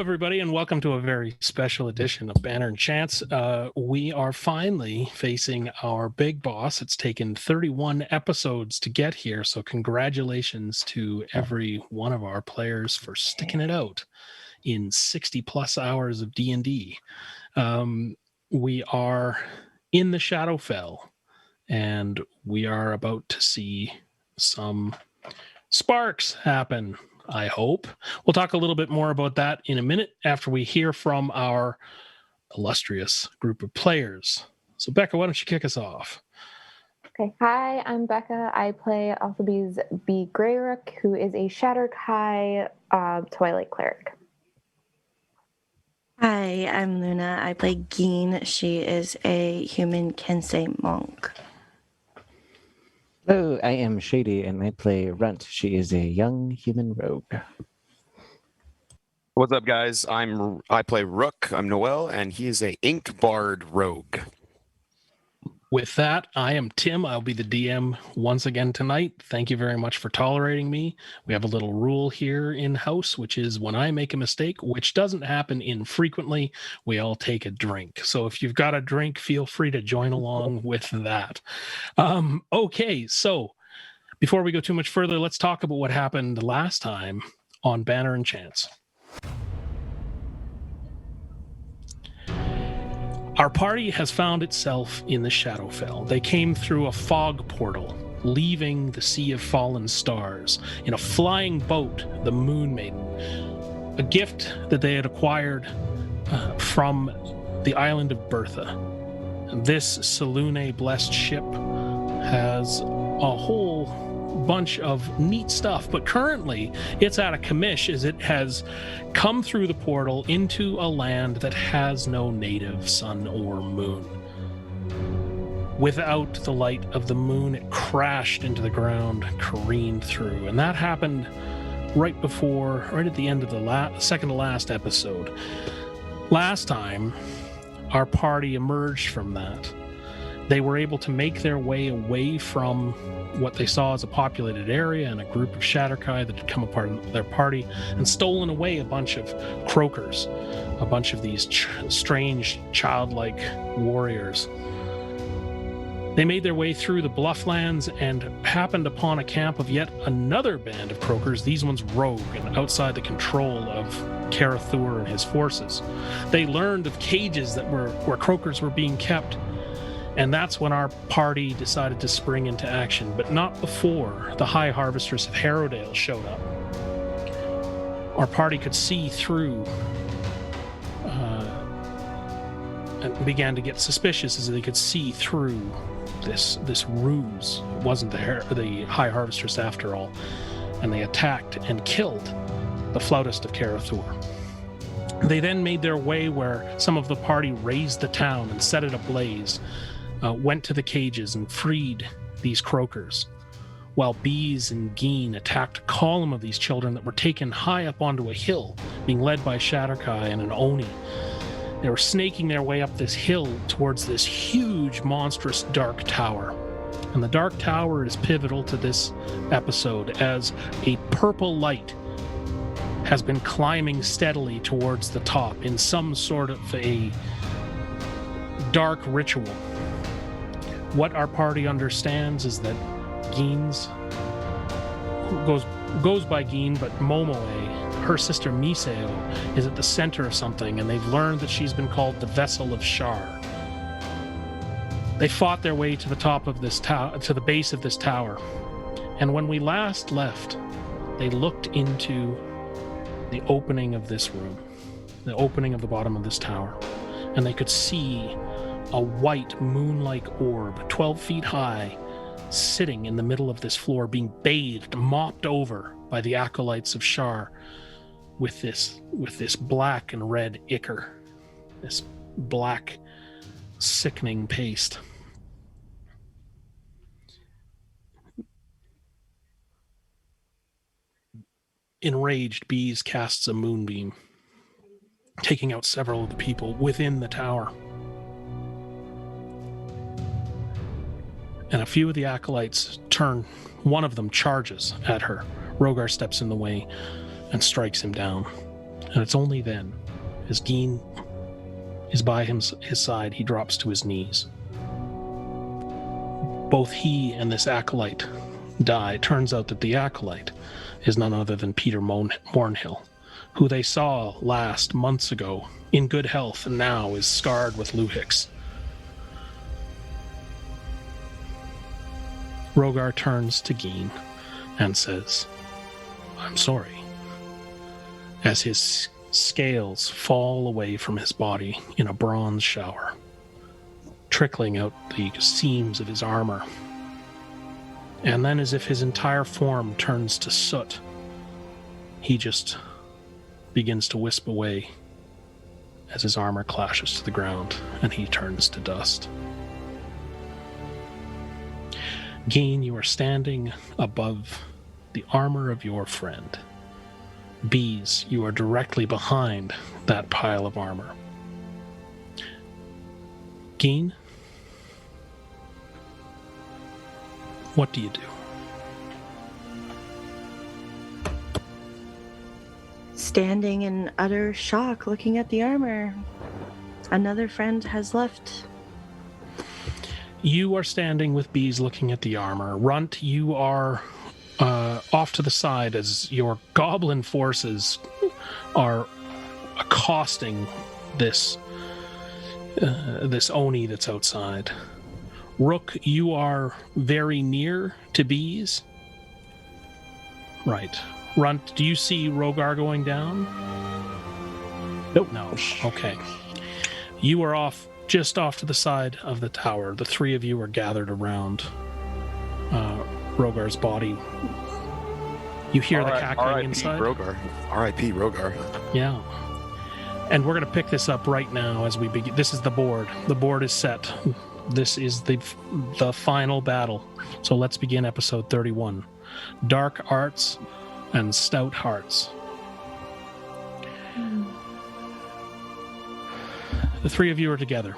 everybody, and welcome to a very special edition of Banner and Chance. We are finally facing our big boss. It's taken 31 episodes to get here, so congratulations to every one of our players for sticking it out in 60-plus hours of D&D. We are in the Shadowfell, and we are about to see some sparks happen, I hope. We'll talk a little bit more about that in a minute after we hear from our illustrious group of players. So, Becca, why don't you kick us off? Okay. Hi, I'm Becca. I play Alphabee's B. Greyrook, who is a Shattered High Twilight Cleric. Hi, I'm Luna. I play Geen. She is a human Kensei monk. Hello, I am Shady, and I play Runt. She is a young human rogue. What's up, guys? I play Rook. I'm Noel, and he is a Ink Bard rogue. With that, I am Tim. I'll be the DM once again tonight. Thank you very much for tolerating me. We have a little rule here in-house, which is when I make a mistake, which doesn't happen infrequently, we all take a drink. So if you've got a drink, feel free to join along with that. Okay, so before we go too much further, let's talk about what happened last time on Banner and Chance. Our party has found itself in the Shadowfell. They came through a fog portal, leaving the Sea of Fallen Stars in a flying boat, the Moon Maiden, a gift that they had acquired from the island of Bertha. This Selune-blessed ship has a whole bunch of neat stuff, but currently it's at a commish as it has come through the portal into a land that has no native sun or moon. Without the light of the moon, it crashed into the ground, careened through, and that happened right at the end of the second to last episode. Last time, our party emerged from that. They were able to make their way away from what they saw as a populated area and a group of Shatterkai that had come apart of their party and stolen away a bunch of croakers, a bunch of these strange, childlike warriors. They made their way through the Blufflands and happened upon a camp of yet another band of croakers, these ones rogue and outside the control of Karathur and his forces. They learned of cages where croakers were being kept, and that's when our party decided to spring into action, but not before the High Harvesters of Harrowdale showed up. Our party could see through and began to get suspicious as they could see through this ruse. It wasn't the High Harvesters after all, and they attacked and killed the Flautist of Karathur. They then made their way where some of the party razed the town and set it ablaze, went to the cages and freed these croakers, while Bees and Geen attacked a column of these children that were taken high up onto a hill, being led by Shatterkai and an Oni. They were snaking their way up this hill towards this huge, monstrous dark tower. And the dark tower is pivotal to this episode, as a purple light has been climbing steadily towards the top in some sort of a dark ritual. What our party understands is that Geen's goes by Geen, but Momoe, her sister Miseo, is at the center of something, and they've learned that she's been called the Vessel of Shar. They fought their way to the top of this to the base of this tower, and when we last left, they looked into the opening of this room, the opening of the bottom of this tower, and they could see a white moon-like orb, 12 feet high, sitting in the middle of this floor, being bathed, mopped over by the acolytes of Shar with this black and red ichor, this black, sickening paste. Enraged, Bees casts a moonbeam, taking out several of the people within the tower. And a few of the acolytes turn. One of them charges at her. Rogar steps in the way and strikes him down. And it's only then, as Geen is by his side, he drops to his knees. Both he and this acolyte die. It turns out that the acolyte is none other than Peter Mornhill, who they saw last months ago in good health and now is scarred with Luhix. Rogar turns to Geen and says, "I'm sorry," as his scales fall away from his body in a bronze shower, trickling out the seams of his armor. And then, as if his entire form turns to soot, he just begins to wisp away as his armor clashes to the ground and he turns to dust. Geen, you are standing above the armor of your friend. Bees, you are directly behind that pile of armor. Geen, what do you do? Standing in utter shock, looking at the armor. Another friend has left. You are standing with Bees looking at the armor. Runt, you are off to the side as your goblin forces are accosting this Oni that's outside. Rook, you are very near to Bees. Right. Runt, do you see Rogar going down? Nope. No. Okay. You are just off to the side of the tower. The three of you are gathered around Rogar's body. You hear the cackling inside. Rogar. R.I.P. Rogar. Yeah. And we're going to pick this up right now as we begin. This is the board. The board is set. This is the final battle. So let's begin episode 31. Dark Arts and Stout Hearts. The three of you are together.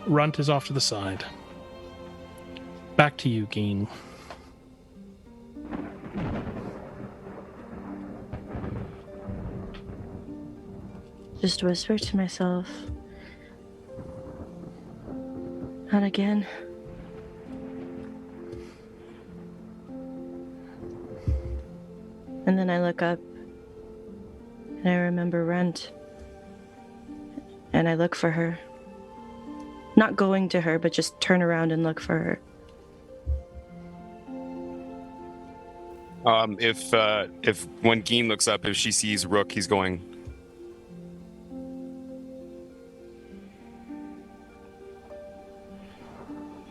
Runt is off to the side. Back to you, Geen. Just whisper to myself, not again. And then I look up and I remember Runt. And I look for her. Not going to her, but just turn around and look for her. If when Geen looks up, if she sees Rook, he's going.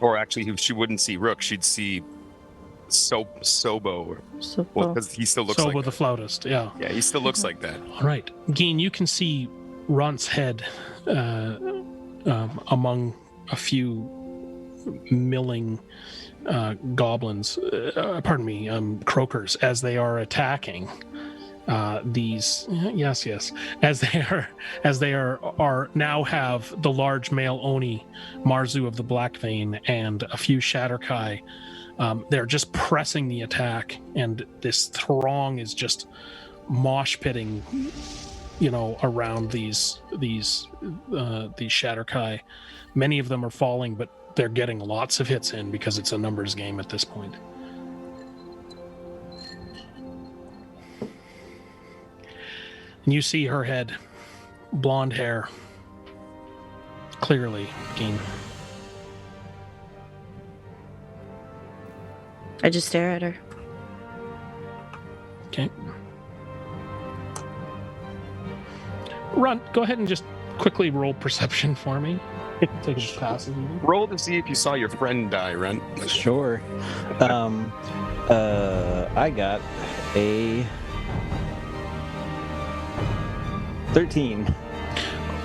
Or actually, if she wouldn't see Rook, she'd see Sobo. Well, because he still looks Sobo like the flautist, yeah. Yeah, he still looks like that. All right. Geen, you can see Runt's head among a few milling goblins, croakers, as they are attacking these. Yes, as they are now have the large male Oni, Marzu of the Black Vein, and a few Shatterkai. They're just pressing the attack, and this throng is just mosh pitting, around these Shatterkai. Many of them are falling, but they're getting lots of hits in because it's a numbers game at this point. And you see her head, blonde hair, clearly, Geen. I just stare at her. Okay. Runt, go ahead and just quickly roll perception for me. Take a pass. Roll to see if you saw your friend die, Runt. Sure. I got a 13.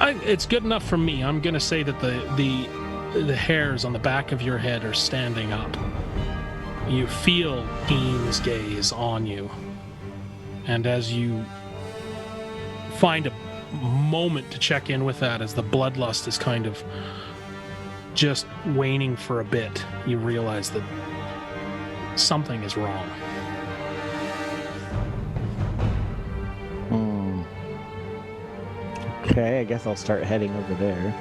It's good enough for me. I'm going to say that the hairs on the back of your head are standing up. You feel Geen's gaze on you. And as you find a moment to check in with that, as the bloodlust is kind of just waning for a bit, you realize that something is wrong. Okay, I guess I'll start heading over there.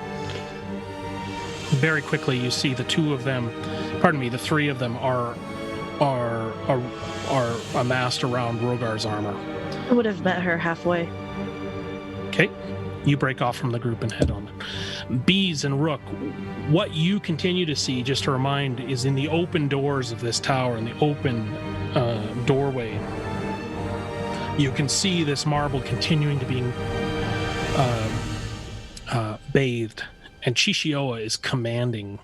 Very quickly, you see the three of them are amassed around Rogar's armor. I would have met her halfway. Okay, you break off from the group and head on. Bees and Rook, what you continue to see, just to remind, is in the open doors of this tower, in the open doorway, you can see this marble continuing to be bathed, and Chishioa is commanding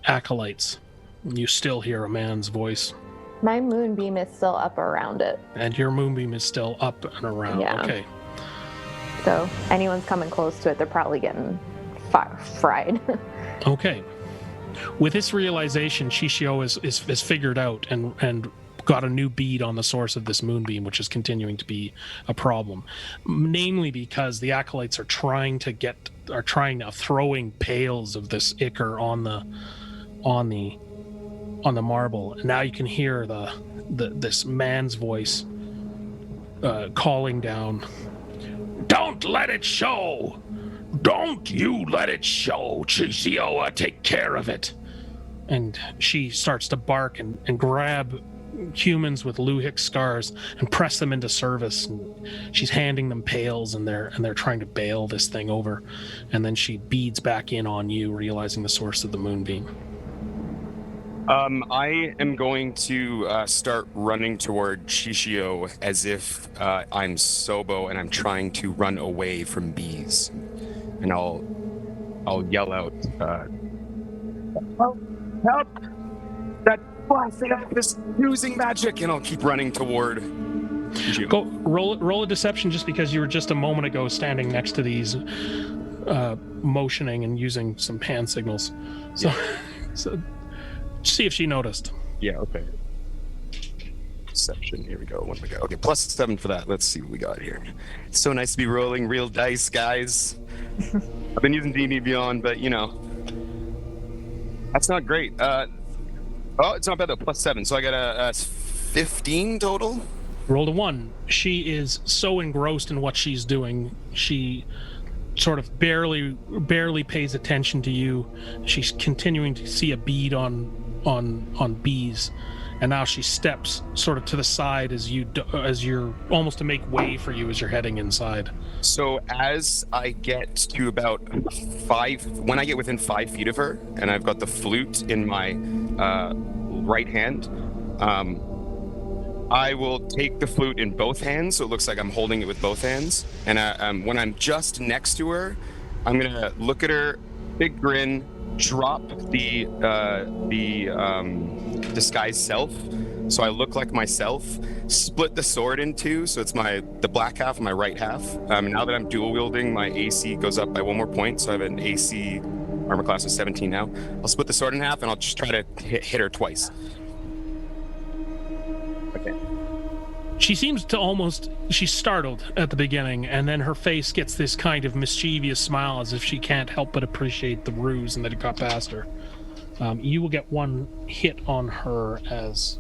acolytes. You still hear a man's voice. My moonbeam is still up around it. And your moonbeam is still up and around. Yeah. Okay. So anyone's coming close to it, they're probably getting fried. Okay. With this realization, Shishio is figured out and got a new bead on the source of this moonbeam, which is continuing to be a problem. Namely because the acolytes are trying now throwing pails of this ichor on the marble. And now you can hear this man's voice calling down, "Don't let it show! Don't you let it show, Chishioa, take care of it." And she starts to bark and grab humans with Luhic scars and press them into service. And she's handing them pails, and they're trying to bail this thing over. And then she beads back in on you, realizing the source of the moonbeam. I am going to start running toward Shishio as if I'm Sobo and I'm trying to run away from bees. And I'll yell out, help! That blasted up is using magic! And I'll keep running toward Shishio. Go roll a deception, just because you were just a moment ago standing next to these, motioning and using some hand signals. So, so see if she noticed. Yeah, okay. Deception, here we go. What do we got? Okay, +7 for that. Let's see what we got here. It's so nice to be rolling real dice, guys. I've been using D&D Beyond, but that's not great. It's not bad though, +7. So I got a 15 total. Rolled a 1. She is so engrossed in what she's doing, she sort of barely pays attention to you. She's continuing to see a bead on bees, and now she steps sort of to the side as you're almost to make way for you as you're heading inside. So as I get to about 5, when I get within 5 feet of her, and I've got the flute in my right hand, I will take the flute in both hands, so it looks like I'm holding it with both hands. And when I'm just next to her, I'm gonna look at her, big grin, drop the disguise self, so I look like myself, split the sword in two, so it's the black half and my right half. Now that I'm dual wielding, my AC goes up by 1 more point, so I have an AC armor class of 17 now. I'll split the sword in half and I'll just try to hit her twice. Okay. She seems to she's startled at the beginning, and then her face gets this kind of mischievous smile as if she can't help but appreciate the ruse and that it got past her. You will get 1 hit on her as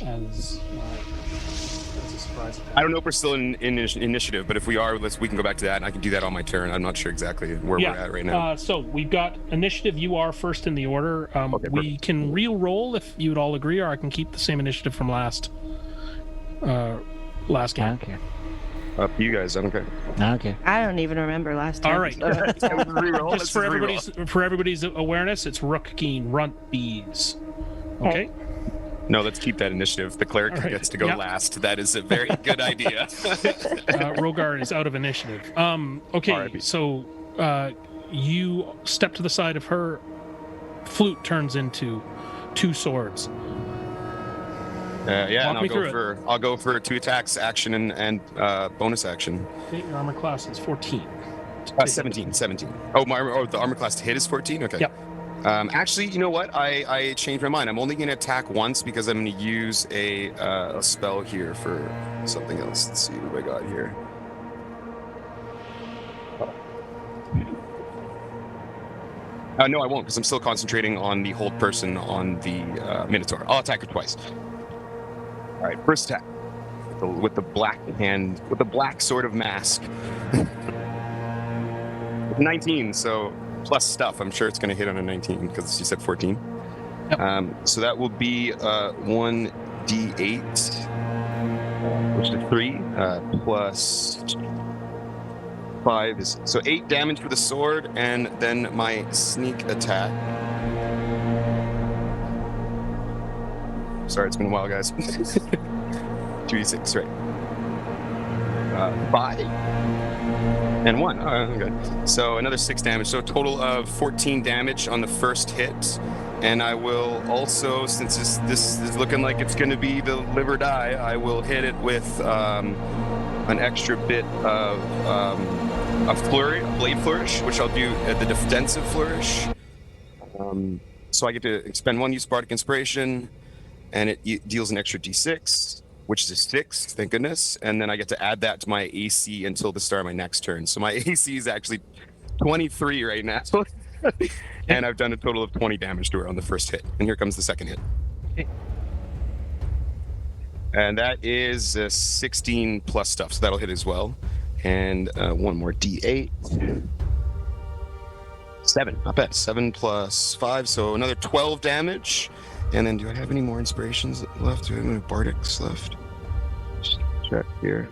a surprise attack. I don't know if we're still in initiative, but if we are, we can go back to that, and I can do that on my turn. I'm not sure exactly where we're at right now. So we've got initiative. You are first in the order. Okay, we can re-roll if you would all agree, or I can keep the same initiative from last game. Okay. Up to you guys. I don't care. Okay. I don't even remember last time. All right. Reroll. Just for everybody's awareness, it's Rook, Keen, Runt, Bees. Okay. No, let's keep that initiative. The cleric gets to go last. That is a very good idea. Rogar is out of initiative. Okay, R.I.P. so you step to the side of her. Flute turns into 2 swords. And I'll go for 2 attacks, action, and bonus action. Okay, your armor class is 14. 17. Oh, the armor class to hit is 14? Okay. Yep. Actually, you know what? I changed my mind. I'm only going to attack once because I'm going to use a spell here for something else. Let's see what I got here. No, I won't, because I'm still concentrating on the hold person on the Minotaur. I'll attack her twice. All right, first attack with the black hand, with the black sort of mask. 19, so plus stuff. I'm sure it's going to hit on a 19 because you said 14. Yep. So that will be 1d8, which is 3, plus 5 is so 8 damage for the sword, and then my sneak attack. Sorry, it's been a while, guys. 2d6, right? 5 and 1. Oh, okay. So another 6 damage. So a total of 14 damage on the first hit. And I will also, since this is looking like it's going to be the live or die, I will hit it with an extra bit of a flurry, a blade flourish, which I'll do at the defensive flourish. So I get to expend 1 use bardic inspiration, and it deals an extra d6, which is a 6, thank goodness. And then I get to add that to my AC until the start of my next turn. So my AC is actually 23 right now. And I've done a total of 20 damage to her on the first hit. And here comes the second hit. Okay. And that is 16 plus stuff, so that'll hit as well. And 1 more d8. 7, not bad. 7 plus 5, so another 12 damage. And then do I have any more inspirations left? Do I have any bardics left? Just check here.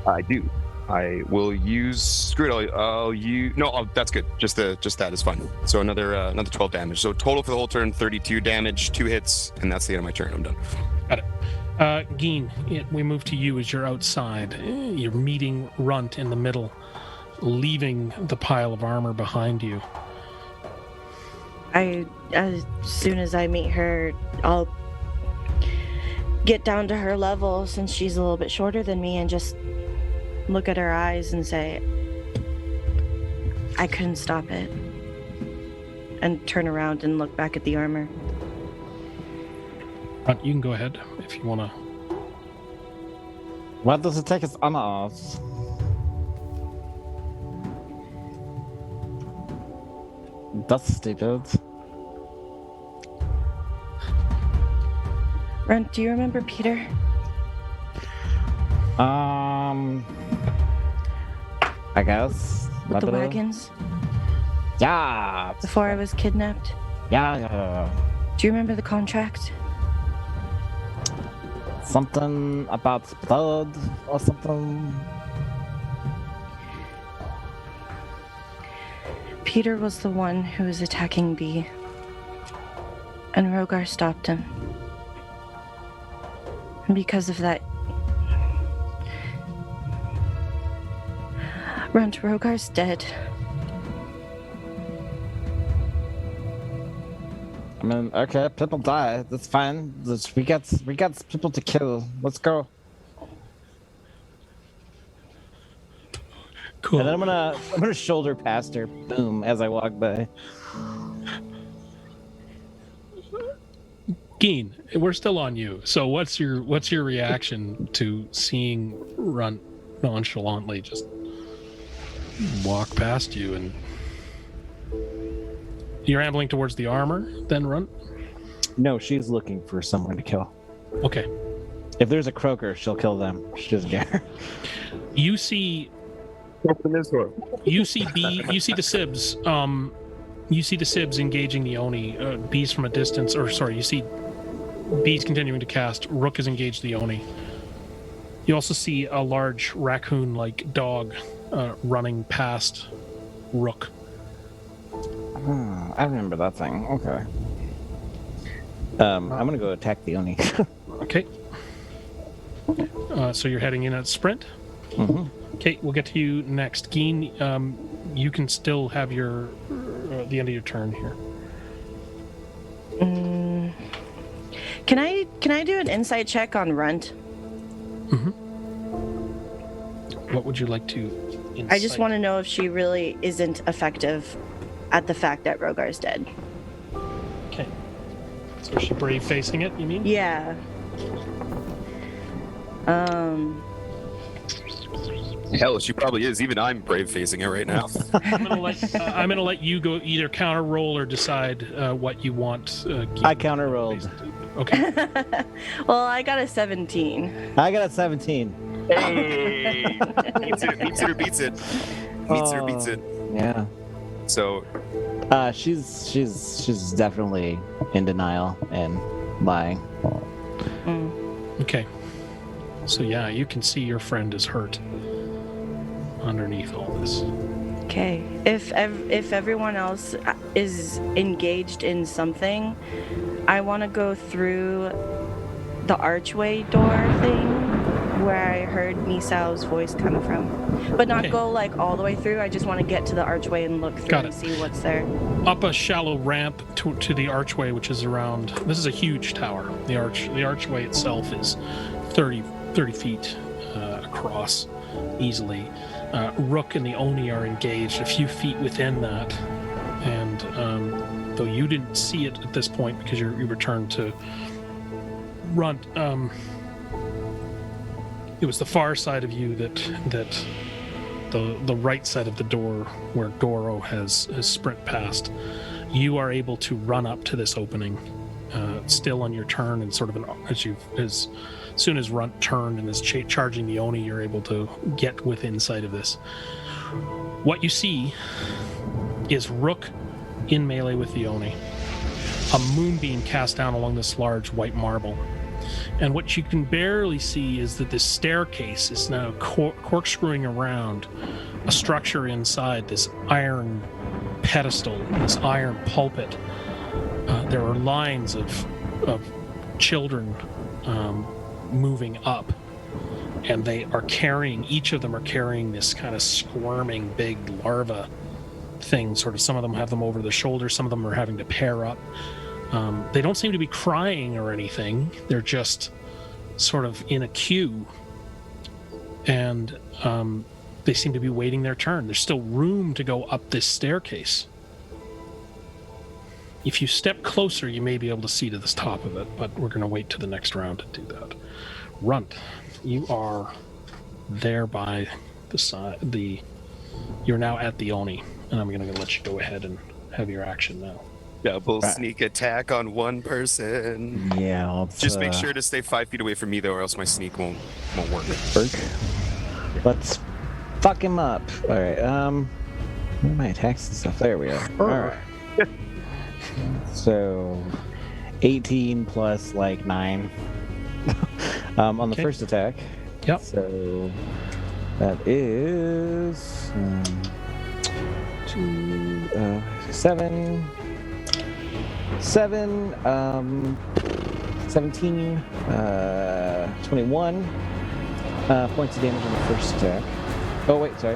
I do. I will use. Screw it. I'll use. No, that's good. Just that is fine. So another 12 damage. So total for the whole turn, 32 damage, 2 hits, and that's the end of my turn. I'm done. Got it. Geen, we move to you as you're outside. You're meeting Runt in the middle, leaving the pile of armor behind you. As soon as I meet her, I'll get down to her level since she's a little bit shorter than me and just look at her eyes and say, I couldn't stop it. And turn around and look back at the armor. Runt, you can go ahead if you want to. What does it take his armor off? That's stupid. Runt, do you remember Peter? I guess. With the wagons? Yeah. Before I was kidnapped? Yeah. Do you remember the contract? Something about blood or something. Peter was the one who was attacking Bee, and Rogar stopped him. And because of that, Runt, Rogar's dead. I mean, okay, people die. That's fine. We got people to kill. Let's go. Cool. And then I'm gonna shoulder past her, boom, as I walk by. Geen, we're still on you. So what's your reaction to seeing Runt nonchalantly just walk past you? And you're ambling towards the armor, then Runt? No, she's looking for someone to kill. Okay. If there's a croaker, she'll kill them. She doesn't care. You see You see the Sibs. You see the Sibs engaging the Oni. Bees from a distance, you see Bees continuing to cast. Rook has engaged the Oni. You also see a large raccoon-like dog running past Rook. I remember that thing. Okay. I'm gonna go attack the Oni. Okay. So you're heading in at sprint? Mm-hmm. Okay, we'll get to you next. Geen, you can still have your the end of your turn here. Can I do an insight check on Runt? Mm-hmm. What would you like to insight? I just want to know if she really isn't effective at the fact that Rogar's dead. Okay. So is she brave facing it, you mean? Yeah. Hell, she probably is. Even I'm brave facing it right now. I'm gonna let you go either counter roll or decide what you want. I counter rolled. Okay. Well, I got a 17. I got a 17. Hey, beats it or beats it. Meets her, beats it. Yeah. So She's definitely in denial and lying. Okay. So yeah, you can see your friend is hurt underneath all this. Okay. If everyone else is engaged in something, I want to go through the archway door thing where I heard Misao's voice come from, but not go like all the way through. I just want to get to the archway and look through and see what's there. Up a shallow ramp to the archway, which is around. This is a huge tower. The archway itself is 30 feet across easily. Rook and the Oni are engaged a few feet within that, and though you didn't see it at this point because you returned to Runt, it was the far side of you that the right side of the door where Goro has sprint past. You are able to run up to this opening, still on your turn, and sort of as soon as Runt turned and is charging the Oni, you're able to get within sight of this. What you see is Rook in melee with the Oni, a moonbeam cast down along this large white marble. And what you can barely see is that this staircase is now corkscrewing around a structure inside this iron pedestal, this iron pulpit. There are lines of children moving up, and each of them are carrying this kind of squirming big larva thing. Sort of, some of them have them over their shoulders, some of them are having to pair up. They don't seem to be crying or anything. They're just sort of in a queue, and they seem to be waiting their turn. There's still room to go up this staircase. If you step closer, you may be able to see to the top of it, but we're going to wait to the next round to do that. Runt, you are there by the side. You're now at the Oni, and I'm going to let you go ahead and have your action now. Double sneak attack on one person. Yeah, just make sure to stay 5 feet away from me, though, or else my sneak won't work. Let's fuck him up. All right. Where are my attacks and stuff? There we are. All right. So, 18 plus like 9 on the first attack. Yep. So that is 7, 17, 21 points of damage on the first attack. Oh, wait, sorry.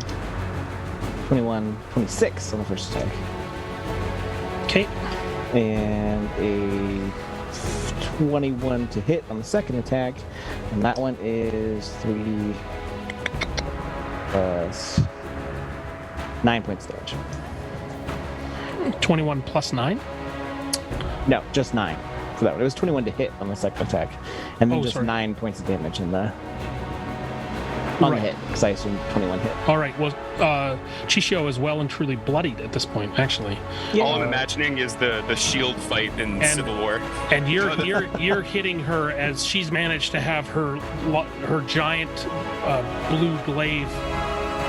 26 on the first attack. Okay. And a 21 to hit on the second attack. And that one is 3 plus 9 points of damage. 21 plus 9? No, just 9 for that one. It was 21 to hit on the second attack, and then 9 points of damage on the hit, because I assumed 21 hit. All right. Well, Chishio is well and truly bloodied at this point, actually. Yeah. All I'm imagining is the shield fight in Civil War. And you're hitting her as she's managed to have her giant blue glaive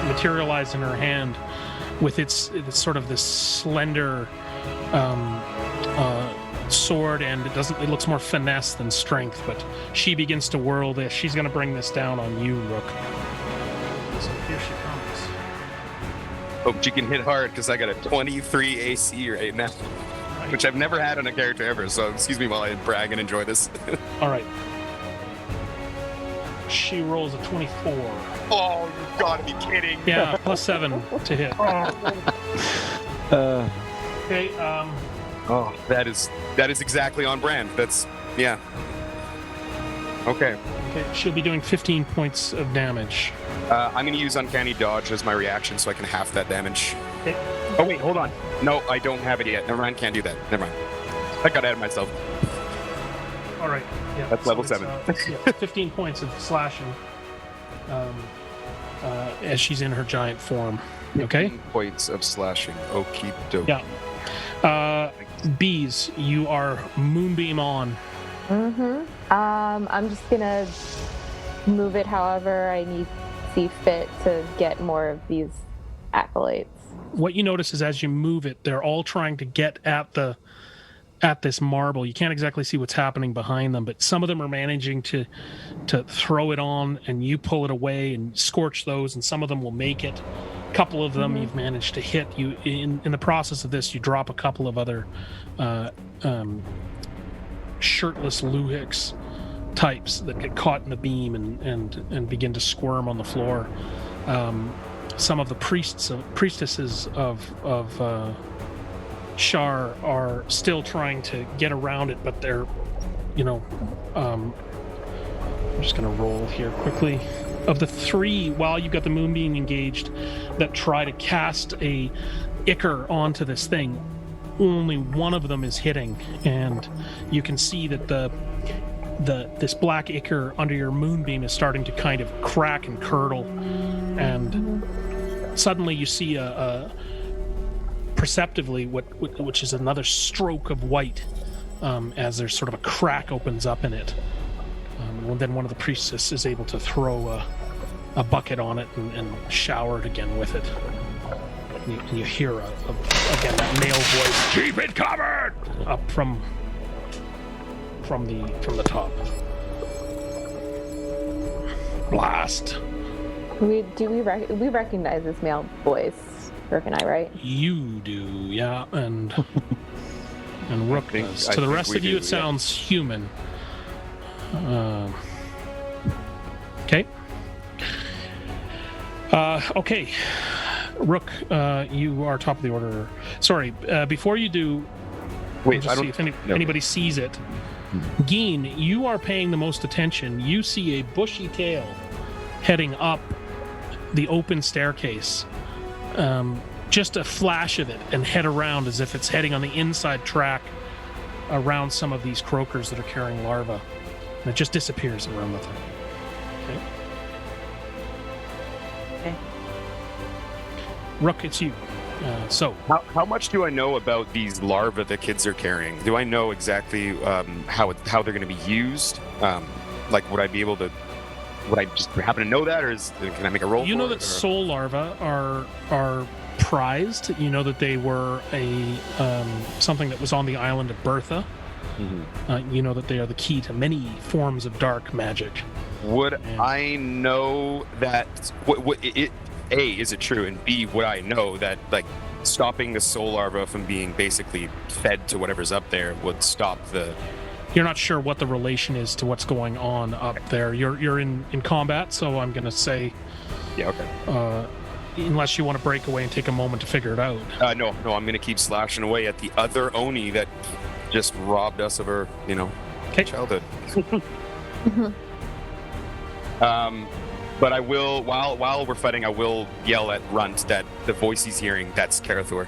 materialize in her hand, with it's sort of this slender sword, and it looks more finesse than strength, but she begins to whirl this. She's going to bring this down on you, Rook. So here she comes. Hope she can hit hard, because I got a 23 AC right now, which I've never had on a character ever, so excuse me while I brag and enjoy this. All right. She rolls a 24. Oh, you gotta be kidding. Yeah, plus 7 to hit. Okay, Oh, that is exactly on brand. Yeah. Okay. She'll be doing 15 points of damage. I'm going to use Uncanny Dodge as my reaction so I can half that damage. Okay. Oh, wait, hold on. No, I don't have it yet. Never mind, can't do that. Never mind. I got ahead of myself. All right. Yeah, that's level 7. 15 points of slashing as she's in her giant form. Okay? 15 points of slashing. Okie dokie. Yeah. Bees, you are moonbeam on. I'm just gonna move it however I see fit to get more of these acolytes. What you notice is as you move it, they're all trying to get at this marble. You can't exactly see what's happening behind them, but some of them are managing to throw it on, and you pull it away and scorch those, and some of them will make it. A couple of them you've managed to hit. You in the process of this, you drop a couple of other shirtless Luhix types that get caught in the beam and begin to squirm on the floor. Some of the priestesses of Shar are still trying to get around it, but they're, I'm just going to roll here quickly. Of the three, while you've got the moonbeam engaged, that try to cast a ichor onto this thing, only one of them is hitting, and you can see that this black ichor under your moonbeam is starting to kind of crack and curdle, and suddenly you see a perceptively which is another stroke of white as there's sort of a crack opens up in it. And then one of the priestesses is able to throw a bucket on it and shower it again with it. And you hear again that male voice, "Keep it covered!" up from the top. Blast. We recognize this male voice, Rook and I, right? You do, yeah, and Rook does. To the rest of you, it sounds human. Okay. Okay. Rook, you are top of the order. Sorry, before you do, wait, I don't see if anybody sees it. Geen, you are paying the most attention. You see a bushy tail heading up the open staircase. Just a flash of it, and head around as if it's heading on the inside track around some of these croakers that are carrying larvae. And it just disappears around the thing. Okay. Rook, it's you. So, how much do I know about these larvae the kids are carrying? Do I know exactly how they're going to be used? Like, would I be able to? Would I just happen to know that, or can I make a roll? You know that soul larvae are prized. You know that they were something that was on the island of Bertha. Mm-hmm. You know that they are the key to many forms of dark magic. Would I know that? A, is it true? And B, would I know that, like, stopping the soul larva from being basically fed to whatever's up there would stop the... You're not sure what the relation is to what's going on up there. You're in combat, so I'm going to say... Yeah, okay. Unless you want to break away and take a moment to figure it out. No, I'm going to keep slashing away at the other Oni that just robbed us of our, childhood. But I will, while we're fighting, I will yell at Runt that the voice he's hearing, that's Karathor.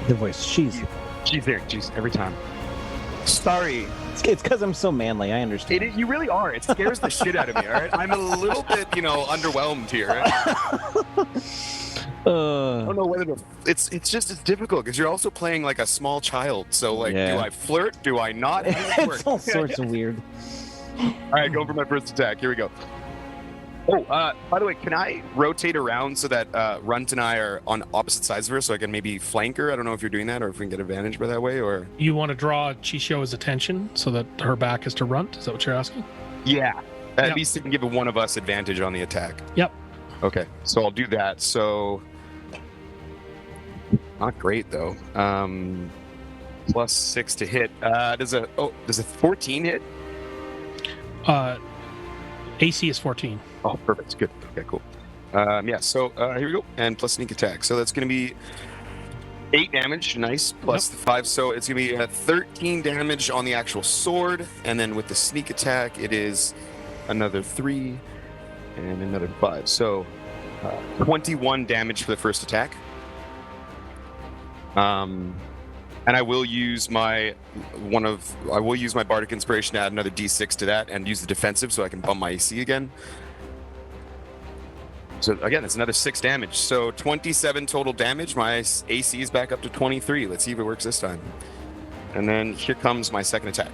The voice, she's there, every time. Sorry. It's because I'm so manly, I understand. You really are. It scares the shit out of me, all right? I'm a little bit, underwhelmed here. Right? I don't know whether to... It's difficult, because you're also playing like a small child. So, like, Do I flirt? Do I not? How does it work? It's all sorts of weird. All right, go for my first attack. Here we go. Oh, by the way, can I rotate around so that Runt and I are on opposite sides of her, so I can maybe flank her? I don't know if you're doing that, or if we can get advantage by that way, or... You want to draw Chisho's attention so that her back is to Runt? Is that what you're asking? Yeah. At least it can give one of us advantage on the attack. Yep. Okay, so I'll do that. So... Not great, though. +6 to hit. Does a 14 hit? AC is 14. Oh, perfect. Good. Okay, cool. So here we go. And plus sneak attack. So that's going to be 8 damage. Nice. Plus the 5. So it's going to be 13 damage on the actual sword. And then with the sneak attack, it is another 3 and another 5. So 21 damage for the first attack. And I will use my Bardic Inspiration to add another D6 to that and use the defensive so I can bump my AC again. So again, it's another 6 damage. So 27 total damage. My AC is back up to 23. Let's see if it works this time. And then here comes my second attack.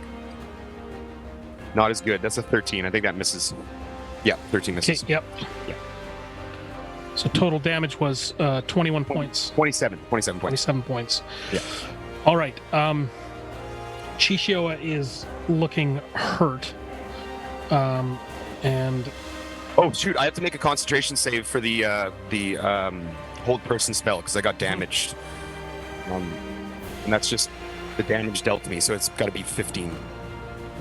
Not as good. That's a 13. I think that misses. Yeah, 13 misses. Okay, yep. Yeah. So total damage was 21 points. 27 points. 27 points. Yeah. All right. Chishioa is looking hurt. And Oh shoot! I have to make a concentration save for the hold person spell because I got damaged. And that's just the damage dealt to me, so it's got to be 15.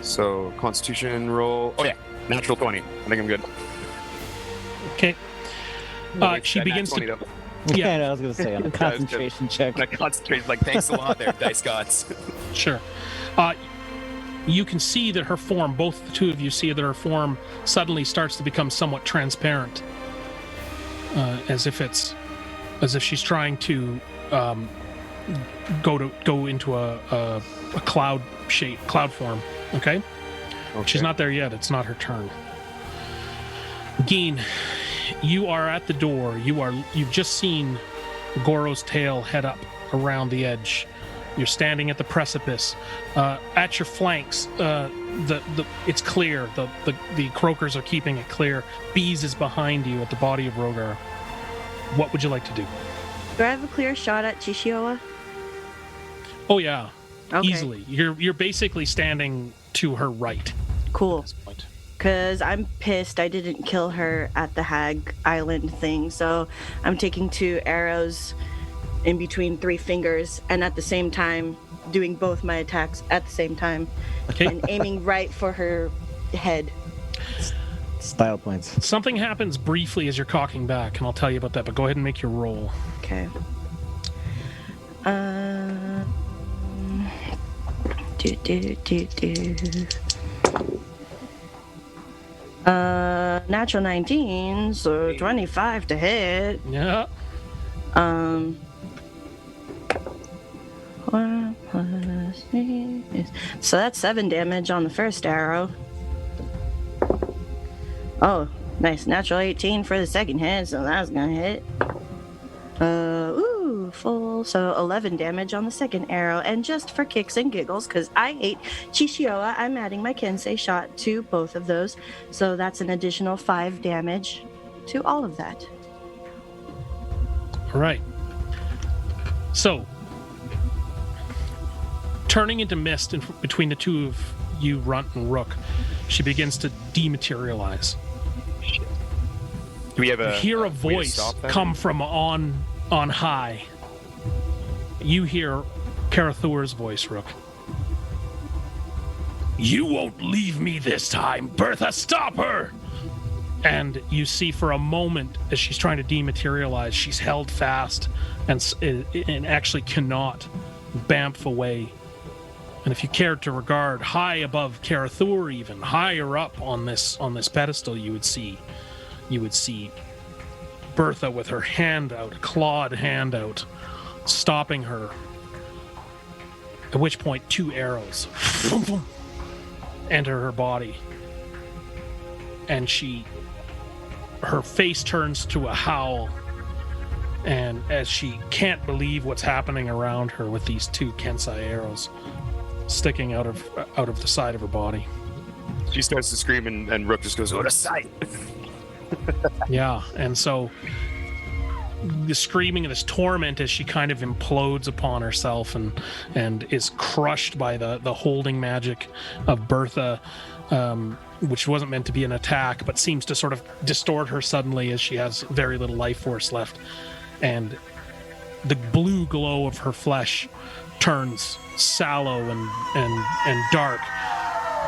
So Constitution roll. Oh yeah, natural 20. I think I'm good. okay. She begins to. Yeah, Yeah. I was gonna say on a concentration check. I concentrate like thanks a lot there, Dice Gods. Sure. You can see that her form, both the two of you see that her form suddenly starts to become somewhat transparent, as if she's trying to go into a cloud form. Okay? She's not there yet. It's not her turn. Geen, you are at the door. You've just seen Goro's tail head up around the edge. You're standing at the precipice. At your flanks, it's clear. The croakers are keeping it clear. Bees is behind you at the body of Rogar. What would you like to do? Do I have a clear shot at Chishioa? Oh yeah, Okay. easily. You're basically standing to her right Cool. at this point. Because I'm pissed I didn't kill her at the Hag Island thing, so I'm taking 2 arrows in between 3 fingers and at the same time doing both my attacks at the same time Okay. and aiming right for her head. Style points. Something happens briefly as you're cocking back, and I'll tell you about that. But go ahead and make your roll. Okay. Natural 19, so 25 to hit. Yeah. 1 plus 3 is... So that's 7 damage on the first arrow. Oh, nice. Natural 18 for the second hit, so that's gonna hit. Full. So 11 damage on the second arrow. And just for kicks and giggles, because I hate Chishioa, I'm adding my Kensei shot to both of those. So that's an additional 5 damage to all of that. All right. So, turning into mist between the two of you, Runt and Rook, she begins to dematerialize. Do we have You hear a voice come from on high. You hear Karathur's voice, Rook. You won't leave me this time, Bertha! Stop her! And you see for a moment, as she's trying to dematerialize, she's held fast and actually cannot bamf away. And if you cared to regard, high above Karathur, even higher up on this pedestal, you would see Bertha with her hand out, a clawed hand out, stopping her. At which point, 2 arrows enter her body, and her face turns to a howl, and as she can't believe what's happening around her with these 2 Kensei arrows sticking out of the side of her body. She starts to scream, and Rook just goes, "What a sight!" Yeah, and so the screaming of this torment as she kind of implodes upon herself and is crushed by the holding magic of Bertha, which wasn't meant to be an attack, but seems to sort of distort her suddenly as she has very little life force left. And the blue glow of her flesh turns sallow and dark,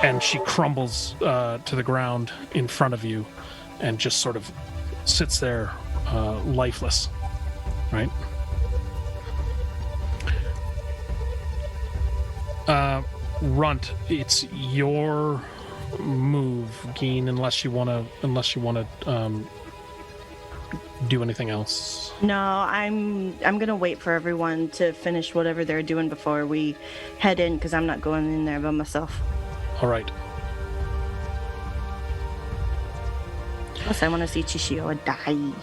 and she crumbles to the ground in front of you and just sort of sits there lifeless, right? Runt, it's your move, Geen, unless you want to do anything else. No, I'm gonna wait for everyone to finish whatever they're doing before we head in, because I'm not going in there by myself. All right. Plus, I want to see Chishioa die.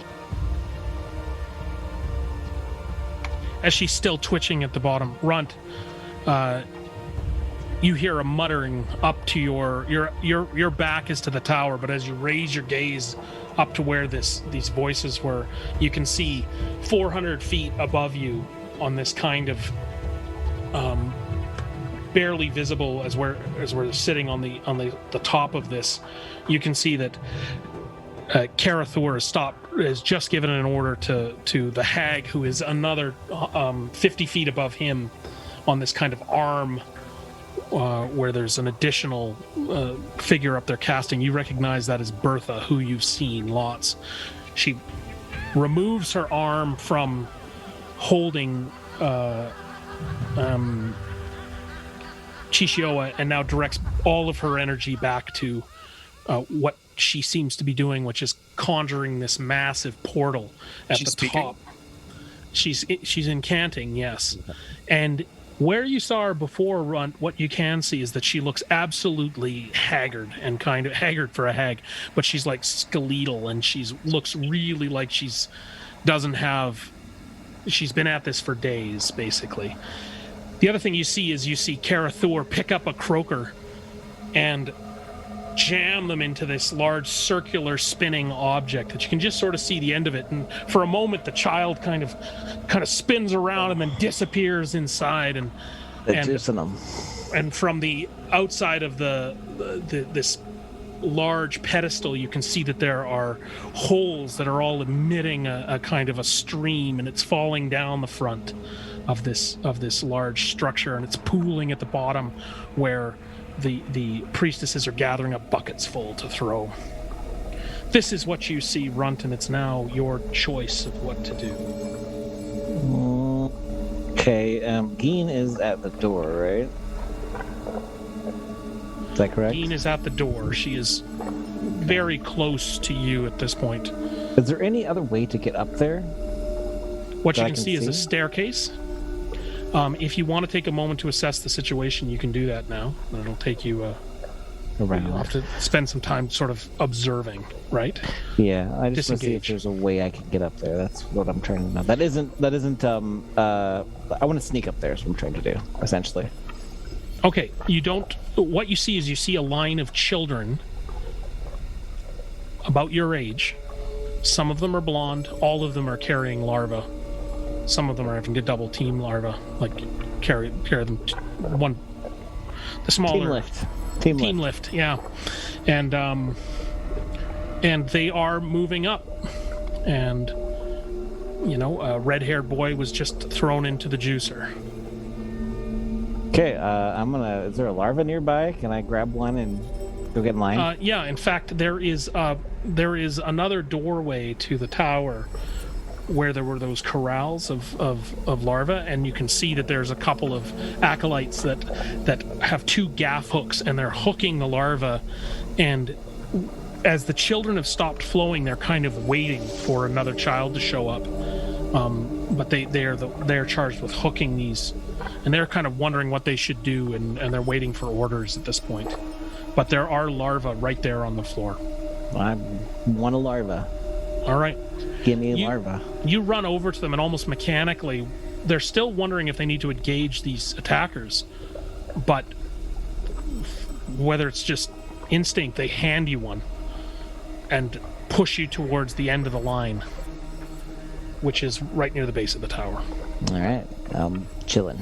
As she's still twitching at the bottom, Runt, you hear a muttering up to your back is to the tower, but as you raise your gaze up to where these voices were, you can see 400 feet above you on this kind of barely visible as we're sitting on the top of this. You can see that Karathor has just given an order to the hag, who is another 50 feet above him on this kind of arm where there's an additional figure up there casting. You recognize that as Bertha, who you've seen lots. She removes her arm from holding Chishioa and now directs all of her energy back to what she seems to be doing, which is conjuring this massive portal at the top. She's incanting, yes. And where you saw her before, Runt, what you can see is that she looks absolutely haggard, and kind of haggard for a hag, but she's like skeletal, and looks really like she's been at this for days, basically. The other thing you see Karathor pick up a croaker and jam them into this large circular spinning object that you can just sort of see the end of it, and for a moment the child kind of spins around and then disappears inside, and from the outside of this large pedestal you can see that there are holes that are all emitting a kind of a stream, and it's falling down the front of this large structure, and it's pooling at the bottom where the priestesses are gathering up buckets full to throw. This is what you see, Runt, and it's now your choice of what to do. Okay, Geen is at the door, right? Is that correct? Geen is at the door. She is very close to you at this point. Is there any other way to get up there? What you can see is a staircase. If you want to take a moment to assess the situation, you can do that now. It'll take you around. You'll have to spend some time sort of observing, right? Yeah, I just want to see if there's a way I can get up there. That's what I'm trying to know. That isn't. I want to sneak up there. Is what I'm trying to do, essentially. Okay, you don't. What you see is a line of children about your age. Some of them are blonde. All of them are carrying larvae. Some of them are having to double team larvae, like carry them one. The smaller team lift, yeah, and they are moving up, and a red-haired boy was just thrown into the juicer. Okay, is there a larva nearby? Can I grab one and go get in line? Yeah, in fact, there is another doorway to the tower where there were those corrals of larvae, and you can see that there's a couple of acolytes that have two gaff hooks, and they're hooking the larvae, and as the children have stopped flowing, they're kind of waiting for another child to show up, but they're charged with hooking these, and they're kind of wondering what they should do, and they're waiting for orders at this point. But there are larvae right there on the floor. I want a larva. All right. Give me a larva. You run over to them, and almost mechanically, they're still wondering if they need to engage these attackers. But whether it's just instinct, they hand you one and push you towards the end of the line, which is right near the base of the tower. All right. I'm chilling.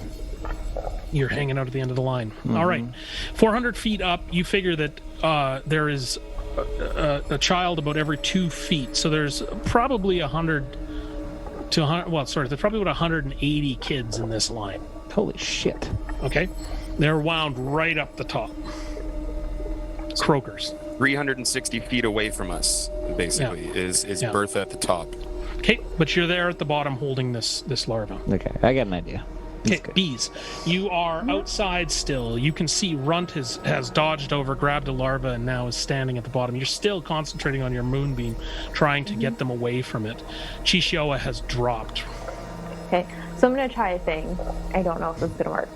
You're hanging out at the end of the line. Mm-hmm. All right. 400 feet up, you figure that there is a child about every 2 feet, so there's probably 100 to 100. Well, sorry, there's probably about 180 kids in this line. Holy shit! Okay, they're wound right up the top. Croakers. 360 feet away from us, basically, is Bertha at the top. Okay, but you're there at the bottom holding this larva. Okay, I got an idea. Okay, bees. You are outside still. You can see Runt has dodged over, grabbed a larva, and now is standing at the bottom. You're still concentrating on your moonbeam, trying to get them away from it. Chishioa has dropped. Okay, so I'm going to try a thing. I don't know if it's going to work.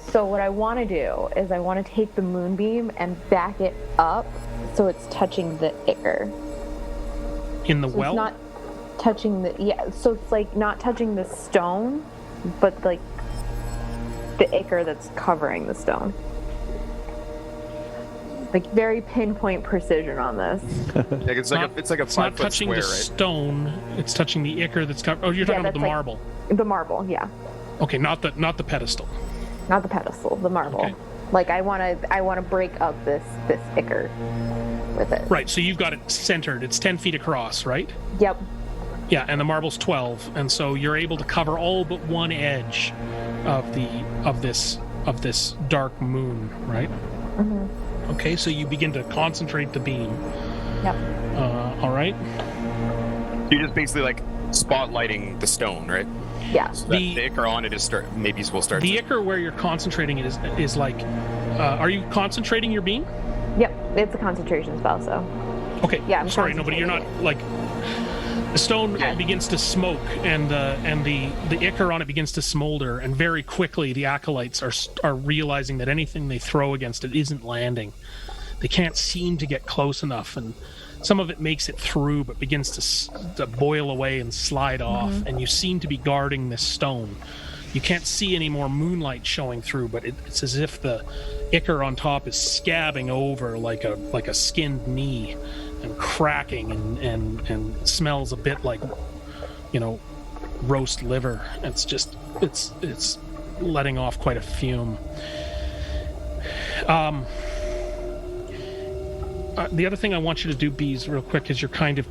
So what I want to do is I want to take the moonbeam and back it up so it's touching the air. In the well? It's not touching so it's like not touching the stone, but like the ichor that's covering the stone. Like very pinpoint precision on this. It's like a 5 not foot touching square, the right? stone. It's touching the ichor that's covered. Oh, you're talking about the marble. The marble, yeah. Okay, not the pedestal. Not the pedestal, the marble. Okay. Like I wanna break up this ichor with it. Right. So you've got it centered. It's 10 feet across, right? Yep. Yeah, and the marble's 12, and so you're able to cover all but one edge of this dark moon, right? Mm-hmm. Okay, so you begin to concentrate the beam. Yep. All right. You're just basically like spotlighting the stone, right? Yeah. So that the ichor on it is will start. The ichor where you're concentrating it is like. Are you concentrating your beam? Yep. It's a concentration spell, so. Okay. Yeah. I'm sorry, no, but you're not like. The stone begins to smoke, and the ichor on it begins to smolder, and very quickly the acolytes are realizing that anything they throw against it isn't landing. They can't seem to get close enough, and some of it makes it through, but begins to boil away and slide off. And you seem to be guarding this stone. You can't see any more moonlight showing through, but it's as if the ichor on top is scabbing over like a skinned knee. And cracking and smells a bit like, roast liver. It's letting off quite a fume. The other thing I want you to do, Bees, real quick, is you're kind of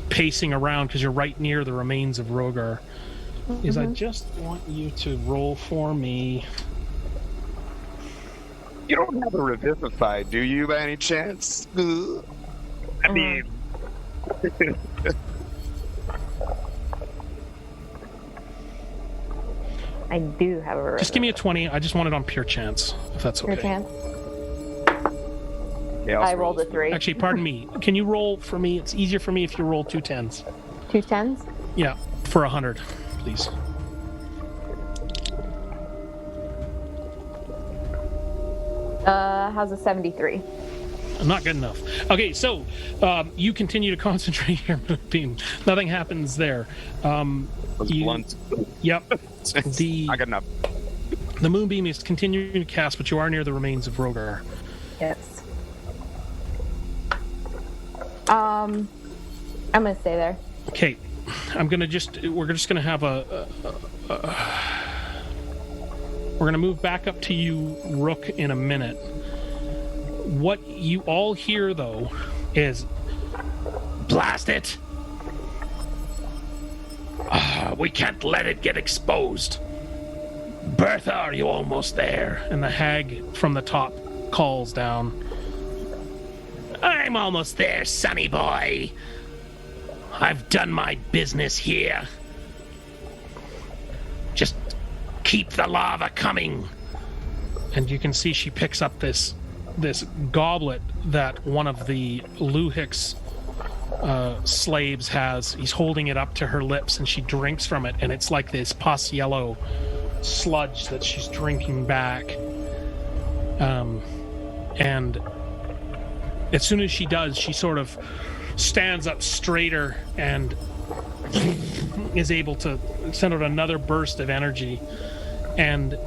pacing around because you're right near the remains of Rogar. Is I just want you to roll for me. You don't have a revivify, do you, by any chance? I mean, I do have a. Just give me a 20. I just want it on pure chance, if that's okay. Pure chance. I rolled a 3. Actually, pardon me. Can you roll for me? It's easier for me if you roll 2 10s. 2 10s? Yeah, for 100, please. How's a 73? Not good enough. Okay, so you continue to concentrate your moonbeam. Nothing happens there. Blunt. Yep. I got enough. The moonbeam is continuing to cast, but you are near the remains of Rogar. Yes. I'm gonna stay there. Okay, we're just gonna have we're gonna move back up to you, Rook, in a minute. What you all hear, though, is, blast it! We can't let it get exposed. Bertha, are you almost there? And the hag from the top calls down. I'm almost there, sonny boy. I've done my business here. Just keep the lava coming. And you can see she picks up this goblet that one of the Luhic's slaves has. He's holding it up to her lips, and she drinks from it, and it's like this pus yellow sludge that she's drinking back. And as soon as she does, she sort of stands up straighter and is able to send out another burst of energy. And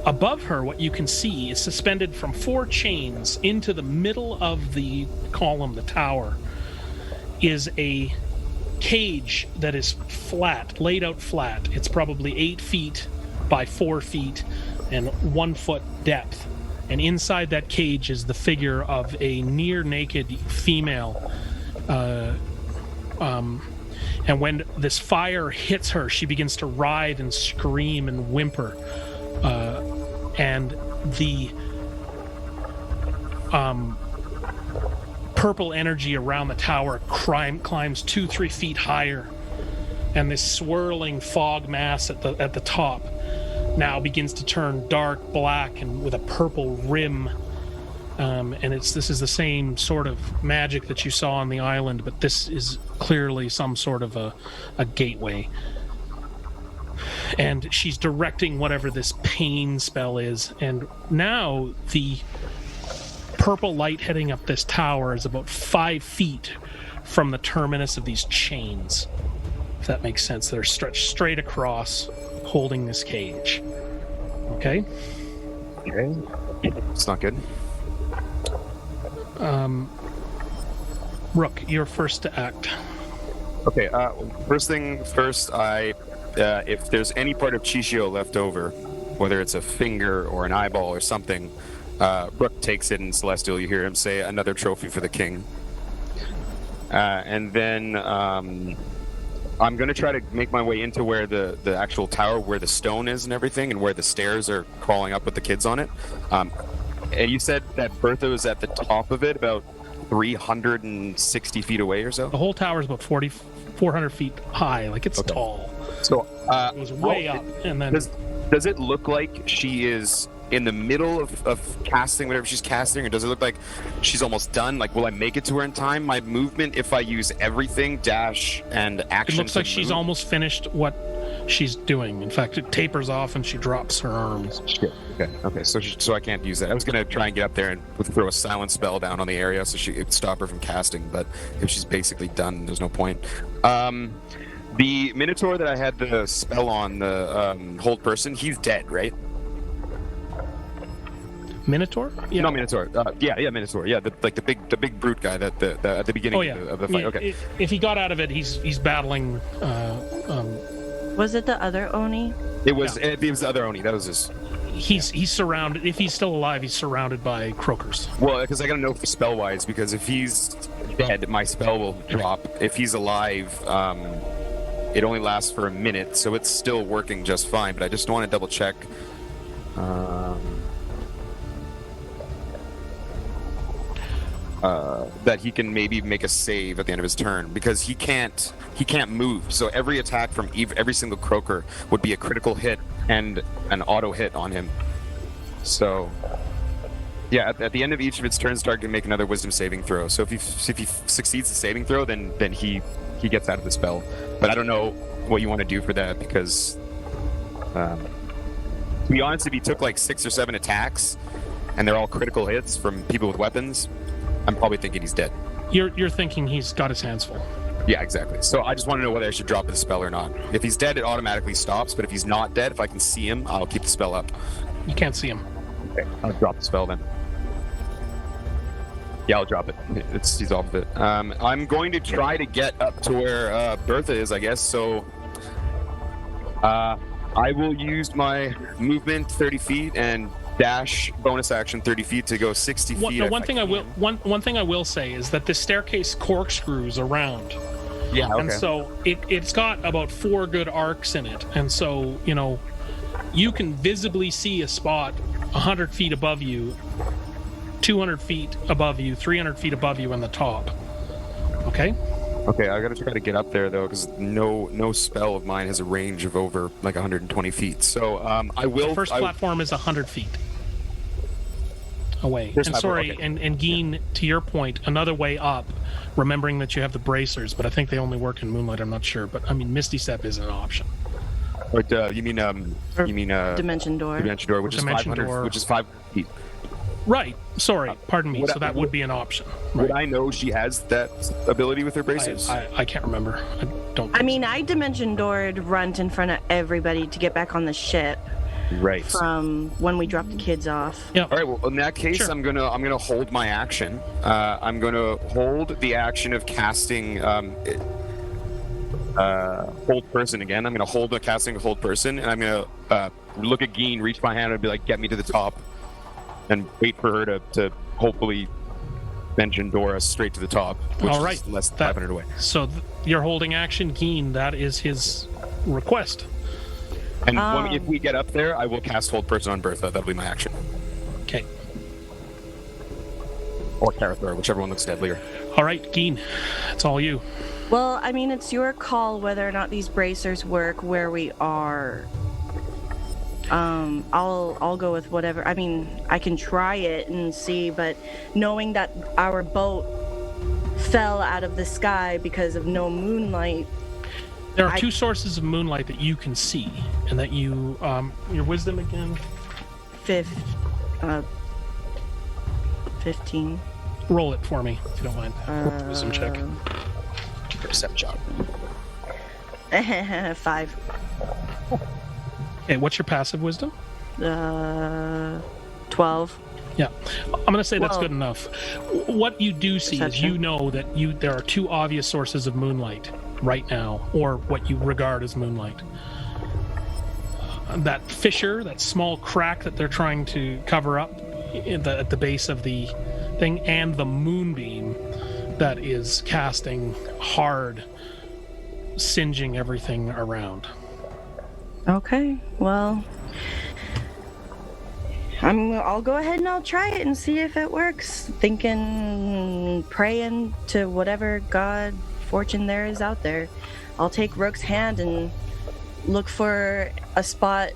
above her, what you can see is suspended from 4 chains into the middle of the column, the tower, is a cage that is flat, laid out flat. It's probably 8 feet by 4 feet and 1 foot depth. And inside that cage is the figure of a near-naked female. And when this fire hits her, she begins to writhe and scream and whimper. And the purple energy around the tower climbs 2-3 feet higher, and this swirling fog mass at the top now begins to turn dark black and with a purple rim. And this is the same sort of magic that you saw on the island, but this is clearly some sort of a gateway. And she's directing whatever this pain spell is. And now the purple light heading up this tower is about 5 feet from the terminus of these chains, if that makes sense. They're stretched straight across, holding this cage. Okay. Okay. It's not good. Rook, you're first to act. Okay, first thing first, if there's any part of Chichio left over, whether it's a finger or an eyeball or something, Rook takes it in Celestial. You hear him say, "Another trophy for the king." And then I'm going to try to make my way into where the actual tower, where the stone is and everything, and where the stairs are crawling up with the kids on it. And you said that Bertha was at the top of it, about 360 feet away or so? The whole tower is about 400 feet high. Like, it's tall. So it was way up. And then... Does it look like she is in the middle of casting whatever she's casting, or does it look like she's almost done? Like, will I make it to her in time? My movement, if I use everything, dash and action... It looks like she's almost finished what she's doing. In fact, it tapers off and she drops her arms. Shit. Okay. So I can't use that. I was gonna try and get up there and throw a silent spell down on the area so it would stop her from casting. But if she's basically done, there's no point. The Minotaur that I had the spell on, the hold person, he's dead, right? Minotaur? Yeah. No, Minotaur. Minotaur. Yeah, the big brute guy that at the beginning of the fight. Okay. If he got out of it, he's battling. Was it the other Oni? It was the other Oni. That was his. He's surrounded. If he's still alive, he's surrounded by croakers. Well, because I gotta know for spell wise, because if he's dead, my spell will drop. If he's alive, it only lasts for a minute, so it's still working just fine. But I just want to double check. That he can maybe make a save at the end of his turn, because he can't move. So every attack from every single croaker would be a critical hit and an auto hit on him. So yeah, at the end of each of its turns, target can make another wisdom saving throw. So if he succeeds the saving throw, then he gets out of the spell. But I don't know what you want to do for that, because to be honest, if he took like 6 or 7 attacks and they're all critical hits from people with weapons, I'm probably thinking he's dead. You're thinking he's got his hands full. Yeah, exactly. So I just want to know whether I should drop the spell or not. If he's dead, it automatically stops. But if he's not dead, if I can see him, I'll keep the spell up. You can't see him. Okay, I'll drop the spell then. Yeah, I'll drop it. He's off of it. I'm going to try to get up to where Bertha is, I guess. So I will use my movement 30 feet and dash bonus action 30 feet to go 60 feet. One thing I will say is that this staircase corkscrews around. Yeah, okay. And so it's got about 4 good arcs in it, and so you can visibly see a spot 100 feet above you, 200 feet above you, 300 feet above you on the top. Okay, I gotta try to get up there though, because no spell of mine has a range of over like 120 feet. So I will. The first platform is 100 feet away. And sorry, okay. and Geen, to your point, another way up, remembering that you have the bracers, but I think they only work in moonlight. I'm not sure, but I mean, Misty Step is an option. But you mean Dimension Door? Dimension Door, which is 500, which is 5 feet. Right. Sorry. Pardon me. So that would be an option. Right. Would I know she has that ability with her bracers? I can't remember. I Dimension Doored Runt in front of everybody to get back on the ship. Right. From when we dropped the kids off. Yeah. All right. Well, in that case, sure. I'm gonna hold my action. I'm gonna hold the action of casting hold person again. I'm gonna hold the casting of hold person, and I'm gonna look at Geen, reach my hand, and be like, "Get me to the top," and wait for her to hopefully mention Dora straight to the top, which all right. is less than 500 away. So you're holding action, Geen. That is his request. And if we get up there, I will cast hold person on Bertha. That'll be my action. Okay. Or Carathor, whichever one looks deadlier. All right, Geen, it's all you. Well, I mean, it's your call whether or not these bracers work where we are. I'll go with whatever. I mean, I can try it and see, but knowing that our boat fell out of the sky because of no moonlight. There are 2 sources of moonlight that you can see, and that you, your wisdom again? 15. Roll it for me, if you don't mind. Wisdom check. Perception. 5. Okay, what's your passive wisdom? 12. Yeah, I'm going to say that's Well, good enough. What you do see is perception. you know that there are two obvious sources of moonlight right now, or what you regard as moonlight. That fissure, that small crack that they're trying to cover up at the base of the thing, and the moonbeam that is casting hard, singeing everything around. Okay, well, I'll go ahead and I'll try it and see if it works. Thinking, praying to whatever god fortune there is out there. I'll take Rook's hand and look for a spot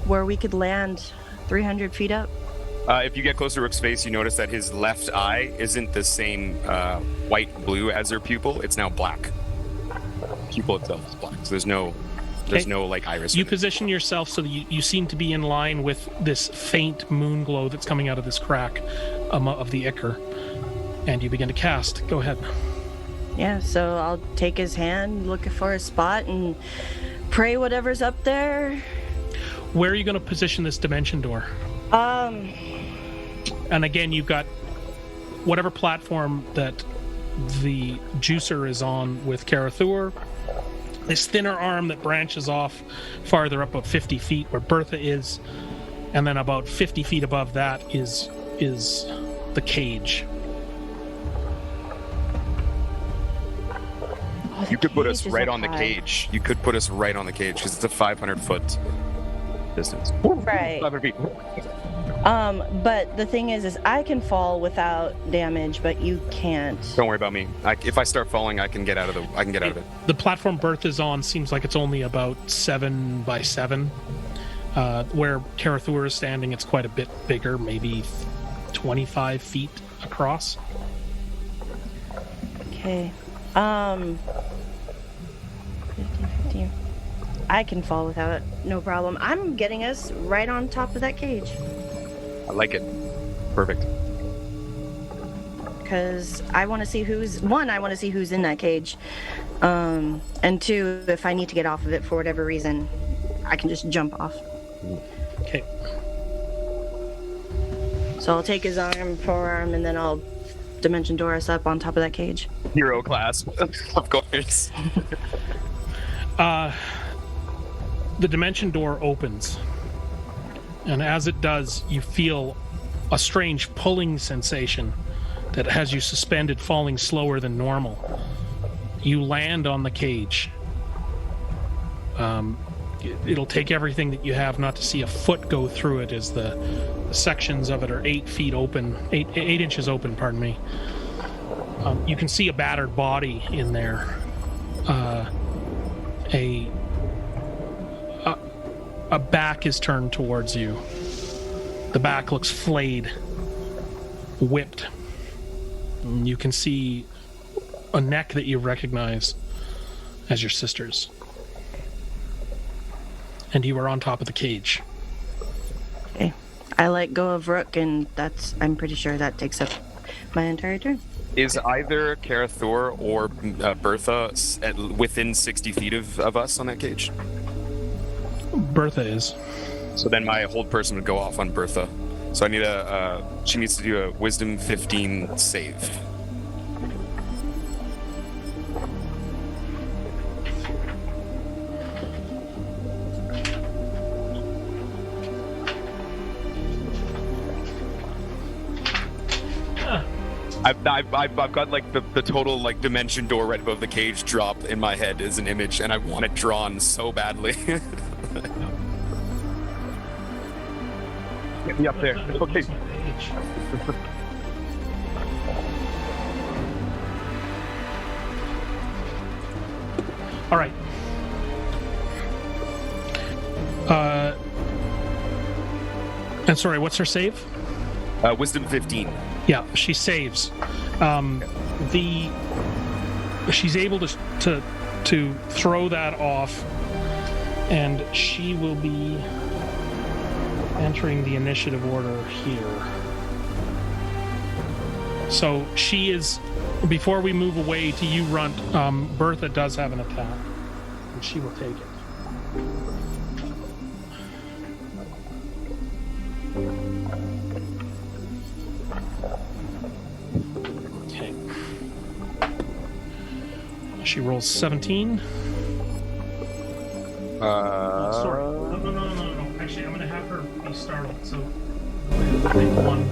where we could land 300 feet up. If you get close to Rook's face, you notice that his left eye isn't the same white-blue as their pupil. It's now black. Pupil itself is black, so there's no like iris. You in it. position yourself so that you seem to be in line with this faint moon glow that's coming out of this crack of the ichor, and you begin to cast. Go ahead. Yeah, so I'll take his hand, look for a spot, and pray whatever's up there. Where are you going to position this dimension door? And again, you've got whatever platform that the juicer is on with Karathur, this thinner arm that branches off farther up about 50 feet where Bertha is, and then about 50 feet above that is the cage. Oh, You could put us cage is right up on the high. cage. You could put us right on the cage because it's a 500-foot distance. Right. 500 feet. But the thing is I can fall without damage, but you can't. Don't worry about me. If I start falling, I can get out of it. The platform Bertha's on seems like it's only about 7 by 7. Where Karathur is standing, it's quite a bit bigger, maybe 25 feet across. Okay. 15. I can fall without it, no problem. I'm getting us right on top of that cage. I like it. Perfect. Because I want to see I want to see who's in that cage. And two, if I need to get off of it for whatever reason, I can just jump off. Okay. So I'll take his forearm, and then I'll Dimension Door us up on top of that cage. Hero class, of course. The dimension door opens, and as it does, you feel a strange pulling sensation that has you suspended, falling slower than normal. You land on the cage. It'll take everything that you have not to see a foot go through it, as the sections of it are 8 feet open, 8 inches open, pardon me. You can see a battered body in there. A back is turned towards you. The back looks flayed, whipped. And you can see a neck that you recognize as your sister's. And you are on top of the cage. Okay. I let go of Rook, and I'm pretty sure that takes up my entire turn. Is either Karathur or Bertha within 60 feet of us on that cage? Bertha is. So then my hold person would go off on Bertha. So I need she needs to do a Wisdom 15 save. I've got like the total like dimension door right above the cage drop in my head as an image, and I want it drawn so badly. Get me up there. Okay. All right. And sorry, what's her save? Wisdom 15. Yeah, she saves. She's able to throw that off, and she will be entering the initiative order here. So she is. Before we move away to you, Runt, Bertha does have an attack, and she will take it. She rolls 17. Sorry. No. Actually, I'm going to have her be startled, so take one.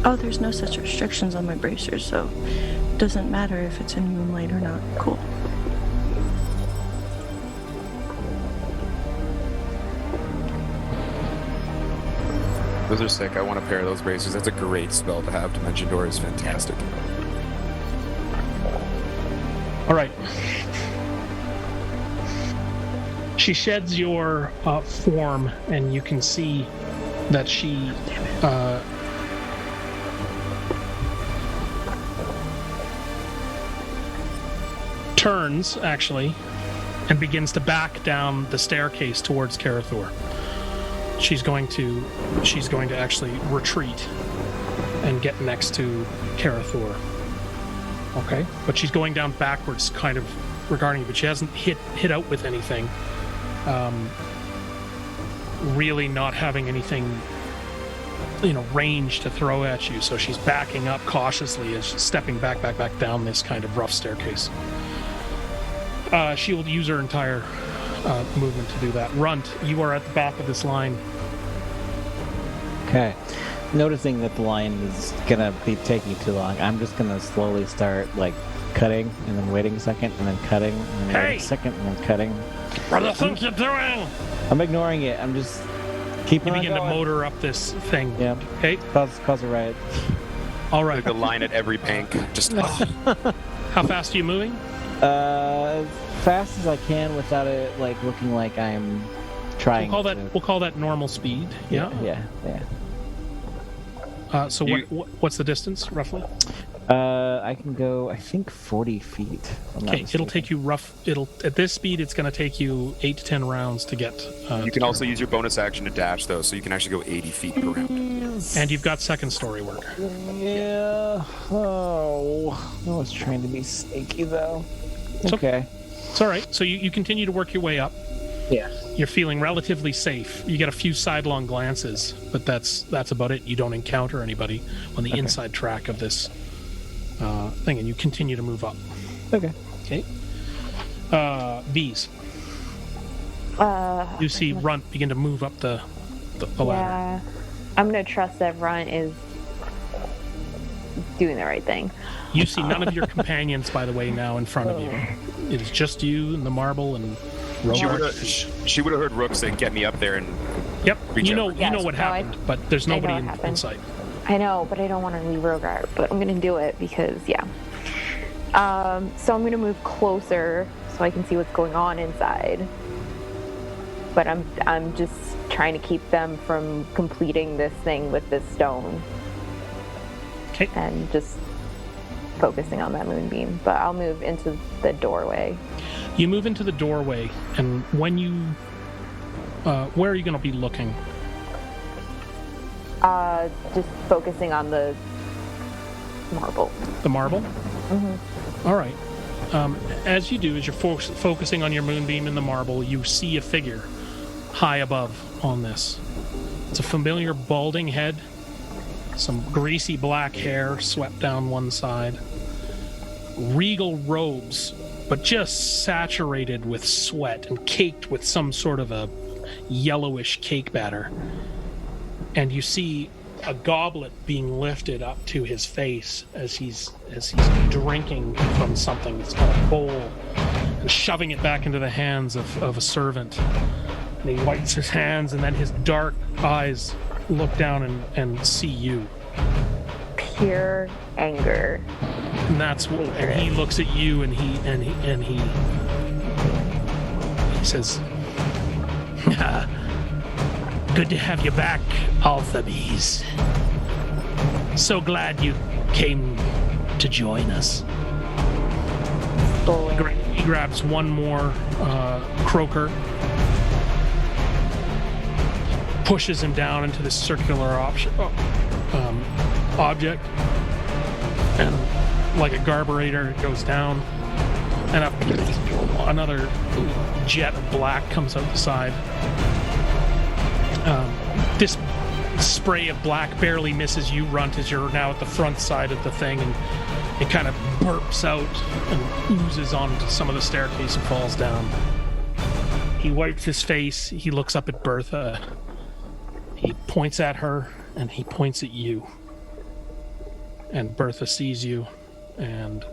Oh, there's no such restrictions on my bracers, so it doesn't matter if it's in moonlight or not. Cool. Those are sick. I want a pair of those bracers. That's a great spell to have. Dimension Door is fantastic. All right. She sheds your form, and you can see that she turns, actually, and begins to back down the staircase towards Karathor. She's going to actually retreat and get next to Karathor. Okay, but she's going down backwards, kind of regarding you, but she hasn't hit out with anything. Really not having anything, range to throw at you. So she's backing up cautiously as she's stepping back down this kind of rough staircase. She will use her entire movement to do that. Runt, you are at the back of this line. Okay. Noticing that the line is gonna be taking too long, I'm just gonna slowly start cutting and then waiting a second and then cutting and then waiting a second and then cutting. What do you think you're doing? I'm ignoring it. I'm just keeping on going. You begin to motor up this thing. Yeah. Okay. Cause a riot. All right. Like a line at every bank. Just. How fast are you moving? As fast as I can without it looking like I'm trying. We'll call that normal speed. Yeah. Yeah. So what's the distance roughly? I can go, I think, 40 feet. Okay, it'll take you at this speed, it's going to take you 8 to 10 rounds to get. You can also use your bonus action to dash, though, so you can actually go 80 feet per round. And you've got second story work. Yeah. Oh, I was trying to be sneaky, though. Okay. It's all right. So you continue to work your way up. Yeah. You're feeling relatively safe. You get a few sidelong glances, but that's about it. You don't encounter anybody on the inside track of this thing, and you continue to move up. Okay. Bees. You see Runt begin to move up the ladder. Yeah, I'm gonna trust that Runt is doing the right thing. You see none of your companions, by the way, now in front of you. It is just you and the marble and Rogar. She would have heard Rook say, "Get me up there," and yep. You know Yes, what happened, but there's nobody in sight. I know, but I don't want to leave Rogar, but I'm gonna do it because so I'm gonna move closer so I can see what's going on inside. But I'm just trying to keep them from completing this thing with this stone. Okay. And just focusing on that moonbeam. But I'll move into the doorway. You move into the doorway, and when you where are you going to be looking? Just focusing on the marble. The marble? Mm-hmm. All right. As you do, as you're focusing on your moonbeam in the marble, you see a figure high above on this. It's a familiar balding head, some greasy black hair swept down one side, regal robes, but just saturated with sweat and caked with some sort of a yellowish cake batter. And you see a goblet being lifted up to his face as he's drinking from something. It's got a bowl, and shoving it back into the hands of a servant. And he wipes his hands, and then his dark eyes look down and see you. Pure anger. And that's what. And he looks at you, and he says, "Good to have you back, all the bees. So glad you came to join us." He grabs one more croaker, pushes him down into this circular object, and like a garburator, it goes down, and another jet of black comes out the side. This spray of black barely misses you, Runt, as you're now at the front side of the thing, and it kind of burps out and oozes onto some of the staircase and falls down. He wipes his face. He looks up at Bertha. He points at her, and he points at you. And Bertha sees you, and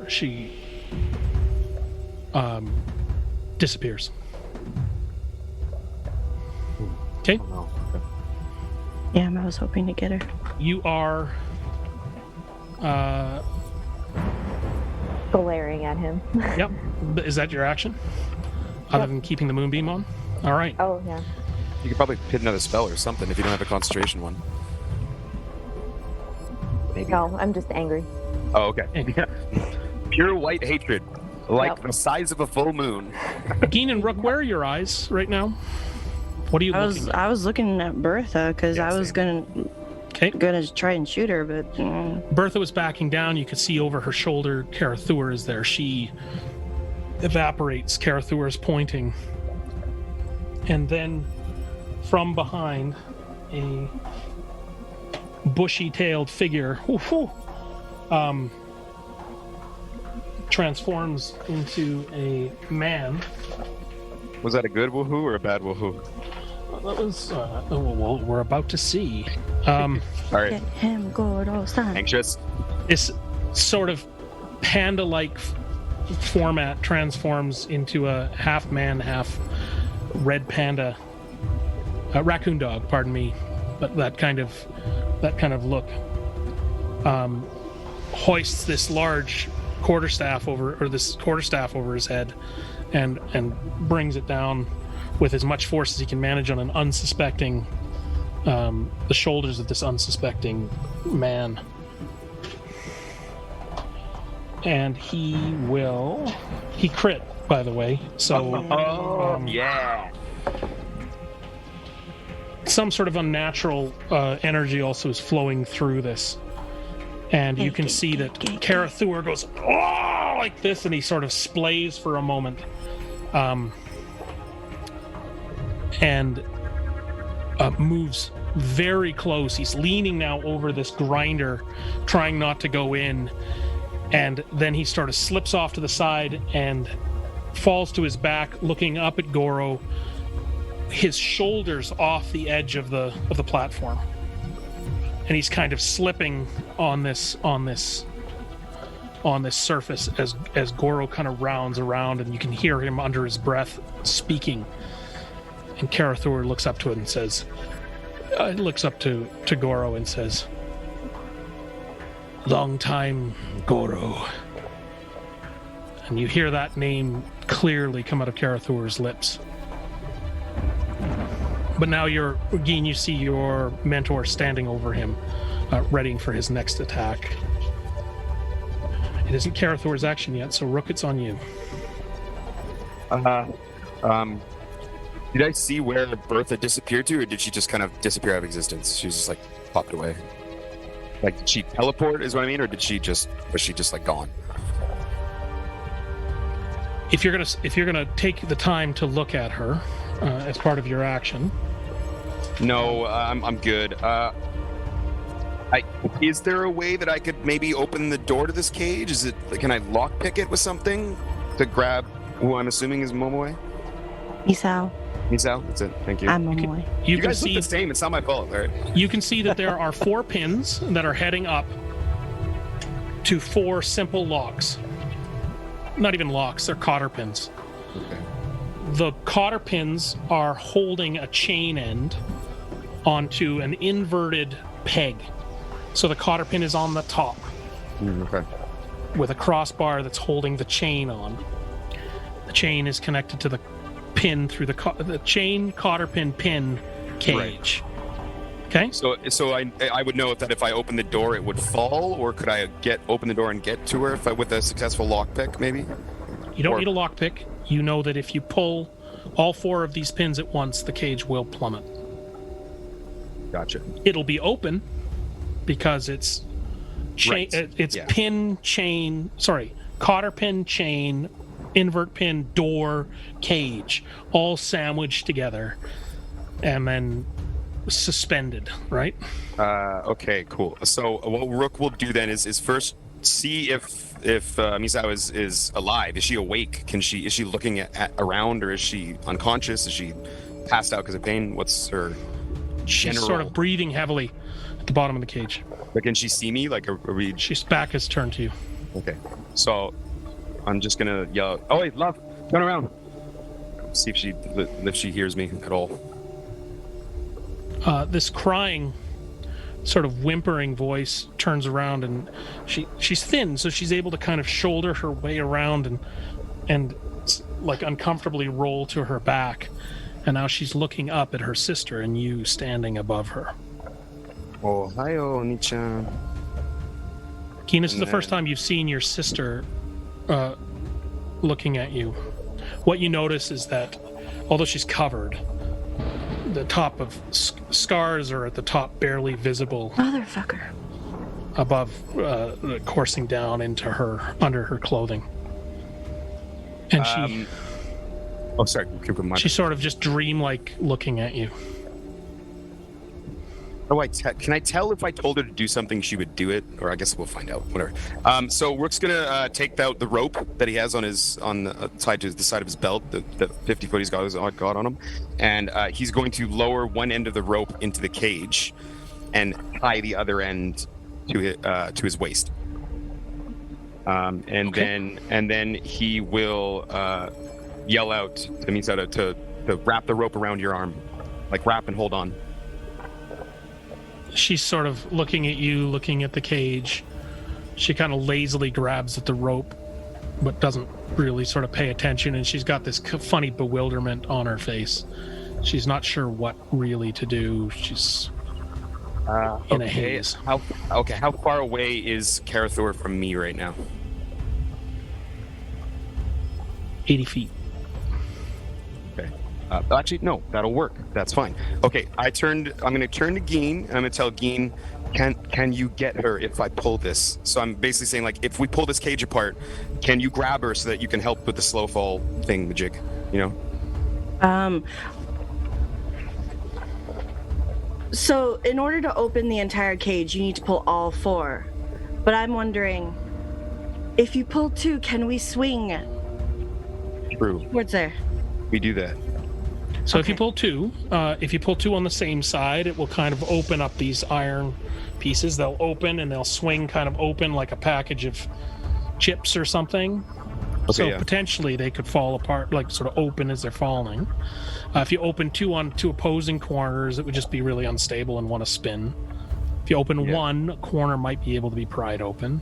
she disappears. Okay? Yeah, I was hoping to get her. You are glaring at him. Yep. Is that your action? Other than keeping the moonbeam on? All right. Oh, yeah. You could probably hit another spell or something if you don't have a concentration one. Maybe. No, I'm just angry. Oh, okay. Pure white hatred, like Yep. the size of a full moon. Geen and Rook, where are your eyes right now? What are you looking at? I was looking at Bertha because Yeah, I was same. gonna try and shoot her, but Bertha was backing down. You could see over her shoulder Karathur is there. She evaporates. Karathur is pointing. And then from behind, a bushy-tailed figure transforms into a man. Was that a good woohoo or a bad woohoo? That was, well, we're about to see. All right. get him, Goro-san. Anxious. This sort of panda-like format transforms into a half man, half red panda, raccoon dog, pardon me, but that kind of look. Hoists this large quarterstaff over his head, and brings it down with as much force as he can manage on an unsuspecting, the shoulders of this unsuspecting man. And he crit, by the way, so Yeah. some sort of unnatural energy also is flowing through this, and you can see that Karathur goes oh like this, and he sort of splays for a moment, and moves very close. He's leaning now over this grinder, trying not to go in, and then he sort of slips off to the side and falls to his back, looking up at Goro, his shoulders off the edge of the platform, and he's kind of slipping on this surface as Goro kind of rounds around, and you can hear him under his breath speaking. And Karathur looks up to it and says, to Goro and says, "Long time, Goro." And you hear that name clearly come out of Karathur's lips. But now Geen, you see your mentor standing over him, readying for his next attack. It isn't Karathur's action yet, so Rook, it's on you. Did I see where Bertha disappeared to, or did she just kind of disappear out of existence? She was just like popped away. Like, did she teleport? Is what I mean, or was she just like gone? If you're gonna take the time to look at her as part of your action. No, I'm good. Is there a way that I could maybe open the door to this cage? Can I lockpick it with something to grab who I'm assuming is Momoe? Misao. Misao? That's it. Thank you. I'm Momoe. You You can guys look see the same. It's not my fault, all right? you can see that there are 4 pins that are heading up to 4 simple locks. Not even locks, they're cotter pins. Okay. The cotter pins are holding a chain end onto an inverted peg. So the cotter pin is on the top Okay. with a crossbar that's holding the chain on. The chain is connected to the pin through the chain cotter pin cage. Okay? So I would know if I open the door it would fall, or could I open the door and get to her with a successful lockpick, maybe? You don't need a lockpick. You know that if you pull all 4 of these pins at once, the cage will plummet. Gotcha. It'll be open because it's Right. it's Yeah. cotter pin chain invert pin, door, cage, all sandwiched together, and then suspended, right? Okay, cool. So what Rook will do then is first see if Misao is alive. Is she awake? Is she looking at around, or is she unconscious? Is she passed out because of pain? What's her She's general... sort of breathing heavily at the bottom of the cage. But can she see me? Like, are we... She's back is turned to you. Okay. So I'm just gonna yell, "Oh wait, love, turn around." See if she hears me at all. This crying, sort of whimpering voice turns around, and she's thin, so she's able to kind of shoulder her way around and like uncomfortably roll to her back. And now she's looking up at her sister and you standing above her. Oh, hi, Oni-chan. Keen, this is the first time you've seen your sister looking at you. What you notice is that although she's covered, the top of scars are at the top barely visible. Motherfucker. Above, coursing down into her, under her clothing. And she... Oh, sorry. She's sort of just dream-like looking at you. Can I tell if I told her to do something, she would do it? Or I guess we'll find out. Whatever. So Rook's gonna take out the rope that he has on the side of his belt, the 50 foot he's got on him, and he's going to lower one end of the rope into the cage, and tie the other end to his waist. And then he will yell out to Misao to wrap the rope around your arm, like wrap and hold on. She's sort of looking at you, looking at the cage. She kind of lazily grabs at the rope, but doesn't really sort of pay attention, and she's got this funny bewilderment on her face. She's not sure what really to do. She's in a haze. How far away is Karathor from me right now? 80 feet. Okay. Actually, no, that'll work. That's fine. Okay, I'm going to turn to Geen. I'm going to tell Geen, can you get her if I pull this? So I'm basically saying, like, if we pull this cage apart, can you grab her so that you can help with the slow fall thing, the jig, you know? So in order to open the entire cage, you need to pull all four. But I'm wondering, if you pull two, can we swing? True. Towards there. We do that. So okay. If you pull two on the same side, it will kind of open up these iron pieces. They'll open and they'll swing kind of open like a package of chips or something. Okay, so potentially they could fall apart, like sort of open as they're falling. If you open two on two opposing corners, it would just be really unstable and want to spin. If you open one, a corner might be able to be pried open.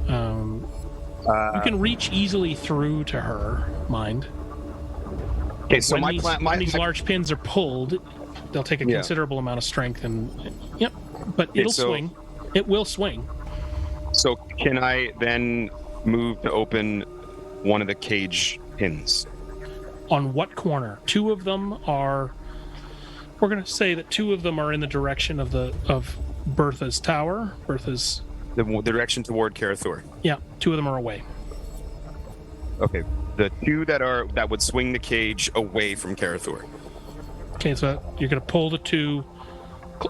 You can reach easily through to her, mind. Okay, so when these large pins are pulled, they'll take a considerable amount of strength, but it'll swing. It will swing. So can I then move to open one of the cage pins? On what corner? Two of them are... We're going to say that two of them are in the direction of Bertha's tower. The direction toward Karathor. Yeah, two of them are away. Okay, the two that would swing the cage away from Karathor. Okay, so you're going to pull the two...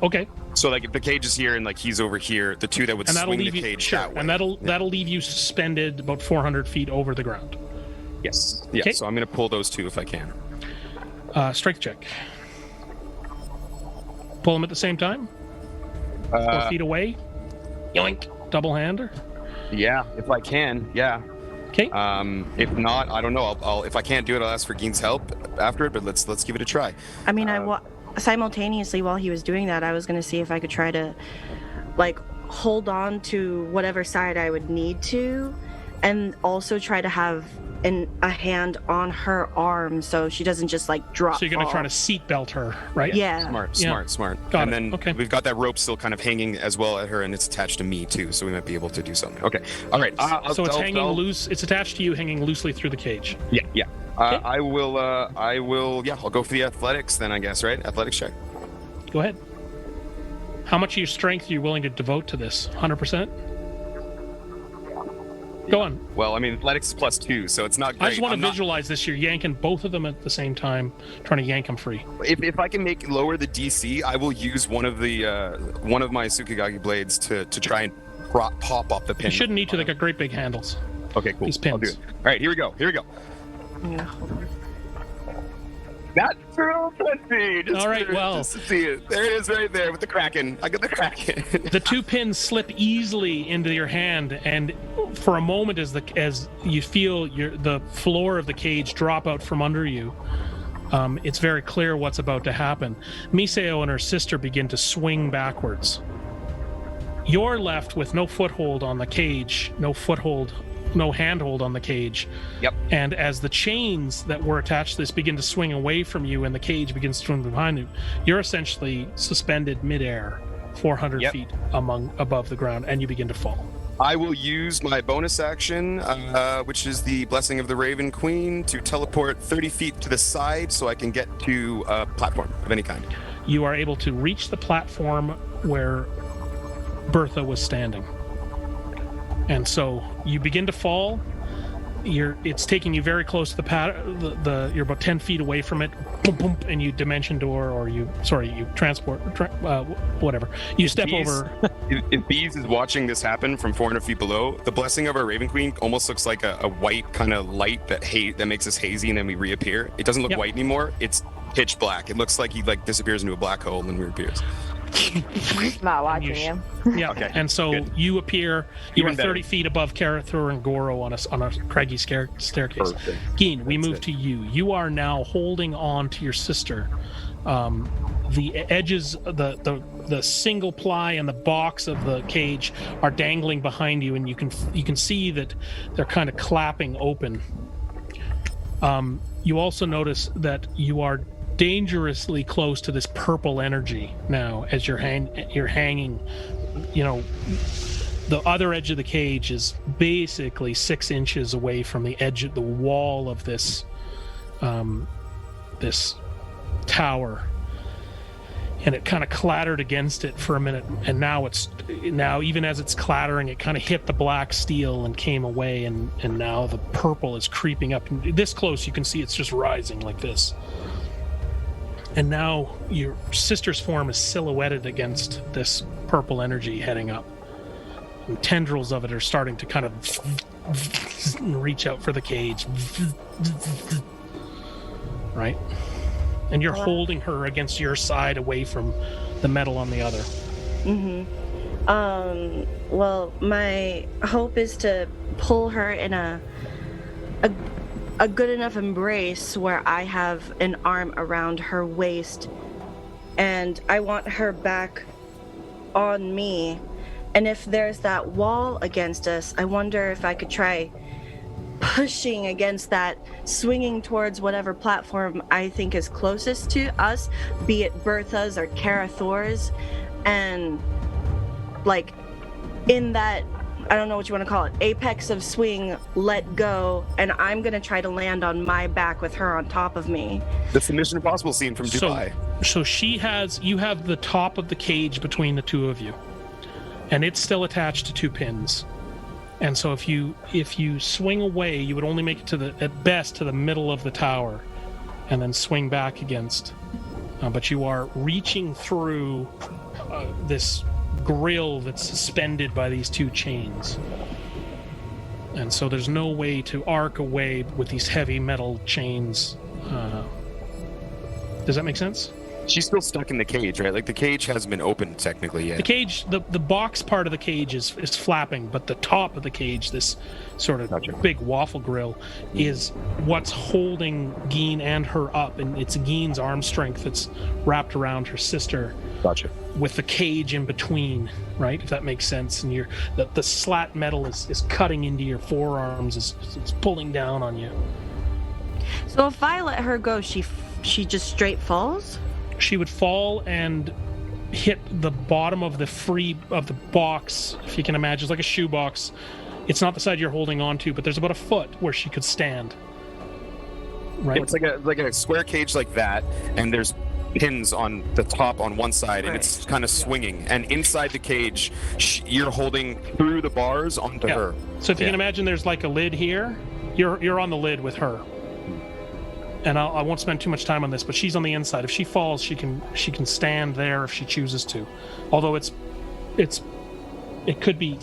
Okay. So, like, if the cage is here and, like, he's over here, the two that would swing the cage that way. And that'll leave you suspended about 400 feet over the ground. Yes. Yeah, okay. So I'm going to pull those two if I can. Strength check. Pull them at the same time? 4 feet away? Yoink. Double-hander? Yeah, if I can, yeah. Okay. If not, I don't know. I'll if I can't do it, I'll ask for Geen's help after it, but let's give it a try. I mean, simultaneously while he was doing that, I was going to see if I could try to, like, hold on to whatever side I would need to, and also try to have a hand on her arm so she doesn't just, like, drop. So you're going to try to seatbelt her, right? Yeah. Smart. Got and it. then we've got that rope still kind of hanging as well at her, and it's attached to me too, so we might be able to do something. Okay. All right. So it's hanging loose. It's attached to you, hanging loosely through the cage. Yeah. Okay. I will. I'll go for the athletics then, I guess. Right? Athletics check. Go ahead. How much of your strength are you willing to devote to this? 100%? Go on. Well, I mean, athletics is +2, so it's not great. I just want to visualize this. You're yanking both of them at the same time, trying to yank them free. If I can lower the DC, I will use one of my Tsukigagi blades to try and pop up the pin. You shouldn't need to. They got great big handles. Okay, cool. These pins. I'll do it. All right, here we go. Yeah, hold on. Natural 20. All right, well. Just to see it. There it is right there with the Kraken. I got the Kraken. The 2 pins slip easily into your hand, and for a moment as you feel the floor of the cage drop out from under you, it's very clear what's about to happen. Miseo and her sister begin to swing backwards. You're left with no foothold on the cage, no handhold on the cage. Yep. And as the chains that were attached to this begin to swing away from you and the cage begins to swing behind you, you're essentially suspended midair, 400 feet above the ground, and you begin to fall. I will use my bonus action, which is the Blessing of the Raven Queen, to teleport 30 feet to the side so I can get to a platform of any kind. You are able to reach the platform where Bertha was standing. And so you begin to fall. It's taking you very close to the pad. You're about 10 feet away from it. Boom, boom, and you dimension door, or you transport, whatever. You step over. If Bees is watching this happen from 400 feet below, the Blessing of our Raven Queen almost looks like a white kind of light that makes us hazy, and then we reappear. It doesn't look white anymore. It's pitch black. It looks like he disappears into a black hole and then reappears. Not watching you. Yeah. Okay. And so good. You appear. You Even are 30 feet above Karathur and Goro on a craggy staircase. Perfect. Geen, we move it. to you. You are now holding on to your sister. The edges, the single ply and the box of the cage are dangling behind you, and you can see that they're kind of clapping open. You also notice that you are dangerously close to this purple energy now as you're hanging. The other edge of the cage is basically 6 inches away from the edge of the wall of this tower, and it kind of clattered against it for a minute, and now even as it's clattering, it kind of hit the black steel and came away, and now the purple is creeping up. This close, you can see it's just rising like this. And now your sister's form is silhouetted against this purple energy heading up. And tendrils of it are starting to kind of reach out for the cage. Right? And you're holding her against your side away from the metal on the other. Well, my hope is to pull her in a good enough embrace where I have an arm around her waist, and I want her back on me. And if there's that wall against us, I wonder if I could try pushing against that, swinging towards whatever platform I think is closest to us, be it Bertha's or Karathor's, and in that, I don't know what you want to call it, apex of swing, let go, and I'm going to try to land on my back with her on top of me. That's the Mission Impossible scene from Dubai. So you have the top of the cage between the two of you, and it's still attached to 2 pins. And so if you swing away, you would only make it at best to the middle of the tower, and then swing back against. But you are reaching through this grill that's suspended by these 2 chains, and so there's no way to arc away with these heavy metal chains. Does that make sense? She's still stuck in the cage, right? The cage hasn't been opened technically yet. The cage, the box part of the cage is flapping, but the top of the cage, this sort of big waffle grill, is what's holding Geen and her up, and it's Geen's arm strength that's wrapped around her sister. Gotcha. With the cage in between, right? If that makes sense. And the slat metal is cutting into your forearms, it's pulling down on you. So if I let her go, she just straight falls? She would fall and hit the bottom of the box, if you can imagine. It's like a shoebox. It's not the side you're holding on to, but there's about a foot where she could stand. Right? Yeah, it's like a square cage like that, and there's pins on the top on one side, and it's kind of swinging. And inside the cage, you're holding through the bars onto her. So if you can imagine, there's like a lid here. You're on the lid with her. And I won't spend too much time on this, but she's on the inside. If she falls, she can stand there if she chooses to. Although it could be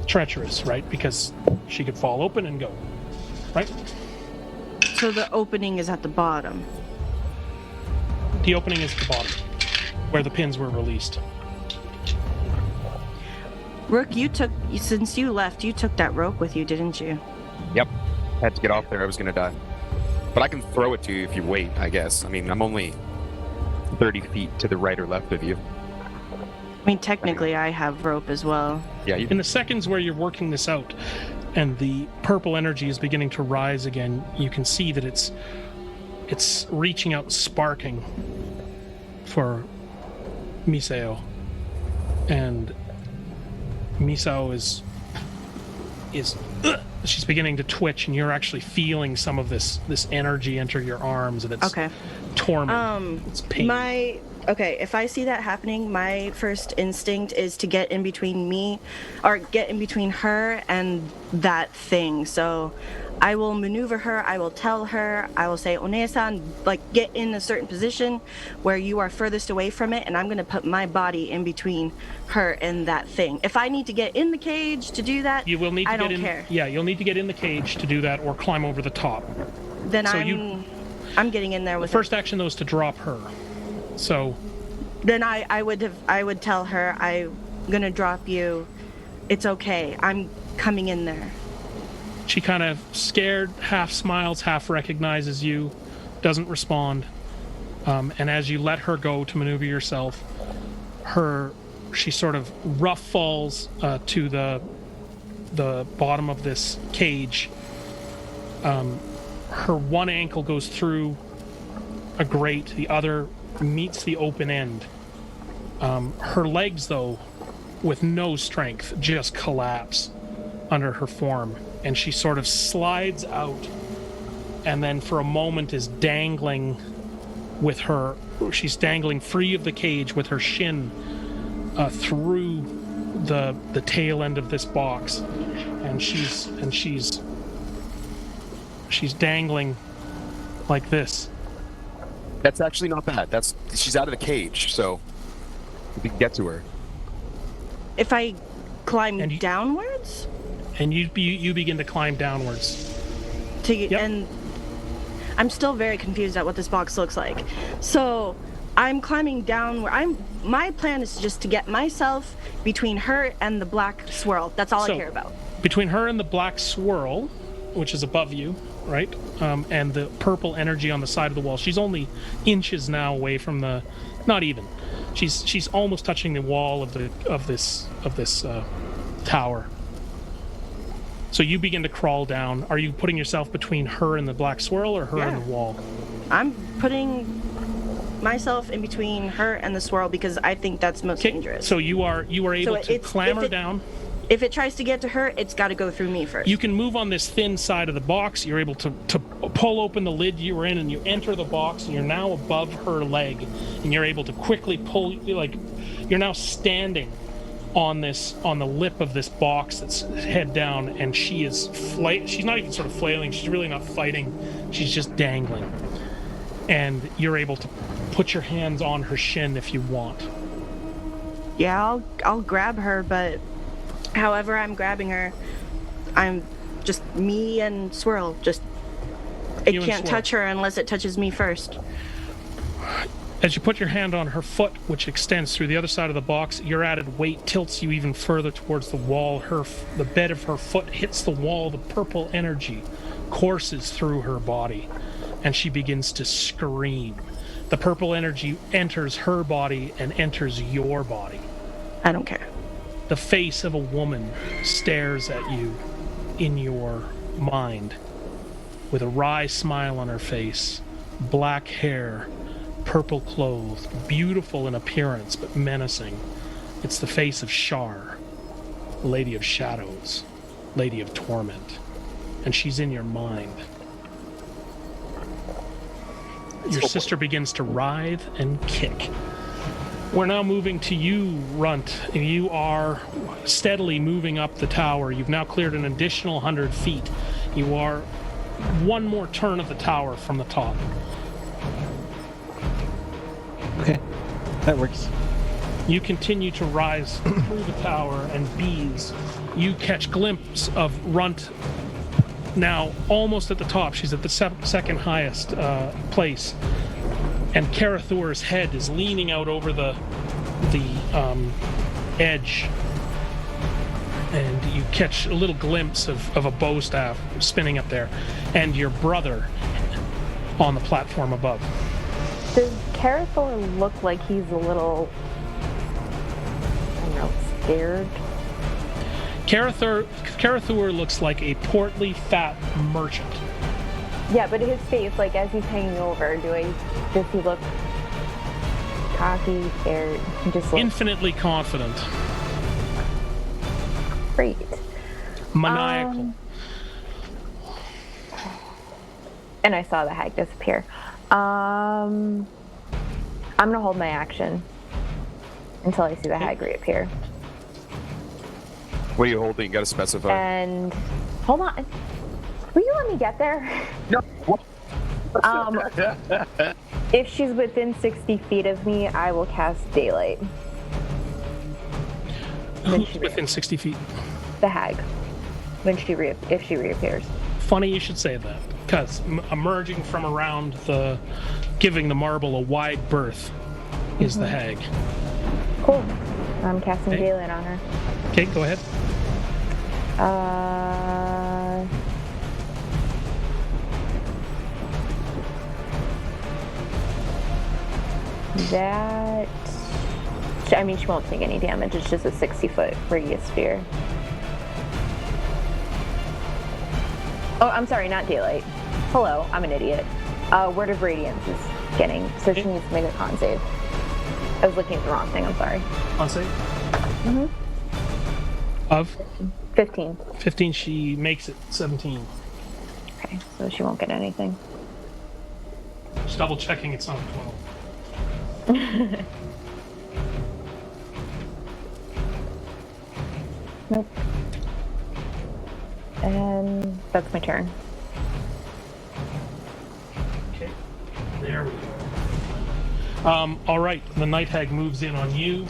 treacherous, right? Because she could fall open and go, right? So the opening is at the bottom. The opening is at the bottom, where the pins were released. Rook, since you left, you took that rope with you, didn't you? Yep. Had to get off there. I was going to die. But I can throw it to you if you wait, I guess. I mean, I'm only 30 feet to the right or left of you. I mean, technically, I have rope as well. Yeah. In the seconds where you're working this out, and the purple energy is beginning to rise again, you can see that it's reaching out, sparking for Misao. And Misao is she's beginning to twitch, and you're actually feeling some of this energy enter your arms, and it's torment. It's pain. If I see that happening, my first instinct is to get in between me, or get in between her and that thing. So I will maneuver her, I will tell her, I will say, One-san, like, get in a certain position where you are furthest away from it, and I'm going to put my body in between her and that thing. If I need to get in the cage to do that, you will need to I don't care. Yeah, you'll need to get in the cage to do that, or climb over the top. Then I'm getting in there with the first action, though, is to drop her. So then I would tell her, I'm going to drop you. It's okay. I'm coming in there. She kind of scared, half smiles, half recognizes you, doesn't respond. And as you let her go to maneuver yourself, she sort of rough falls to the bottom of this cage. Her one ankle goes through a grate, the other meets the open end. Her legs, though, with no strength, just collapse under her form, and she sort of slides out, and then for a moment is dangling with her. She's dangling free of the cage with her shin through the tail end of this box, and she's dangling like this. That's actually not bad. She's out of the cage, so we can get to her. If I climb downwards? And you begin to climb downwards. And I'm still very confused at what this box looks like. So I'm climbing down my plan is just to get myself between her and the black swirl. That's all I care about. Between her and the black swirl, which is above you, right? And the purple energy on the side of the wall. She's only inches now away from not even. She's almost touching the wall of this tower. So you begin to crawl down. Are you putting yourself between her and the black swirl, or her and the wall? I'm putting myself in between her and the swirl because I think that's most dangerous. So you are able to clamber down. If it tries to get to her, it's got to go through me first. You can move on this thin side of the box. You're able to pull open the lid you were in, and you enter the box, and you're now above her leg, and you're able to quickly pull, like, you're now standing on the lip of this box that's head down, and she's not even sort of flailing. She's really not fighting. She's just dangling. And you're able to put your hands on her shin if you want. Yeah, I'll grab her, but however I'm grabbing her, I'm just me and Swirl. It can't touch her unless it touches me first. As you put your hand on her foot, which extends through the other side of the box, your added weight tilts you even further towards the wall. The bed of her foot hits the wall. The purple energy courses through her body, and she begins to scream. The purple energy enters her body and enters your body. I don't care. The face of a woman stares at you in your mind with a wry smile on her face, black hair, purple clothes, beautiful in appearance but menacing. It's the face of Shar, Lady of Shadows, Lady of Torment, and she's in your mind. Your sister begins to writhe and kick. We're now moving to you, Runt. You are steadily moving up the tower. You've now cleared an additional 100 feet. You are one more turn of the tower from the top. Okay, that works. You continue to rise through the tower, and Bees, you catch glimpse of Runt now almost at the top. She's at the second highest place. And Karathur's head is leaning out over the edge, and you catch a little glimpse of a bow staff spinning up there, and your brother on the platform above. Does Karathur look like he's a little, I don't know, scared? Karathur looks like a portly, fat merchant. Yeah, but his face, like as he's hanging over, does he look cocky, scared? He just looks Infinitely confident. great. Maniacal. And I saw the hag disappear. I'm gonna hold my action until I see the hag reappear. What are you holding? You gotta specify. And hold on. Will you let me get there? No. If she's within 60 feet of me, I will cast Daylight. Who's within 60 feet? The hag. If she reappears. Funny you should say that, because emerging from around giving the marble a wide berth is the hag. Cool. I'm casting Okay. Daylight on her. Okay, go ahead. That... I mean, she won't take any damage. It's just a 60-foot radius sphere. Oh, I'm sorry, not Daylight. Hello, I'm an idiot. Word of Radiance is getting... So she needs to make a con save. I was looking at the wrong thing, I'm sorry. Con save? Mm-hmm. Of? 15. 15, she makes it 17. Okay, so she won't get anything. Just double checking it's not 12. Nope. And that's my turn. Okay, there we go. All right, the night hag moves in on you.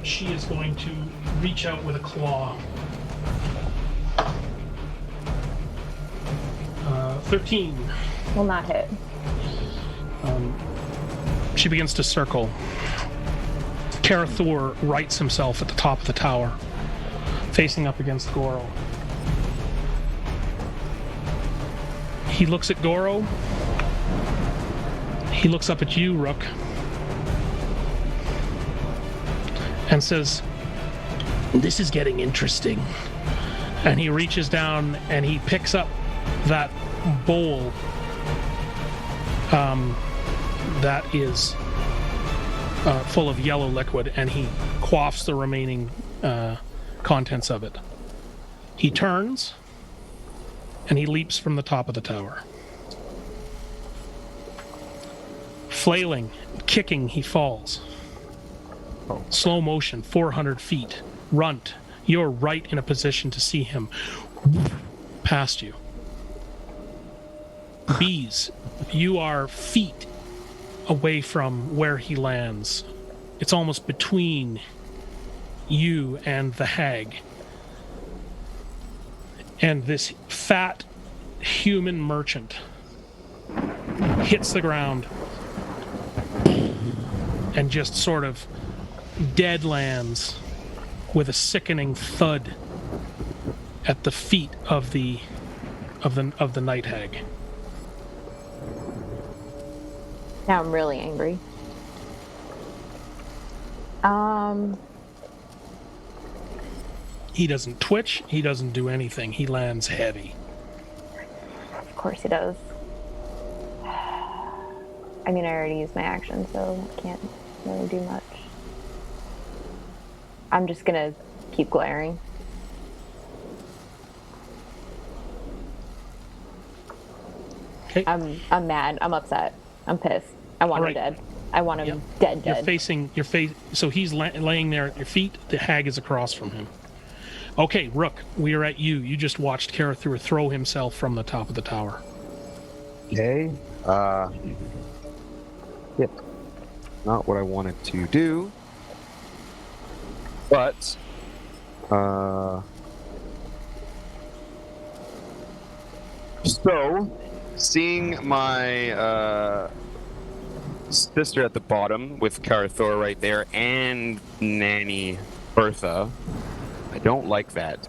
She is going to reach out with a claw. 13. Will not hit. She begins to circle. Karathur rights himself at the top of the tower, facing up against Goro. He looks at Goro. He looks up at you, Rook, and says, "This is getting interesting." And he reaches down and he picks up that bowl that is full of yellow liquid, and he quaffs the remaining contents of it. He turns and he leaps from the top of the tower. Flailing, kicking, he falls. Slow motion, 400 feet. Runt, you're right in a position to see him past you. Bees, you are feet away from where he lands. It's almost between you and the hag. And this fat human merchant hits the ground and just sort of dead lands with a sickening thud at the feet of the night hag. Now I'm really angry. He doesn't twitch. He doesn't do anything. He lands heavy. Of course he does. I mean, I already used my action, so I can't really do much. I'm just gonna keep glaring. Okay. I'm mad. I'm upset. I'm pissed. I want him Alright. dead. I want him Yep. dead. So he's laying there at your feet. The hag is across from him. Okay, Rook, we are at you. You just watched Karathur throw himself from the top of the tower. Okay. Yep. Not what I wanted to do. But so seeing my sister at the bottom with Karathor right there and Nanny Bertha, I don't like that.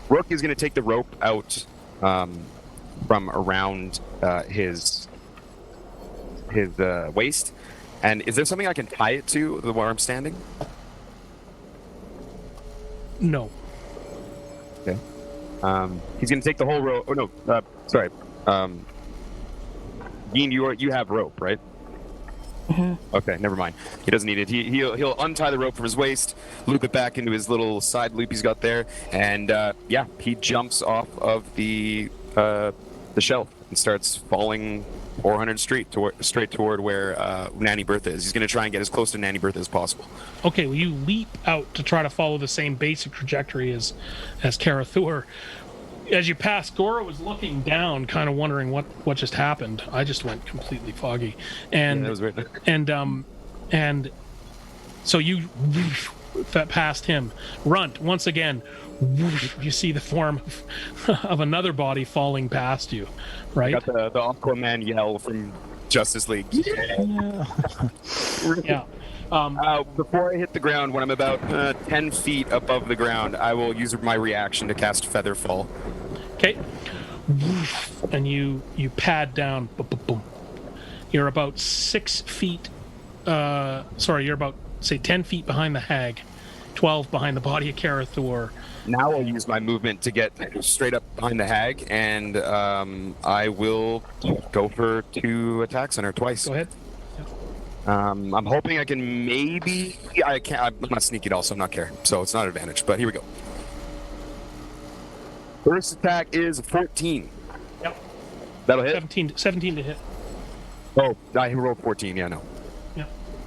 Rook is going to take the rope out from around his waist. And is there something I can tie it to where I'm standing? No. Okay. He's going to take the whole rope. Oh no, sorry. Dean, you have rope, right? Mm-hmm. Okay, never mind. He doesn't need it. He'll untie the rope from his waist, loop it back into his little side loop he's got there, and he jumps off of the shelf and starts falling 400 straight toward where Nanny Bertha is. He's going to try and get as close to Nanny Bertha as possible. Okay, well, you leap out to try to follow the same basic trajectory as Karathur. As you pass, Gora was looking down, kind of wondering what just happened. I just went completely foggy, and that was weird. and so you past him. Runt once again. You see the form of another body falling past you, right? Got the Aquaman yell from Justice League. Yeah. Before I hit the ground, when I'm about 10 feet above the ground, I will use my reaction to cast Featherfall. Okay. And you pad down. Boom, boom, boom. You're about 6 feet. You're about, say, 10 feet behind the hag, 12 behind the body of Karathor. Now I'll use my movement to get straight up behind the hag, and I will go for 2 attacks on her twice. Go ahead. I'm hoping I can maybe... I can't. I'm not sneaky at all, so I'm not care. So it's not an advantage, but here we go. First attack is 14. Yep. That'll hit? 17 to hit. Oh, I rolled 14. Yeah, no. Yeah.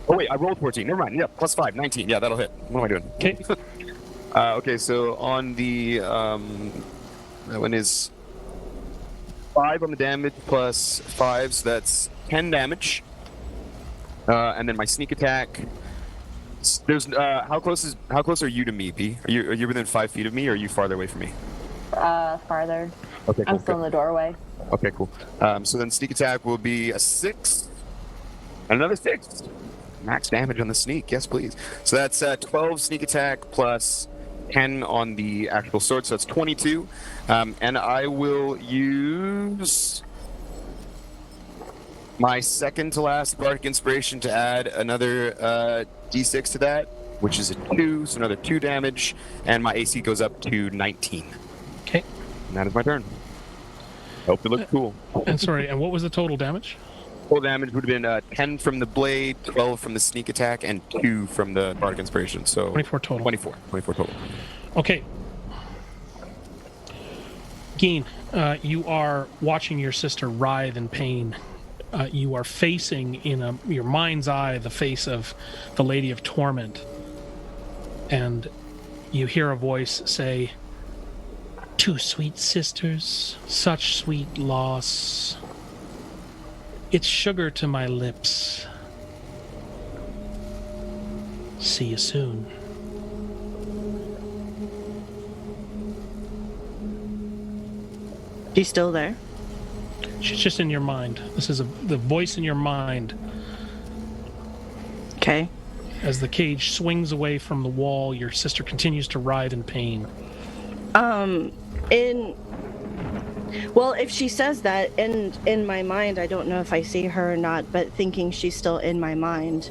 Oh, wait, I rolled 14. Never mind. Yeah, plus 5, 19. Yeah, that'll hit. What am I doing? Okay. Okay, so on the... that one is 5 on the damage plus 5, so that's 10 damage. And then my sneak attack. There's how close are you to me, B? Are you within 5 feet of me, or are you farther away from me? Farther. Okay, cool. I'm still in the doorway. Okay, cool. So then sneak attack will be a 6, and another 6. Max damage on the sneak, yes, please. So that's 12 sneak attack plus 10 on the actual sword, so it's 22. And I will use my second to last Bardic Inspiration to add another D6 to that, which is a 2, so another 2 damage, and my AC goes up to 19. Okay. And that is my turn. Hope it looks cool. And what was the total damage? Total damage would have been 10 from the blade, 12 from the sneak attack, and 2 from the Bardic Inspiration, so... 24 total. 24 total. Okay. Geen, you are watching your sister writhe in pain. You are facing in your mind's eye the face of the Lady of Torment. And you hear a voice say, "Two sweet sisters, such sweet loss. It's sugar to my lips. See you soon." She's still there? She's just in your mind. This is the voice in your mind. Okay. As the cage swings away from the wall, your sister continues to writhe in pain. Well, if she says that, in my mind, I don't know if I see her or not, but thinking she's still in my mind,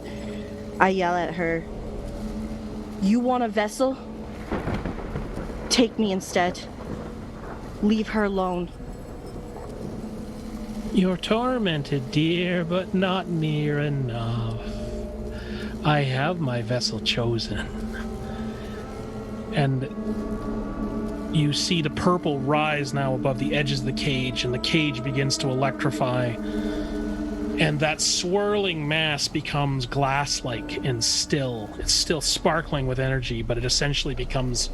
I yell at her, "You want a vessel? Take me instead. Leave her alone." You're tormented, dear, but not near enough. I have my vessel chosen. And you see the purple rise now above the edges of the cage, and the cage begins to electrify. And that swirling mass becomes glass-like and still. It's still sparkling with energy, but it essentially becomes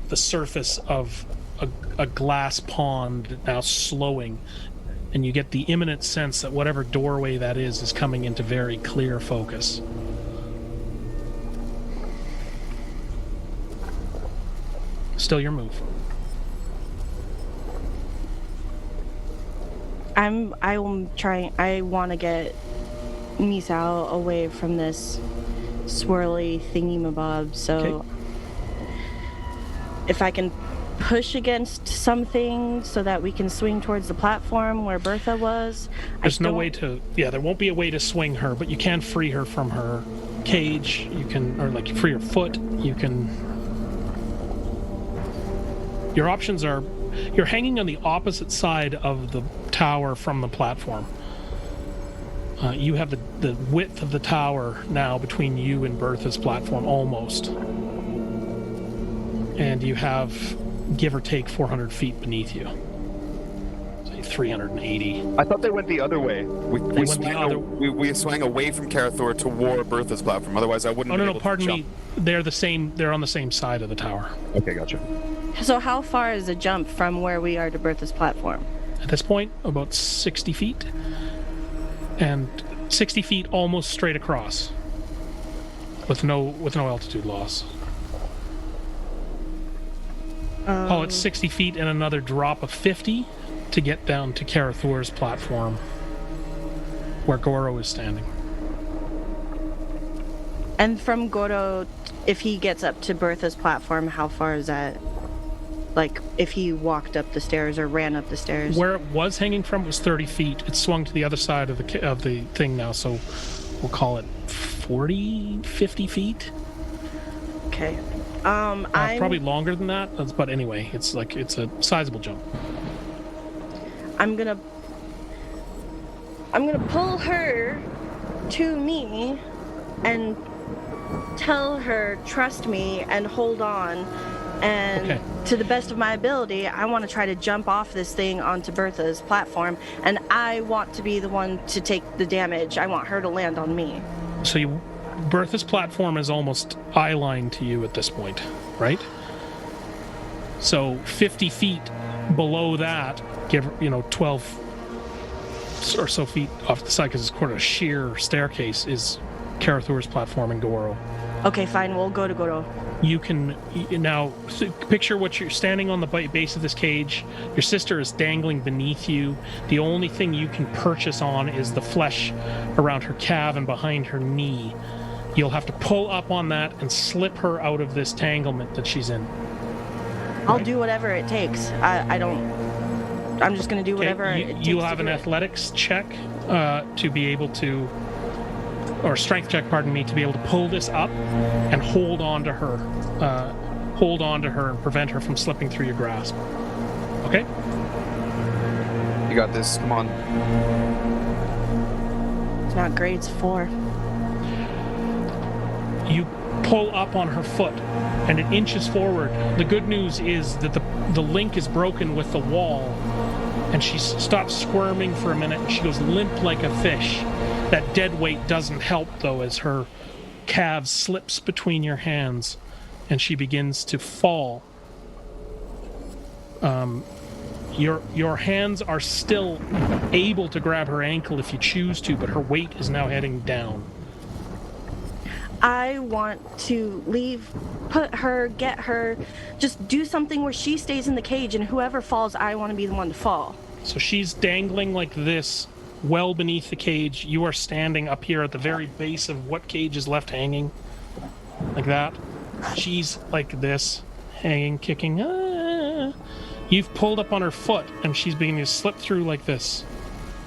the surface of a glass pond now slowing. And you get the imminent sense that whatever doorway that is coming into very clear focus. Still your move. I want to get Misao away from this swirly thingy-mabob, so Okay. if I can push against something so that we can swing towards the platform where Bertha was. There's no way to, there won't be a way to swing her, but you can free her from her cage. You can, or like free her foot. You can. Your options are, you're hanging on the opposite side of the tower from the platform. You have the width of the tower now between you and Bertha's platform, almost. And you have, give or take, 400 feet beneath you. Say 380. I thought they went the other way. We swang away from Karathor toward Bertha's platform. Otherwise, I wouldn't. Oh, be no, able pardon to me. They're the same. They're on the same side of the tower. Okay, gotcha. So how far is the jump from where we are to Bertha's platform? At this point, about 60 feet. And 60 feet almost straight across. With no altitude loss. Oh, it's 60 feet and another drop of 50 to get down to Karathor's platform, where Goro is standing. And from Goro, if he gets up to Bertha's platform, how far is that? Like, if he walked up the stairs or ran up the stairs? Where it was hanging from was 30 feet. It swung to the other side of the thing now, so we'll call it 40, 50 feet. Okay. Probably longer than that, but anyway, it's a sizable jump. I'm gonna pull her to me and tell her, trust me and hold on. And Okay. to the best of my ability, I want to try to jump off this thing onto Bertha's platform, and I want to be the one to take the damage. I want her to land on me. So Bertha's platform is almost eye-line to you at this point, right? So 50 feet below that, give 12 or so feet off the side, because it's quite a sheer staircase, is Karathor's platform and Goro. Okay, fine, we'll go to Goro. You can now picture what you're standing on the base of this cage. Your sister is dangling beneath you. The only thing you can purchase on is the flesh around her calf and behind her knee. You'll have to pull up on that and slip her out of this tanglement that she's in. I'll do whatever it takes. I'm just going to do whatever it takes. You'll have an athletics check to be able to, or strength check, pardon me, to be able to pull this up and hold on to her and prevent her from slipping through your grasp. Okay? You got this. Come on. It's not great, it's 4. You pull up on her foot and it inches forward. The good news is that the link is broken with the wall, and she stops squirming for a minute and she goes limp like a fish. That dead weight doesn't help, though, as her calf slips between your hands and she begins to fall. Your hands are still able to grab her ankle if you choose to, but her weight is now heading down. I want to leave, put her, get her, just do something where she stays in the cage, and whoever falls, I want to be the one to fall. So she's dangling like this, well beneath the cage. You are standing up here at the very base of what cage is left hanging. Like that. She's like this, hanging, kicking. Ah. You've pulled up on her foot, and she's beginning to slip through like this.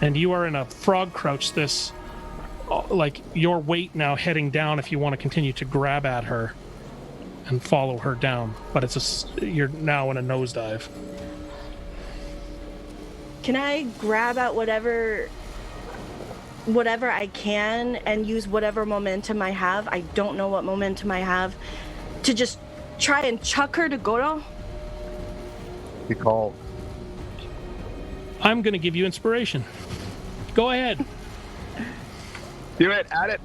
And you are in a frog crouch, this, like your weight now heading down if you want to continue to grab at her and follow her down. But you're now in a nosedive. Can I grab at whatever I can and use whatever momentum I have? I don't know what momentum I have, to just try and chuck her to Goro? He called. I'm going to give you inspiration. Go ahead. Do it. Add it.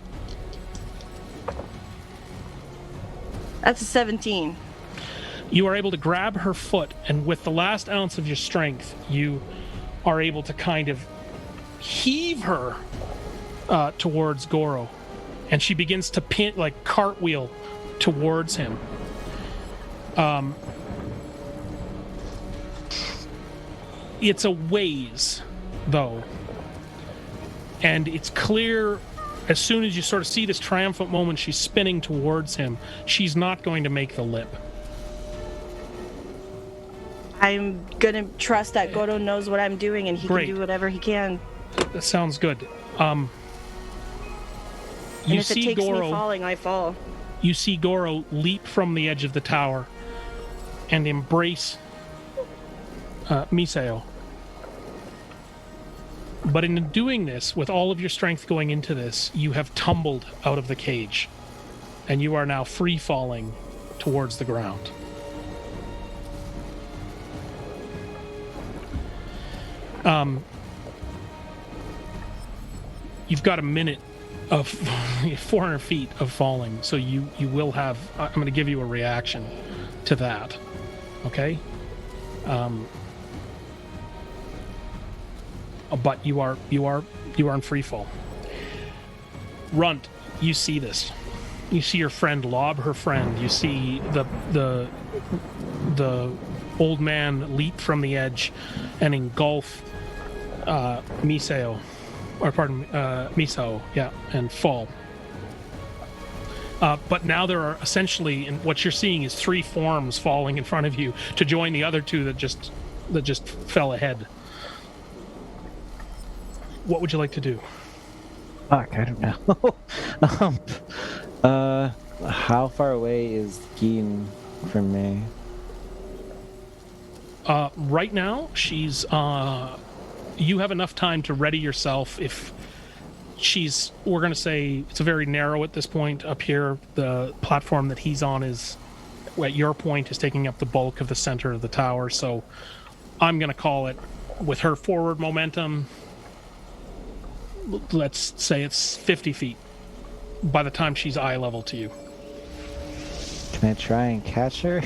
That's a 17. You are able to grab her foot, and with the last ounce of your strength, you are able to kind of heave her towards Goro, and she begins to cartwheel towards him. It's a ways, though, and it's clear as soon as you sort of see this triumphant moment, she's spinning towards him. She's not going to make the lip. I'm gonna trust that Goro knows what I'm doing and he Great. can do whatever he can. That sounds good. And You if it see takes me Goro. falling, I fall. You see Goro leap from the edge of the tower and embrace Miseo. But in doing this, with all of your strength going into this, you have tumbled out of the cage, and you are now free falling towards the ground. You've got a minute of 400 feet of falling, so you will have. I'm going to give you a reaction to that. Okay. But you are in free fall. Runt, you see this. You see your friend lob her friend. You see the old man leap from the edge and engulf Miseo, yeah, and fall. But now there are essentially, and what you're seeing is 3 forms falling in front of you to join the other 2 that just fell ahead. What would you like to do? Fuck, I don't know. How far away is Geen from me? Right now, she's. You have enough time to ready yourself. If she's, we're going to say it's very narrow at this point up here. The platform that he's on is, at your point, is taking up the bulk of the center of the tower. So, I'm going to call it, with her forward momentum, let's say it's 50 feet by the time she's eye level to you. Can I try and catch her?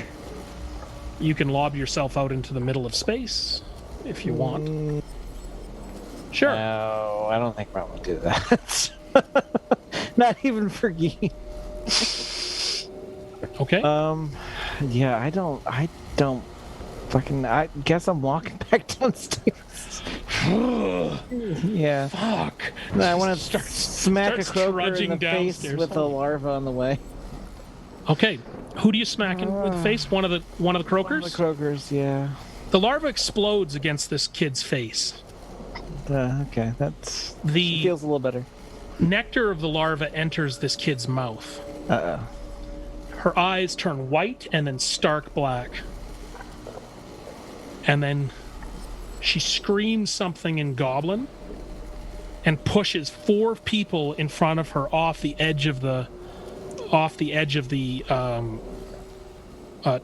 You can lob yourself out into the middle of space if you want. Sure. No, I don't think I want to do that. Not even for Geen. Okay. Yeah, I don't fucking. I guess I'm walking back downstairs. Yeah. Fuck. I want to smack a croaker trudging in the face downstairs. with a larva on the way. Okay. Who do you smack in with the face? One of the croakers? One of the croakers, yeah. The larva explodes against this kid's face. Okay, The feels a little better. nectar of the larva enters this kid's mouth. Uh-oh. Her eyes turn white and then stark black. And then she screams something in Goblin and pushes 4 people in front of her off the edge of the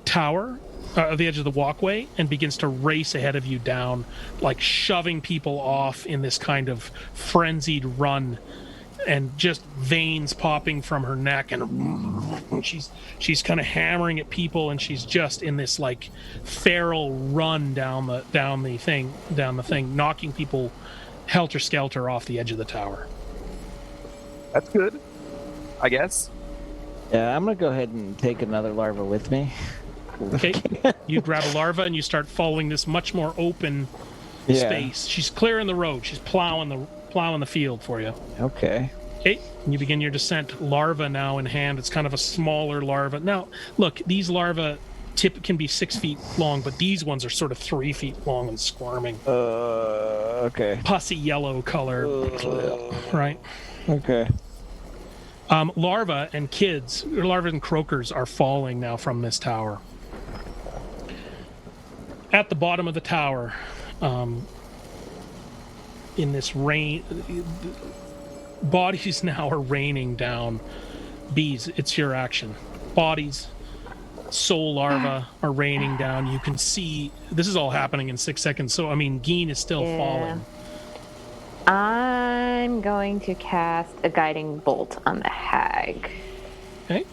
tower, the edge of the walkway, and begins to race ahead of you down, like shoving people off in this kind of frenzied run, and just veins popping from her neck, and she's kind of hammering at people, and she's just in this like feral run down the thing, knocking people helter skelter off the edge of the tower. That's good, I guess. Yeah, I'm gonna go ahead and take another larva with me. Okay. You grab a larva and you start following this much more open space. She's clearing the road. She's plowing the field for you. Okay. Okay. And you begin your descent. Larva now in hand. It's kind of a smaller larva. Now, look, these larvae can be 6 feet long, but these ones are sort of 3 feet long and squirming. Okay. Pussy yellow color. Right. Okay. Larvae and croakers are falling now from this tower. At the bottom of the tower, in this rain, bodies now are raining down. Bees, it's your action. Bodies soul larvae are raining down. You can see this is all happening in 6 seconds. So I mean, Geen is still falling. I'm going to cast a guiding bolt on the hag. Okay.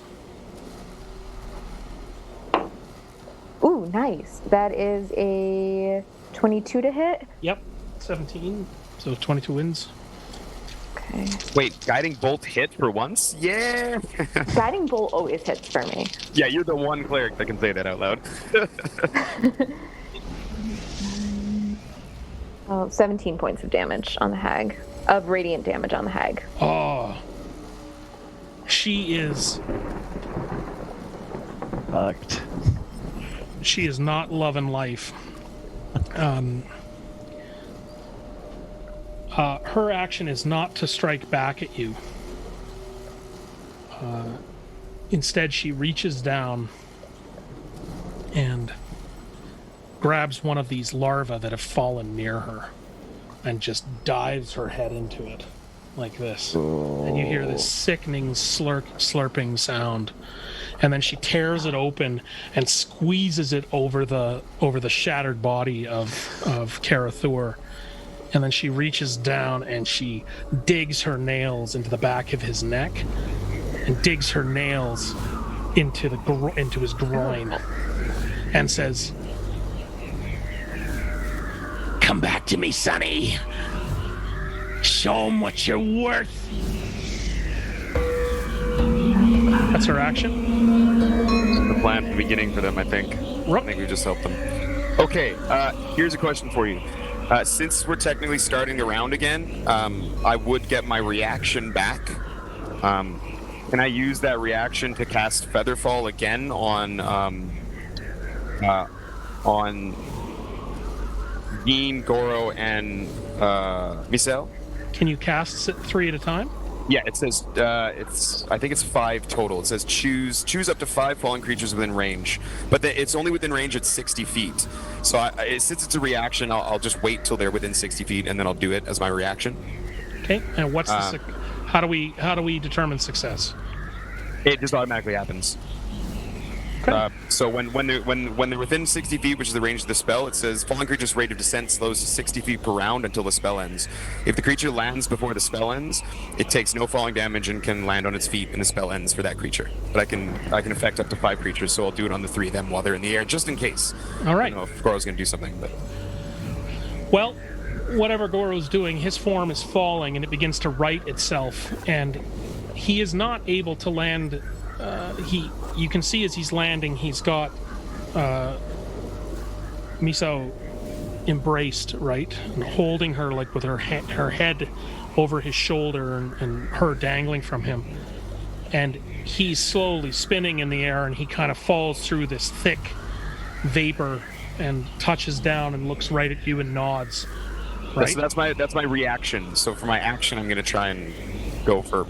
Ooh, nice. That is a 22 to hit. Yep. 17. So 22 wins. Okay. Wait, guiding bolt hit for once? Yeah. Guiding bolt always hits for me. Yeah, you're the one cleric that can say that out loud. 17 points of damage on the hag. Of radiant damage on the hag. Oh. She is Fucked. She is not loving life. Her action is not to strike back at you. Instead, she reaches down and grabs one of these larvae that have fallen near her and just dives her head into it like this. And you hear this sickening slurping sound. And then she tears it open and squeezes it over the shattered body of Karathur. And then she reaches down and she digs her nails into the back of his neck and digs her nails into his groin and says, "Come back to me, Sonny. Show him what you're worth." That's her action. The plan from the beginning for them, I think. Rook. I think we just helped them. Okay, here's a question for you. Since we're technically starting the round again, I would get my reaction back. Can I use that reaction to cast Featherfall again on Geen, Goro, and Misel? Can you cast 3 at a time? Yeah, it says I think it's 5 total. It says choose up to 5 fallen creatures within range, but it's only within range at 60 feet. So since it's a reaction, I'll just wait till they're within 60 feet and then I'll do it as my reaction. Okay. And what's how do we determine success? It just automatically happens. Okay. So when they're within 60 feet, which is the range of the spell, it says fallen creature's rate of descent slows to 60 feet per round until the spell ends. If the creature lands before the spell ends, it takes no falling damage and can land on its feet, and the spell ends for that creature. But I can affect up to 5 creatures, so I'll do it on the 3 of them while they're in the air, just in case. All right. I don't know if Goro's going to do something, but Well, whatever Goro's doing, his form is falling and it begins to right itself, and he is not able to land. You can see as he's landing, he's got Miso embraced, right, and holding her like with her head over his shoulder and her dangling from him, and he's slowly spinning in the air, and he kind of falls through this thick vapor and touches down and looks right at you and nods. Right. So that's my reaction. So for my action, I'm going to try and go for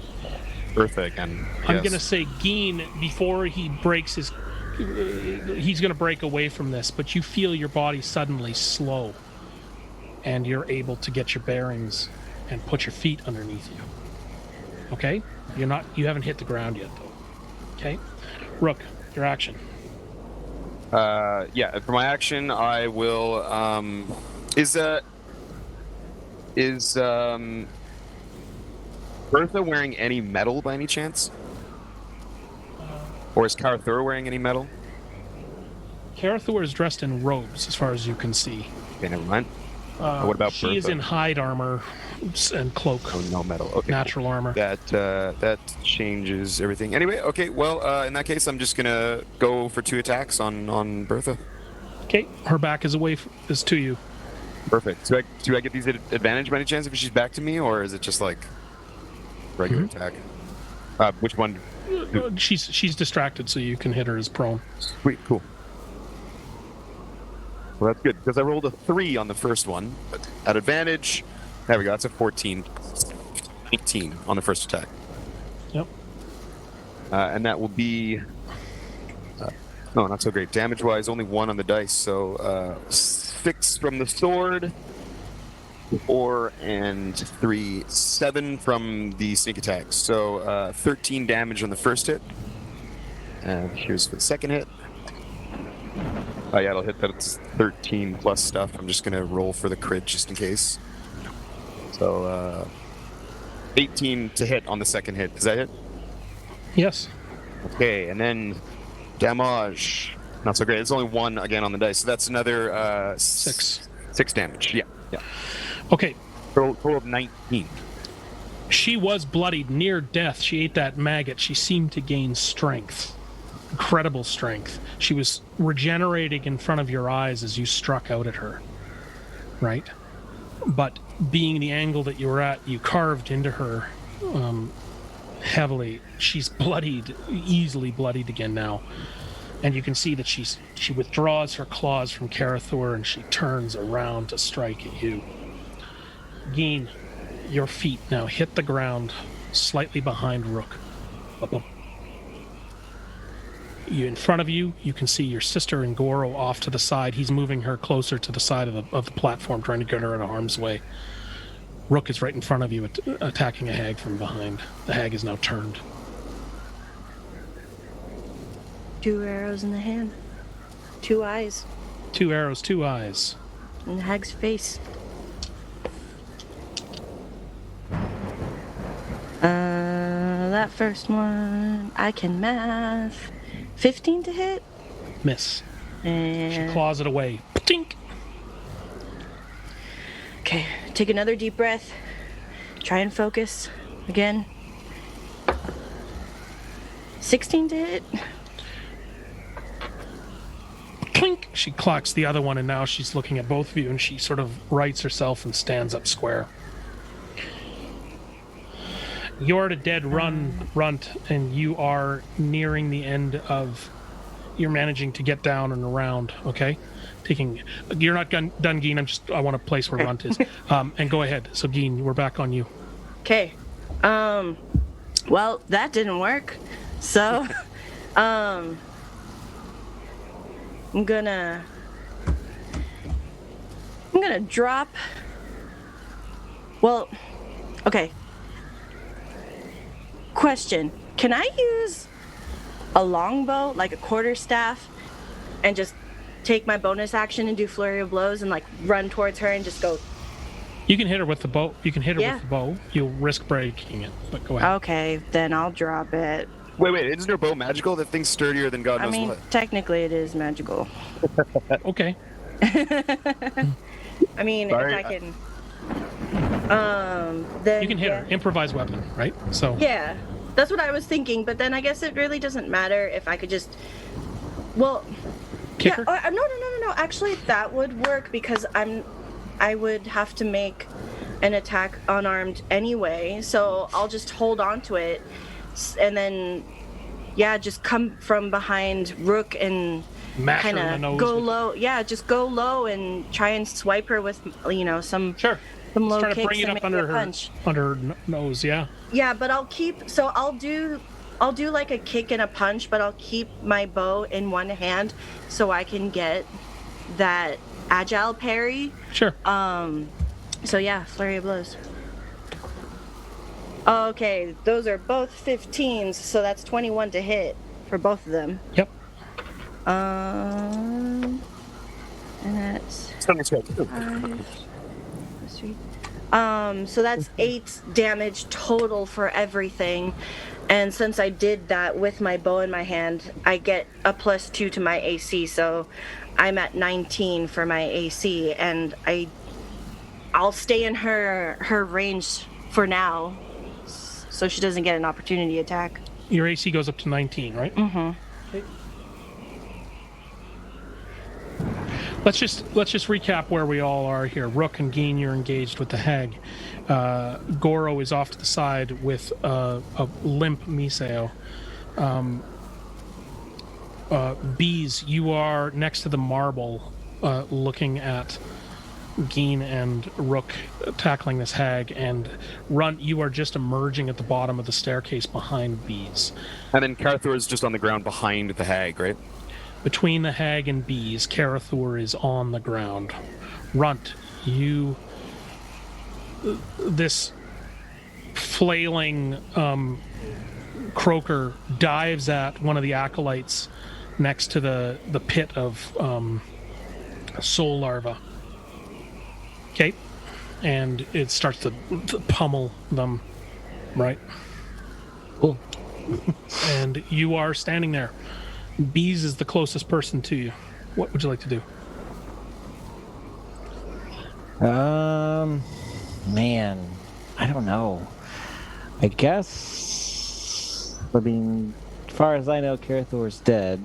Bertha again. I'm going to say Geen, before he breaks his... he's going to break away from this, but you feel your body suddenly slow, and you're able to get your bearings and put your feet underneath you. Okay? You haven't hit the ground yet, though. Okay? Rook, your action. Yeah, for my action, I will, Is Bertha wearing any metal by any chance? Or is Karathur wearing any metal? Karathur is dressed in robes, as far as you can see. Okay, never mind. What about she Bertha? is in hide armor and cloak. Oh, no metal. Okay. Natural armor. That changes everything. Anyway, okay, well, in that case, I'm just gonna go for 2 attacks on Bertha. Okay, her back is is to you. Perfect. Do I get these at advantage by any chance if she's back to me, or is it just like regular attack? Which one? She's distracted, so you can hit her as prone. Sweet, cool. Well, that's good, because I rolled a 3 on the first one. But at advantage, there we go, that's a 14. 18 on the first attack. Yep. And that will be... no, not so great. Damage-wise, only 1 on the dice, so 6 from the sword, 4 and 3, 7 from the sneak attack. So 13 damage on the first hit. And here's the second hit. Oh yeah, it'll hit that. It's 13 plus stuff. I'm just gonna roll for the crit just in case. So 18 to hit on the second hit. Does that hit? Yes. Okay, and then damage. Not so great. It's only 1 again on the dice, so that's another 6. 6 damage. Yeah. Okay. Total of 19. She was bloodied near death. She ate that maggot. She seemed to gain strength. Incredible strength. She was regenerating in front of your eyes as you struck out at her. Right? But being the angle that you were at, you carved into her heavily. She's bloodied, easily bloodied again now. And you can see that she withdraws her claws from Karathor and she turns around to strike at you. Geen, your feet now hit the ground slightly behind Rook. You, in front of you, you can see your sister and Goro off to the side. He's moving her closer to the side of the platform, trying to get her in harm's way. Rook is right in front of you, attacking a hag from behind. The hag is now turned. 2 arrows in the hand. 2 eyes. 2 arrows, 2 eyes. In the hag's face. That first one, I can math. 15 to hit? Miss. And She claws it away. Tink! okay, take another deep breath. Try and focus again. 16 to hit? Clink! She clocks the other one, and now she's looking at both of you, and she sort of rights herself and stands up square. You're at a dead runt, and you are nearing the end of... You're managing to get down and around, okay? You're not done, Geen. I want a place where Runt is. And go ahead. So, Geen, we're back on you. Okay. Well, that didn't work. So, I'm gonna drop. Well, okay. Question: can I use a longbow, like a quarterstaff, and just take my bonus action and do flurry of blows and like run towards her and just go? You can hit her with the bow. With the bow. You'll risk breaking it, but go ahead. Okay, then I'll drop it. Wait, isn't her bow magical? That thing's sturdier than God knows what. Technically it is magical. Okay. I mean, Sorry, if I can... then... You can hit her. Improvised weapon, right? So... Yeah, that's what I was thinking, but then I guess it really doesn't matter if I could just... Well... Kick her? No. Actually, that would work because I would have to make an attack unarmed anyway, so I'll just hold on to it and then, just come from behind Rook and kind of go low. Yeah, just go low and try and swipe her with, some low trying kicks to bring it and up under her nose, yeah. Yeah, but I'll do like a kick and a punch, but I'll keep my bow in one hand so I can get that agile parry. Sure. So yeah, flurry of blows. Okay, those are both 15s, so that's 21 to hit for both of them. Yep. And that's 5 plus 3. So that's 8 damage total for everything. And since I did that with my bow in my hand, I get a +2 to my AC, so I'm at 19 for my AC, and I'll stay in her range for now, so she doesn't get an opportunity attack. Your AC goes up to 19, right? Mm-hmm. Okay. Let's just recap where we all are here. Rook and Geen, you're engaged with the hag. Goro is off to the side with a limp Miseo. Bees, you are next to the marble, looking at Geen and Rook tackling this hag, and Runt, you are just emerging at the bottom of the staircase behind Bees. And then Karathor is just on the ground behind the hag, right? Between the hag and Bees, Karathor is on the ground. Runt, this flailing croaker dives at one of the acolytes next to the pit of soul larva. Okay, and it starts to pummel them, right? Cool. And you are standing there. Bees is the closest person to you. What would you like to do? Man, I don't know. I guess, I mean, as far as I know, Karathor's dead.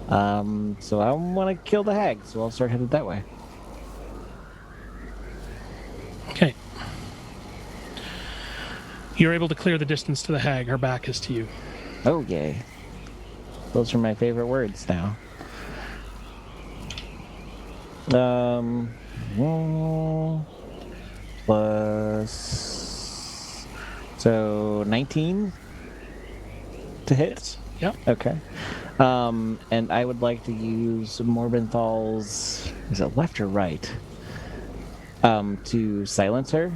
So I want to kill the hag, so I'll start headed that way. Okay. You're able to clear the distance to the hag. Her back is to you. Oh, yay. Those are my favorite words now. Plus... So, 19 to hit? Yep. Okay. And I would like to use Morbenthal's... Is it left or right? To silence her.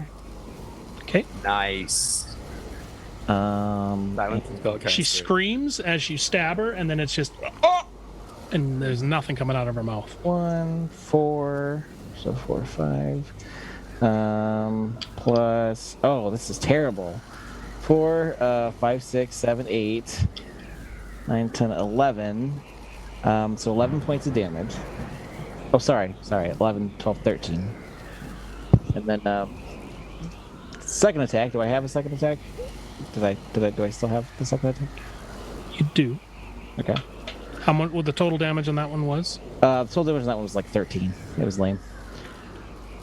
Okay. Nice. Silence is spellcaster. She screams as you stab her, and then it's just... Oh! And there's nothing coming out of her mouth. 1, 4, so 4, 5. Plus... Oh, this is terrible. 4, 5, 6, 7, 8, 9, 10, 11. So 11 points of damage. Oh, sorry. 11, 12, 13. And then, second attack. Do I have a second attack? Do I still have the second attack? You do. Okay. How much? What the total damage on that one was? The total damage on that one was like 13. It was lame.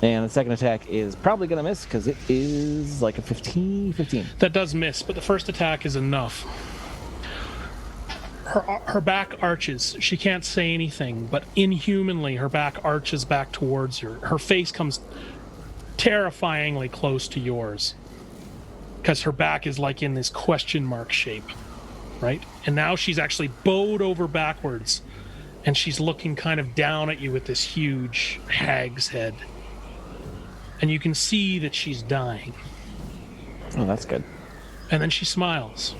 And the second attack is probably gonna miss because it is like a 15. That does miss, but the first attack is enough. Her back arches. She can't say anything, but inhumanly, her back arches back towards her. Her face comes terrifyingly close to yours because her back is like in this question mark shape, right? And now she's actually bowed over backwards, and she's looking kind of down at you with this huge hag's head. And you can see that she's dying. Oh, that's good. And then she smiles.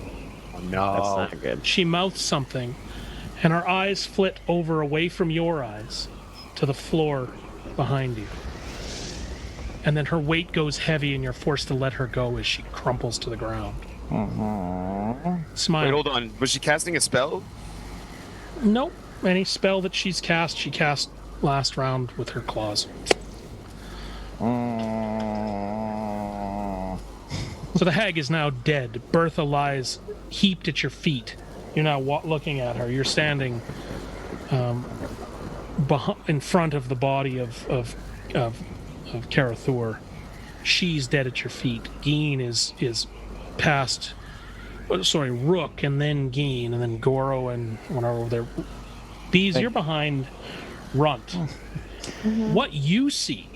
Oh, no. That's not good. She mouths something, and her eyes flit over away from your eyes to the floor behind you. And then her weight goes heavy, and you're forced to let her go as she crumples to the ground. Smile. Wait, hold on. Was she casting a spell? Nope. Any spell that she cast last round with her claws. So the hag is now dead. Bertha lies heaped at your feet. You're now looking at her. You're standing in front of the body of Karathor. She's dead at your feet. Geen is past. Sorry, Rook, and then Geen, and then Goro, and one over there. Bees, you're behind Runt. Mm-hmm. What you see.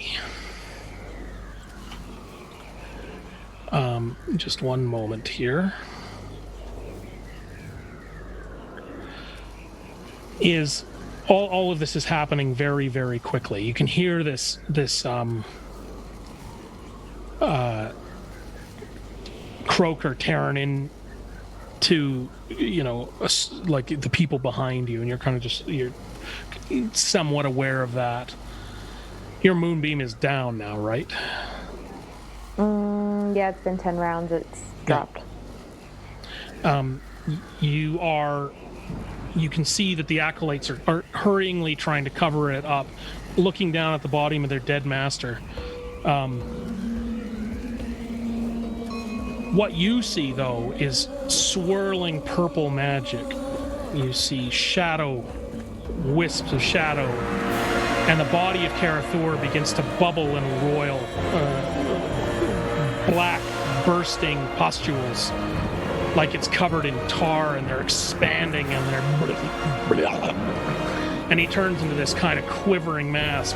Just one moment here. Is all of this is happening very, very quickly. You can hear this croaker tearing in to, like the people behind you, and you're kind of you're somewhat aware of that. Your moonbeam is down now, right? Yeah, it's been 10 rounds. It's dropped. You can see that the acolytes are hurriingly trying to cover it up, looking down at the body of their dead master. What you see, though, is swirling purple magic. You see wisps of shadow, and the body of Karathor begins to bubble and roil. Black, bursting pustules, like it's covered in tar, and they're expanding, and and he turns into this kind of quivering mass,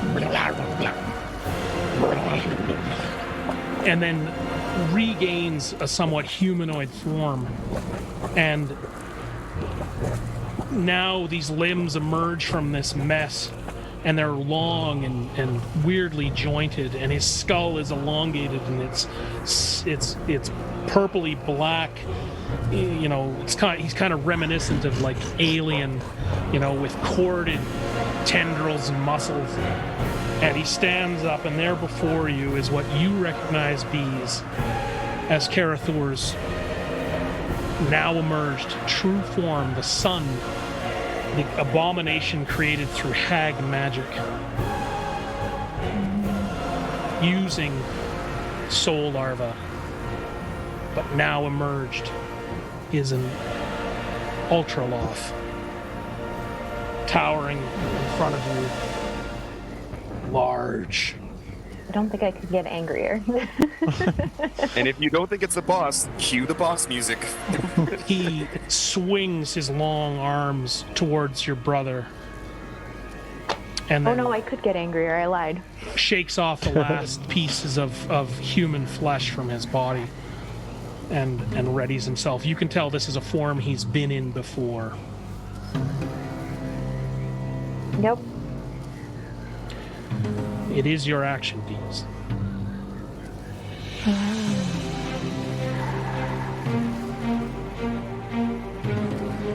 and then regains a somewhat humanoid form. And now these limbs emerge from this mess, and they're long and weirdly jointed, and his skull is elongated, and it's purpley black, you know, he's kind of reminiscent of like Alien, you know, with corded tendrils and muscles. And he stands up, and there before you is what you recognize, Bees, as Karathor's now emerged true form, the sun, the abomination created through hag magic, using soul larva, but now emerged is an Ultraloth, towering in front of you, large. I don't think I could get angrier. And if you don't think it's the boss, cue the boss music. He swings his long arms towards your brother, and Oh then no, I could get angrier. I lied. shakes off the last pieces of human flesh from his body, and readies himself. You can tell this is a form he's been in before. Yep. It is your action, Bees.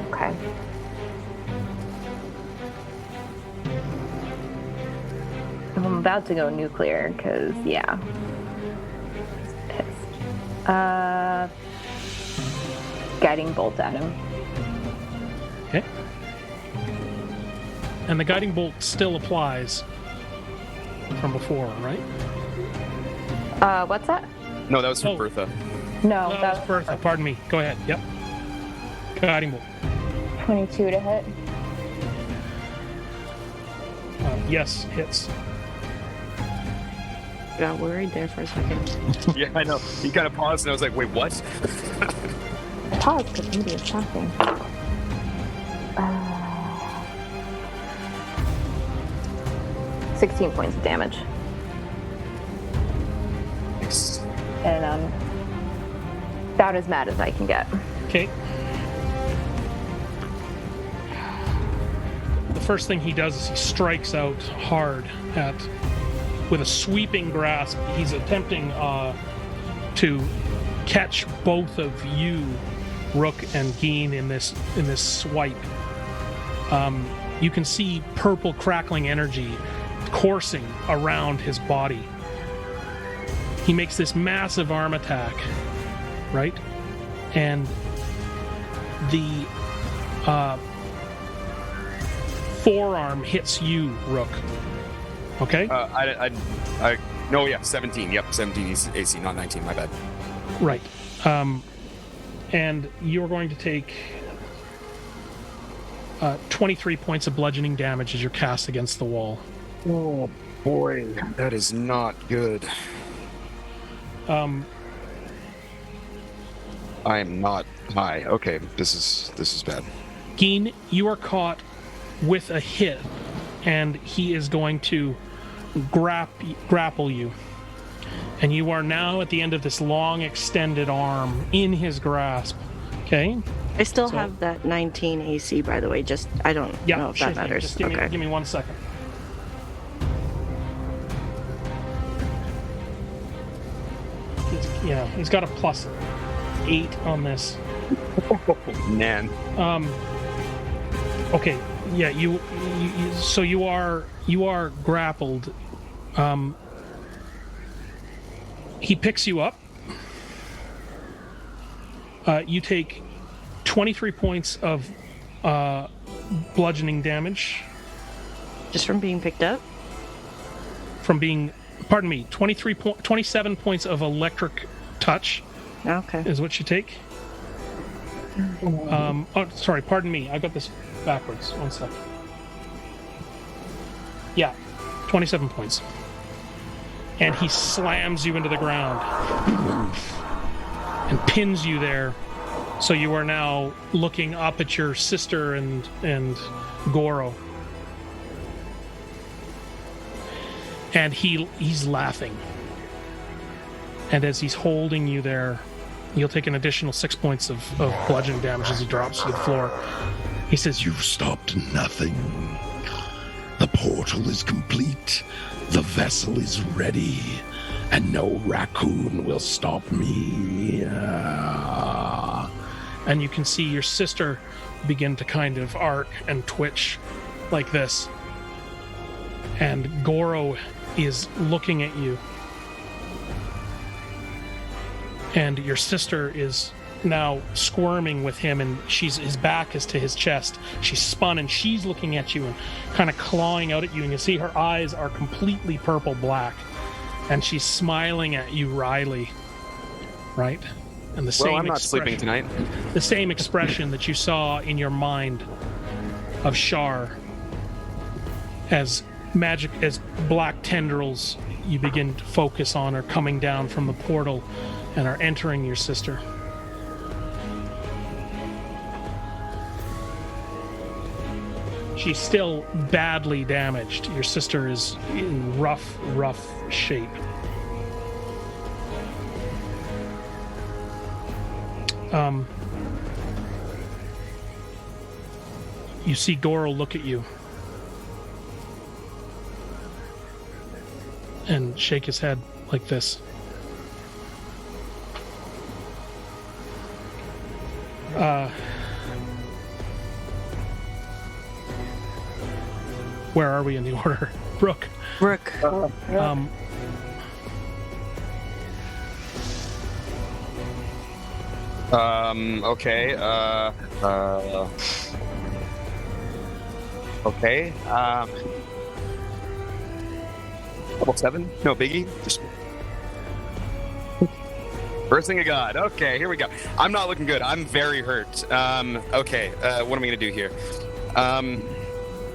Okay. I'm about to go nuclear because, yeah. Pissed. Guiding bolt at him. Okay. And the guiding bolt still applies from before, right? What's that? No, that was from Oh. Bertha. No, That was Bertha. Pardon me. Go ahead. Yep. Guiding bolt. 22 to hit. Yes, hits. Got worried there for a second. Yeah, I know. He kind of paused, and I was like, wait, what? I paused because somebody was talking. 16 points of damage. Nice. And I'm about as mad as I can get. Okay. The first thing he does is he strikes out hard with a sweeping grasp. He's attempting to catch both of you, Rook and Geen, in this swipe. You can see purple crackling energy coursing around his body. He makes this massive arm attack, right? And the forearm hits you, Rook. Okay? No, yeah, 17. Yep, 17 AC, not 19, my bad. Right. And you're going to take 23 points of bludgeoning damage as you're cast against the wall. Oh, boy. That is not good. I am not high. Okay, this is bad. Geen, you are caught with a hit, and he is going to grapple you. And you are now at the end of this long extended arm in his grasp. Okay? I still have that 19 AC, by the way. Just I don't know if sure that thing. matters. Just give me 1 second. He's got a +8 on this. Oh, man. Okay. Yeah, so you are grappled. He picks you up. You take 23 points of bludgeoning damage Just from being picked up? from being, 27 points of electric touch Okay. is what you take. Sorry, pardon me. I got this backwards. 1 second. Yeah, 27 points. And he slams you into the ground and pins you there. So you are now looking up at your sister and Goro. And he's laughing. And as he's holding you there, you'll take an additional 6 points of bludgeoning damage as he drops to the floor. He says, You've stopped nothing. The portal is complete. The vessel is ready. And no raccoon will stop me. and you can see your sister begin to kind of arc and twitch like this. And Goro is looking at you. And your sister is now squirming with him, and his back is to his chest. She's spun and she's looking at you and kind of clawing out at you, and you see her eyes are completely purple black, and she's smiling at you wryly, right? And the same I'm not sleeping tonight. The same expression that you saw in your mind of Shar as black tendrils you begin to focus on are coming down from the portal and are entering your sister. She's still badly damaged. Your sister is in rough shape. You see Goro look at you and shake his head like this. Where are we in the order? Brooke. Okay. Okay. Level 7? No biggie. Just first thing I got. Okay, here we go. I'm not looking good. I'm very hurt. Okay. What am I gonna do here?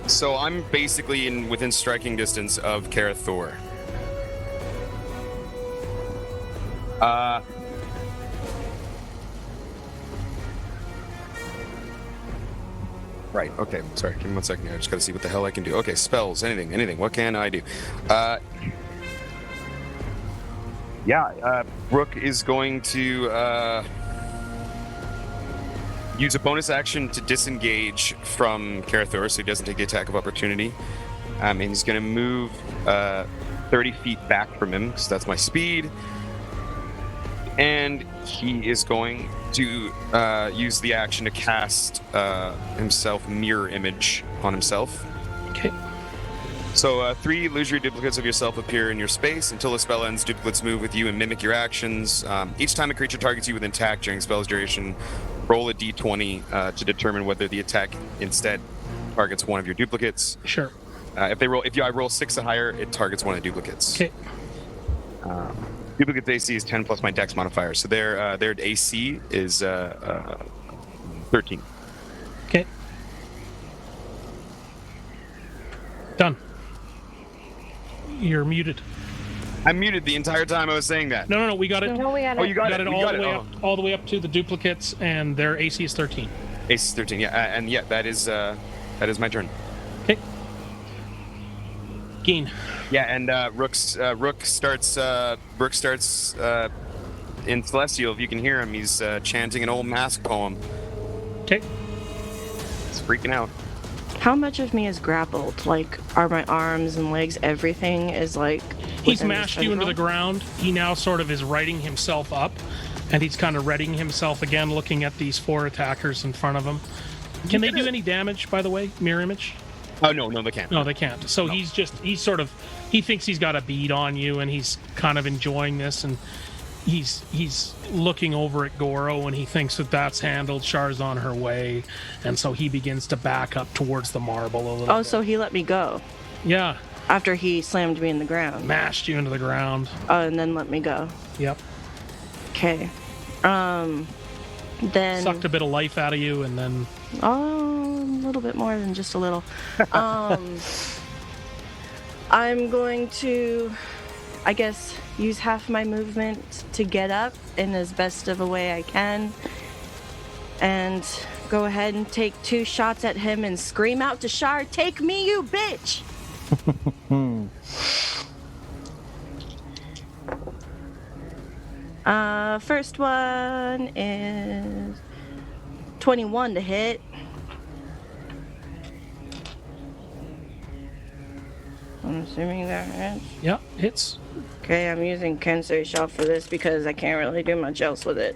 So I'm basically within striking distance of Karathor. Right, okay, sorry, give me 1 second here. I just gotta see what the hell I can do. Okay, spells, anything. What can I do? Brooke is going to use a bonus action to disengage from Karathor so he doesn't take the attack of opportunity. And he's gonna move 30 feet back from him, because that's my speed. And he is going to use the action to cast himself mirror image on himself. Okay. So 3 illusory duplicates of yourself appear in your space. Until the spell ends, duplicates move with you and mimic your actions. Each time a creature targets you with an attack during spell's duration, roll a d20 to determine whether the attack instead targets one of your duplicates. Sure. If I roll 6 or higher, it targets one of the duplicates. Okay. Duplicate's AC is 10 plus my Dex modifier, so their AC is 13. Okay. Done. You're muted. I'm muted the entire time I was saying that. No, we got it. No, we got Oh, it. you got it. all the way up to the duplicates, and their AC is 13. AC is 13. Yeah, and yeah, that is my turn. Okay. Geen. Yeah, and Rook starts in Celestial. If you can hear him, he's chanting an old mask poem. Okay. He's freaking out. How much of me is grappled? Like, are my arms and legs, everything is like... He's within mashed this you into the tendril? ground. He now sort of is righting himself up, and he's kind of readying himself again, looking at these 4 attackers in front of him. Can they do any damage, by the way? Mirror image? Oh, no, they can't. No, they can't. So no. He thinks he's got a bead on you, and he's kind of enjoying this, and he's looking over at Goro, and he thinks that that's handled. Char's on her way, and so he begins to back up towards the marble a little bit. So he let me go Yeah. after he slammed me in the ground. Mashed you into the ground. And then let me go. Yep. Okay. Then Sucked a bit of life out of you, and then... Oh, a little bit more than just a little. I'm going to, I guess, use half my movement to get up in as best of a way I can. And go ahead and take 2 shots at him and scream out to Shar, "Take me, you bitch!" First one is 21 to hit. I'm assuming that hits. Yeah, hits. Okay, I'm using Kensei Shell for this because I can't really do much else with it.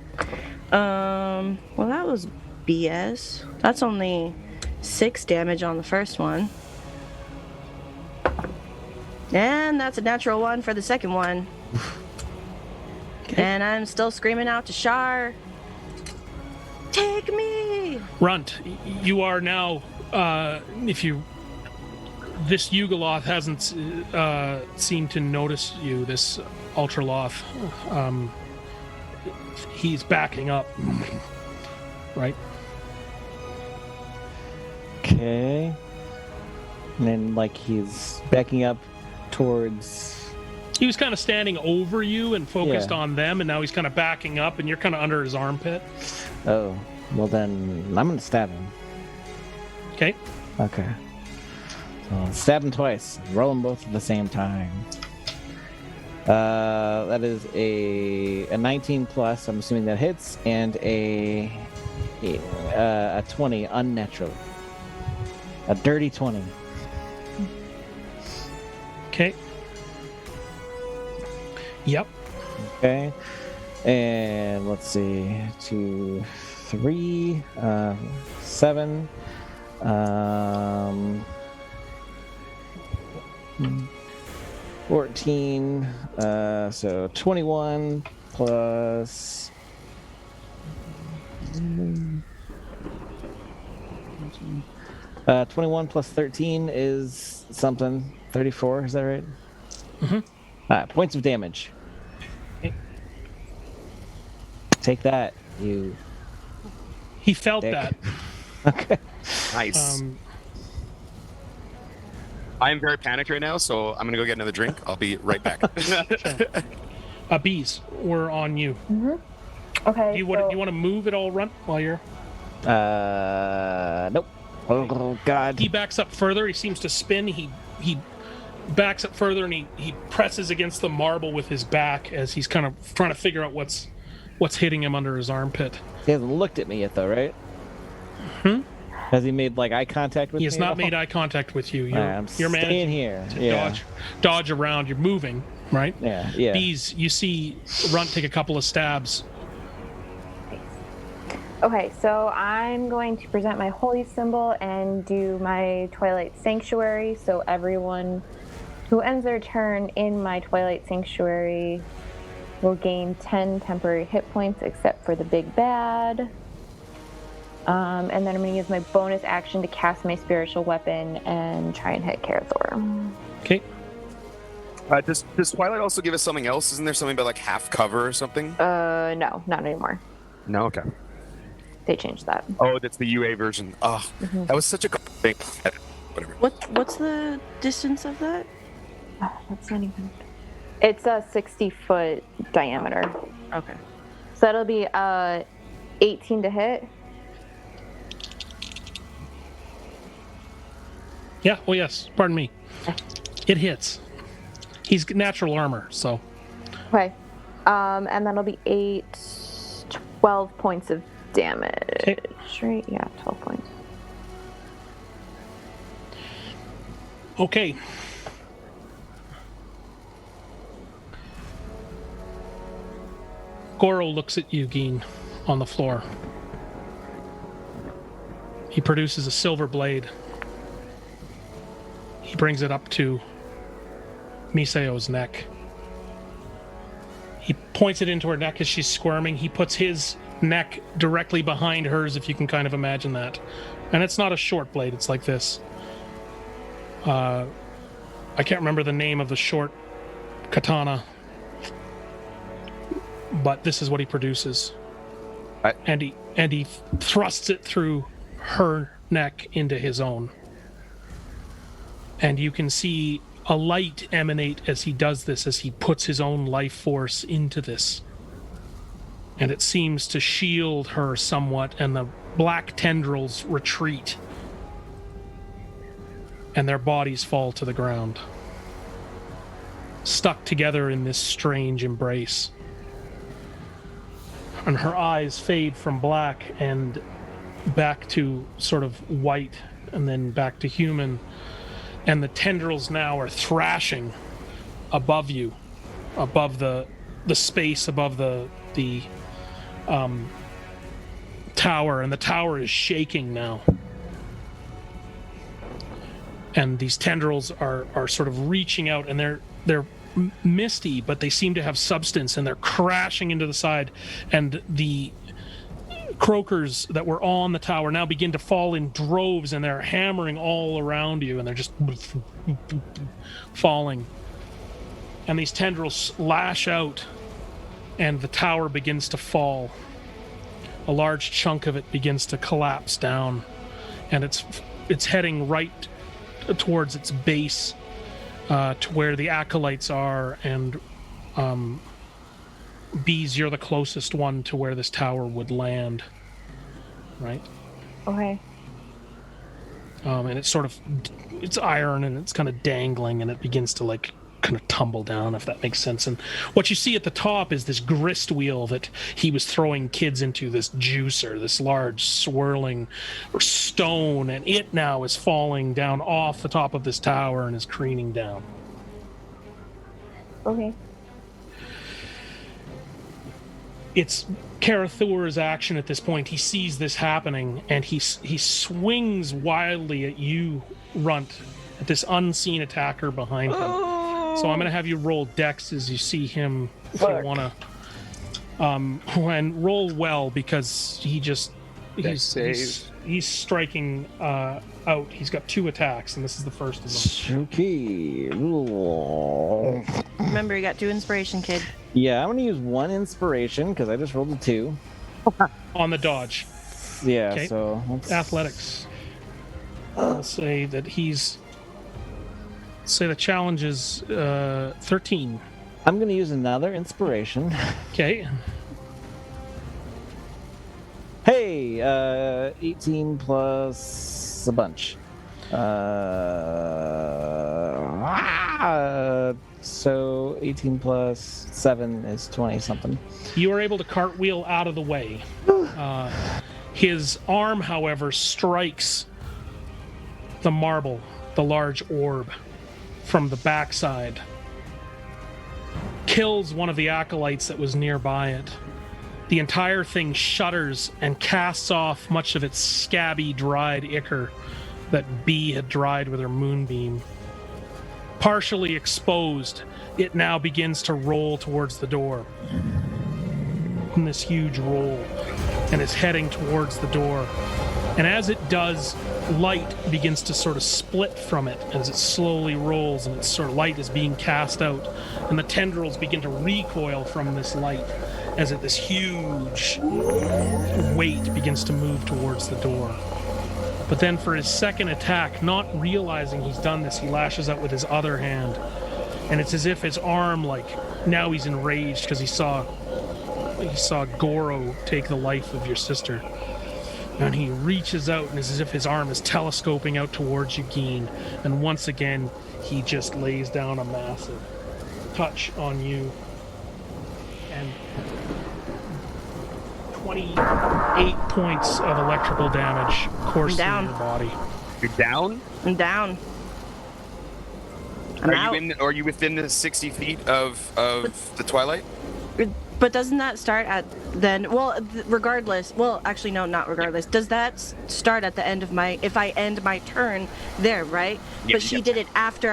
Well, that was BS. That's only 6 damage on the first one. And that's a natural 1 for the second one. Okay. And I'm still screaming out to Shar, take me! Runt, you are now, this Yugoloth hasn't seemed to notice you, this Ultraloth. He's backing up. Right? Okay. And then, like, he's backing up towards... He was kind of standing over you and focused Yeah. on them, and now he's kind of backing up, and you're kind of under his armpit. Oh, well then, I'm gonna stab him. Okay. Okay. So, stab him twice. Roll them both at the same time. That is a 19 plus, I'm assuming that hits, and a 20 unnatural. A dirty 20. Okay. Yep. Okay. And let's see. 2, 3, 7. 14. So 21 plus. 21 plus 13 is something. 34, is that right? Mm-hmm. Points of damage. Okay. Take that, you. He felt Dick. that. Okay. Nice. I am very panicked right now, so I'm gonna go get another drink. I'll be right back. Bees, we're on you. Okay. Do you want to move at all, Runt, while you're... Nope. Oh God. He backs up further. He seems to spin. He backs up further, and he presses against the marble with his back as he's kind of trying to figure out what's hitting him under his armpit. He hasn't looked at me yet, though, right? Has he made like eye contact with me? He has not made eye contact with you. I'm You're managing staying here. to Yeah. dodge around. You're moving, right? Yeah. Yeah. Bees, you see Runt take a couple of stabs. Okay, so I'm going to present my holy symbol and do my Twilight Sanctuary. So everyone who ends their turn in my Twilight Sanctuary will gain 10 temporary hit points, except for the big bad. And then I'm going to use my bonus action to cast my spiritual weapon and try and hit Karathor. Okay. Does Twilight also give us something else? Isn't there something about like half cover or something? No, not anymore. No, okay. They changed that. Oh, that's the UA version. Oh, that was such a good thing. Whatever. What's the distance of that? That's not even... It's a 60-foot diameter. Okay. So that'll be 18 to hit. Yeah. Oh, yes. Pardon me. It hits. He's natural armor, so... Okay. And that'll be 12 points of damage. Okay. Right? Yeah, 12 points. Okay. Goro looks at you, Geen, on the floor. He produces a silver blade. He brings it up to Misao's neck. He points it into her neck as she's squirming. He puts his neck directly behind hers, if you can kind of imagine that. And it's not a short blade, it's like this. I can't remember the name of the short katana, but this is what he produces. And he thrusts it through her neck into his own. And you can see a light emanate as he does this, as he puts his own life force into this. And it seems to shield her somewhat, and the black tendrils retreat. And their bodies fall to the ground, stuck together in this strange embrace. And her eyes fade from black and back to sort of white, and then back to human. And the tendrils now are thrashing above you, above the space above the tower, and the tower is shaking now. And these tendrils are sort of reaching out, and they're misty, but they seem to have substance, and they're crashing into the side. And the croakers that were on the tower now begin to fall in droves, and they're hammering all around you, and they're just falling. And these tendrils lash out, and the tower begins to fall. A large chunk of it begins to collapse down, and it's heading right towards its base, to where the acolytes are, and Bees, you're the closest one to where this tower would land, right? Okay. And it's iron, and it's kind of dangling, and it begins to like kind of tumble down, if that makes sense. And what you see at the top is this grist wheel that he was throwing kids into, this juicer, this large swirling stone, and it now is falling down off the top of this tower and is careening down. Okay. It's Karathur's action at this point. He sees this happening, and he swings wildly at you, Runt, at this unseen attacker behind him. So I'm going to have you roll Dex as you see him, if you want to. And roll well, because he's striking out. He's got 2 attacks, and this is the first of them. Okay. Remember, you got 2 inspiration, kid. Yeah, I'm going to use 1 inspiration because I just rolled a 2. On the dodge. Yeah, Okay. so... Athletics. I'll say that say the challenge is 13. I'm going to use another inspiration. Okay. Hey, 18 plus a bunch. So 18 plus 7 is 20 something. You are able to cartwheel out of the way. His arm, however, strikes the marble, the large orb, from the backside. Kills one of the acolytes that was nearby it. The entire thing shudders and casts off much of its scabby, dried ichor that Bee had dried with her moonbeam. Partially exposed, it now begins to roll towards the door. In this huge roll, and is heading towards the door. And as it does, light begins to sort of split from it as it slowly rolls, and its sort of light is being cast out. And the tendrils begin to recoil from this light as this huge weight begins to move towards the door. But then for his second attack, not realizing he's done this, he lashes out with his other hand. And it's as if his arm, like, now he's enraged because he saw Goro take the life of your sister. And he reaches out, and it's as if his arm is telescoping out towards Eugene. And once again, he just lays down a massive touch on you. And 28 points of electrical damage course through your body. You're down? I'm down. I'm out. Are you within the 60 feet of the twilight? But doesn't that start at then? Well, regardless. Well, actually, no, not regardless. Does that start at the end of if I end my turn there, right? Yeah, but she did it after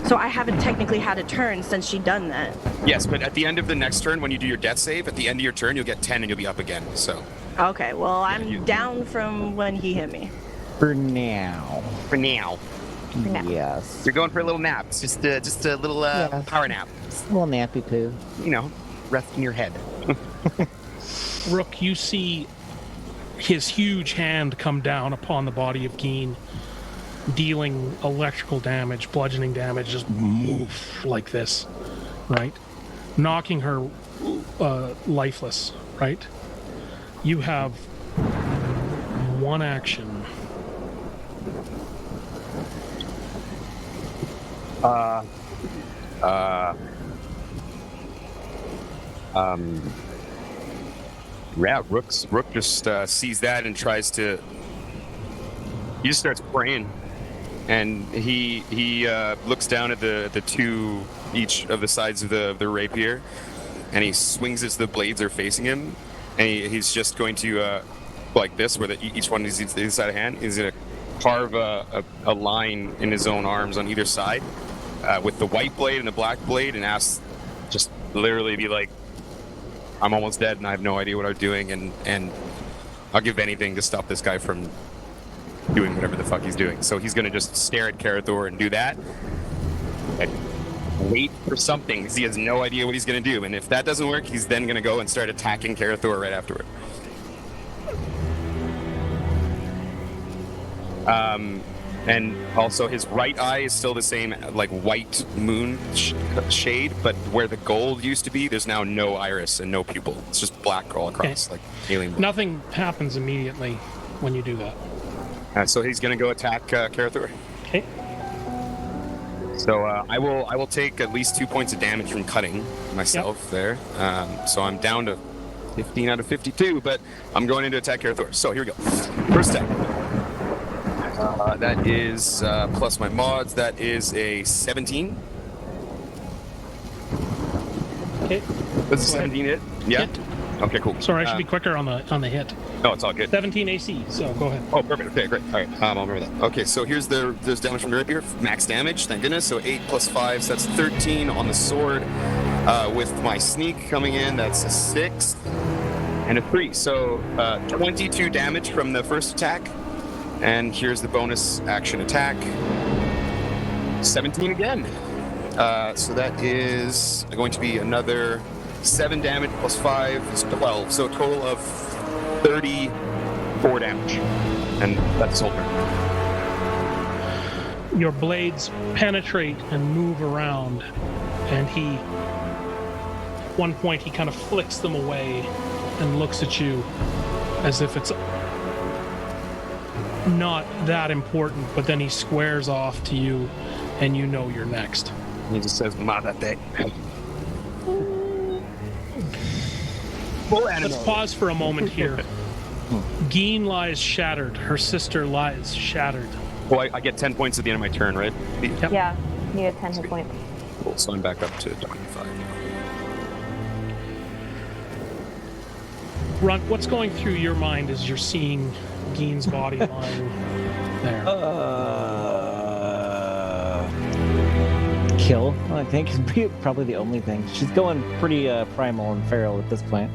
so I haven't technically had a turn since she done that. Yes, but at the end of the next turn, when you do your death save, at the end of your turn, you'll get 10 and you'll be up again, so. Okay, well, I'm down from when he hit me. For now. For now. Yes. You're going for a little nap. It's just a little power nap. A little nappy poo. You know, rest in your head. Rook, you see his huge hand come down upon the body of Geen, dealing electrical damage, bludgeoning damage, just move like this, right? Knocking her lifeless, right? You have one action. Yeah, Rook just sees that and tries to. He just starts praying, and he looks down at the 2 each of the sides of the rapier, and he swings as the blades are facing him, and he's just going to like this, where each one is the side of hand. He's going to carve a line in his own arms on either side with the white blade and the black blade, and ask, just literally be like, I'm almost dead and I have no idea what I'm doing, and I'll give anything to stop this guy from doing whatever the fuck he's doing. So he's going to just stare at Karathor and do that and wait for something, because he has no idea what he's going to do. And if that doesn't work, he's then going to go and start attacking Karathor right afterward. And also his right eye is still the same, like white moon shade, but where the gold used to be, there's now no iris and no pupil. It's just black all across, like alien blue. Nothing happens immediately when you do that. So he's going to go attack Karathor. Okay. So I will take at least 2 points of damage from cutting myself there. So I'm down to 15 out of 52, but I'm going in to attack Karathor. So here we go. First attack. That is plus my mods. That is a 17. Okay. Does a 17 hit? Yeah. Hit. Okay, cool. Sorry, I should be quicker on the hit. No, it's all good. 17 AC. So go ahead. Oh, perfect. Okay, great. All right, I'll remember that. Okay, so there's damage from the rapier. Max damage, thank goodness. So 8 plus 5, so that's 13 on the sword. With my sneak coming in, that's a 6 and a 3. So 22 damage from the first attack. And here's the bonus action attack. 17 again. So that is going to be another 7 damage plus 5 is 12. So a total of 34 damage. And that's his whole turn. Your blades penetrate and move around, and at one point he kind of flicks them away and looks at you as if it's not that important, but then he squares off to you, and you know you're next. He just says, "Madate." Let's pause for a moment here. Geen lies shattered. Her sister lies shattered. Well, I get 10 points at the end of my turn, right? Yep. Yeah, you get 10 hit points. Cool, so I'm back up to 25 now. Runt, what's going through your mind as you're seeing Geen's body lying there? Kill, I think, is probably the only thing. She's going pretty primal and feral at this point.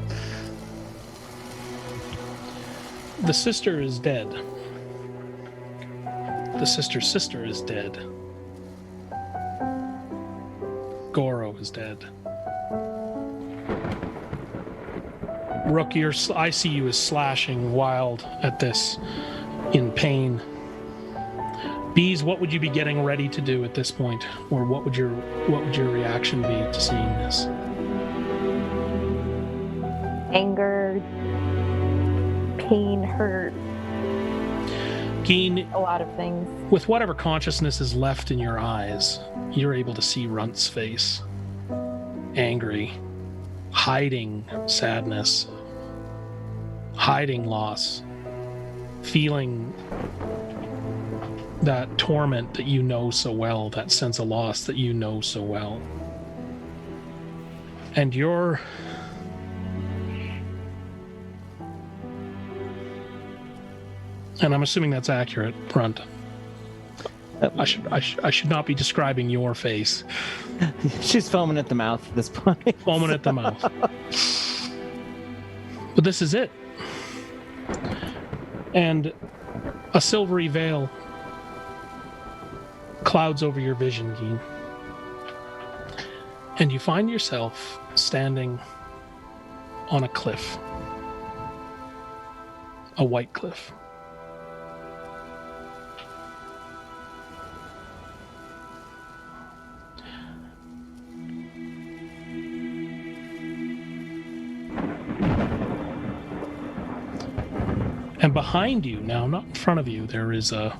The sister is dead. The sister's sister is dead. Goro is dead. Rook, I see you as slashing wild at this, in pain. Bees, what would you be getting ready to do at this point, or what would your reaction be to seeing this? Anger, pain, hurt, Geen, a lot of things. with whatever consciousness is left in your eyes, you're able to see Runt's face. Angry, hiding sadness, hiding loss, feeling that torment that you know so well, that sense of loss that you know so well. And and I'm assuming that's accurate, Runt. I should not be describing your face. She's foaming at the mouth at this point. Foaming at the mouth. But this is it. And a silvery veil clouds over your vision, Geen. And you find yourself standing on a cliff. A white cliff. And behind you, now not in front of you, there is a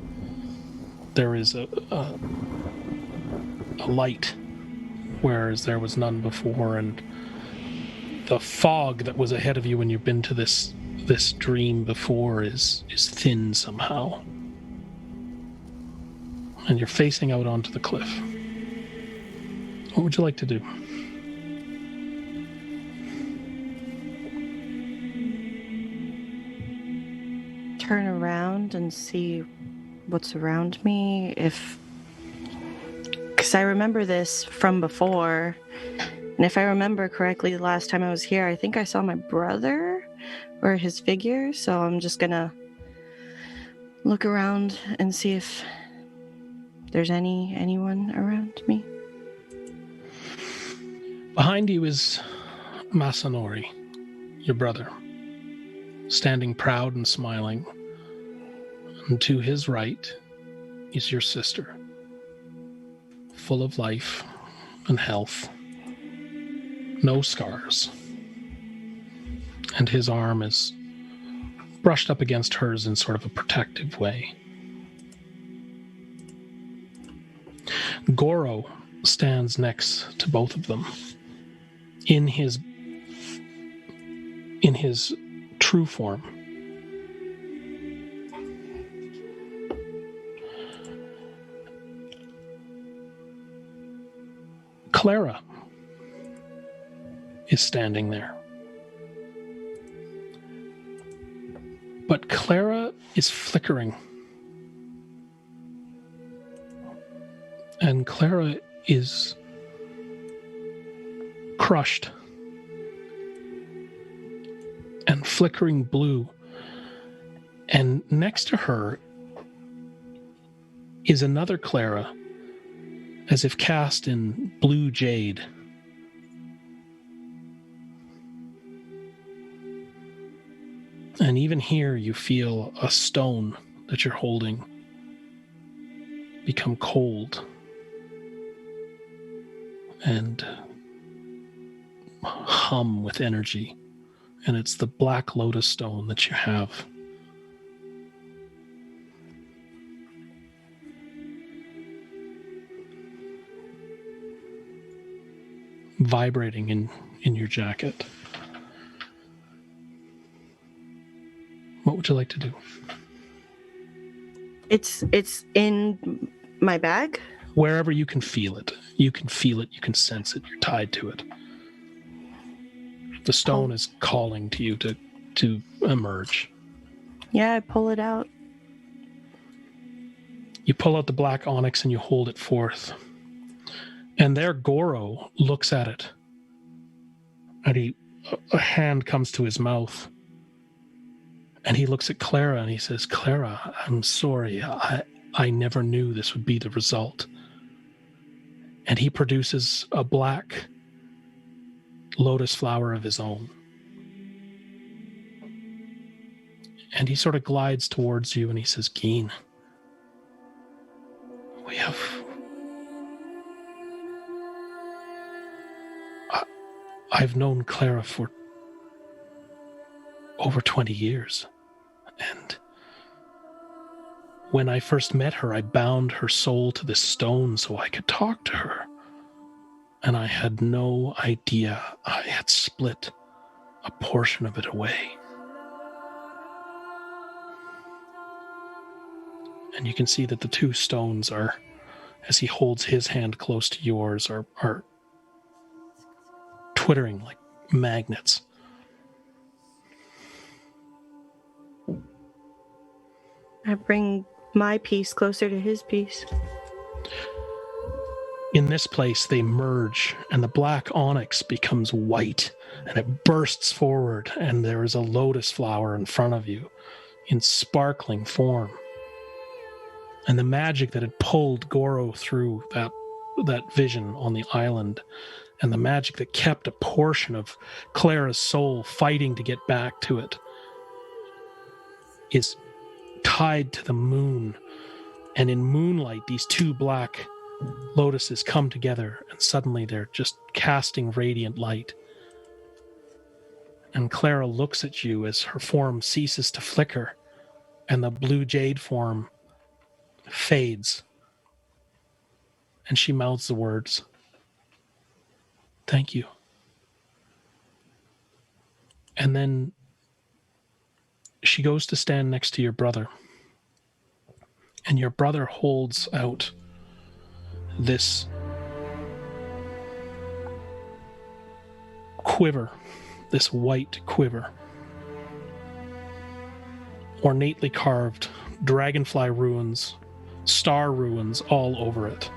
light, whereas there was none before, and the fog that was ahead of you when you've been to this dream before is thin somehow. And you're facing out onto the cliff. What would you like to do? turn around and see what's around me, because I remember this from before, and if I remember correctly, the last time I was here, I think I saw my brother or his figure, so I'm just gonna look around and see if there's anyone around me. Behind you is Masanori, your brother, standing proud and smiling. And to his right is your sister, full of life and health, no scars. And his arm is brushed up against hers in sort of a protective way. Goro stands next to both of them in his true form. Clara is standing there. But Clara is flickering. And Clara is crushed and flickering blue. And next to her is another Clara, as if cast in blue jade. And even here you feel a stone that you're holding become cold and hum with energy. And it's the black lotus stone that you have. Vibrating in your jacket. What would you like to do? It's in my bag? Wherever you can feel it. You can feel it, you can sense it, you're tied to it. The stone is calling to you to emerge. Yeah, I pull it out. You pull out the black onyx and you hold it forth. And there Goro looks at it. And a hand comes to his mouth. And he looks at Clara and he says, Clara, I'm sorry. I never knew this would be the result. And he produces a black lotus flower of his own. And he sort of glides towards you and he says, Geen, I've known Clara for over 20 years. And when I first met her, I bound her soul to this stone so I could talk to her. And I had no idea I had split a portion of it away. And you can see that the two stones are, as he holds his hand close to yours, are twittering like magnets. I bring my piece closer to his piece. In this place, they merge, and the black onyx becomes white, and it bursts forward, and there is a lotus flower in front of you in sparkling form. And the magic that had pulled Goro through that vision on the island, and the magic that kept a portion of Clara's soul fighting to get back to it, is tied to the moon. And in moonlight, these two black lotuses come together, and suddenly they're just casting radiant light. And Clara looks at you as her form ceases to flicker, and the blue jade form fades. And she mouths the words, "Thank you." And then she goes to stand next to your brother. And your brother holds out this quiver, this white quiver. ornately carved dragonfly runes, star runes all over it.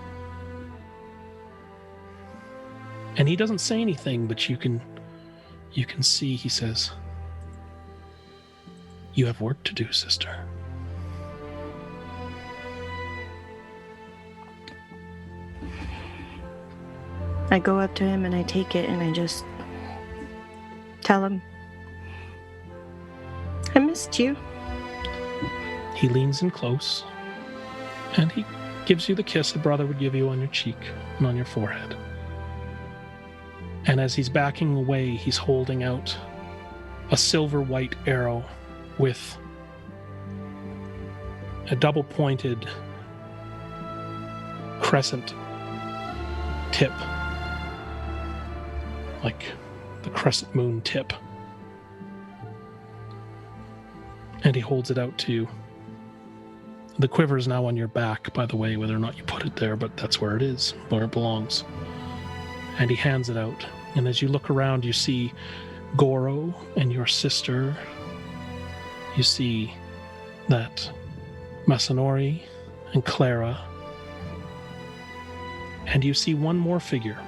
And he doesn't say anything, but you can see, he says, "You have work to do, sister." I go up to him and I take it and I just tell him, "I missed you." He leans in close, and he gives you the kiss a brother would give you on your cheek and on your forehead. And as he's backing away, he's holding out a silver-white arrow with a double-pointed crescent tip, like the crescent moon tip. And he holds it out to you. The quiver is now on your back, by the way, whether or not you put it there, but that's where it is, where it belongs. And he hands it out. And as you look around, you see Goro and your sister. You see that Masanori and Clara. And you see one more figure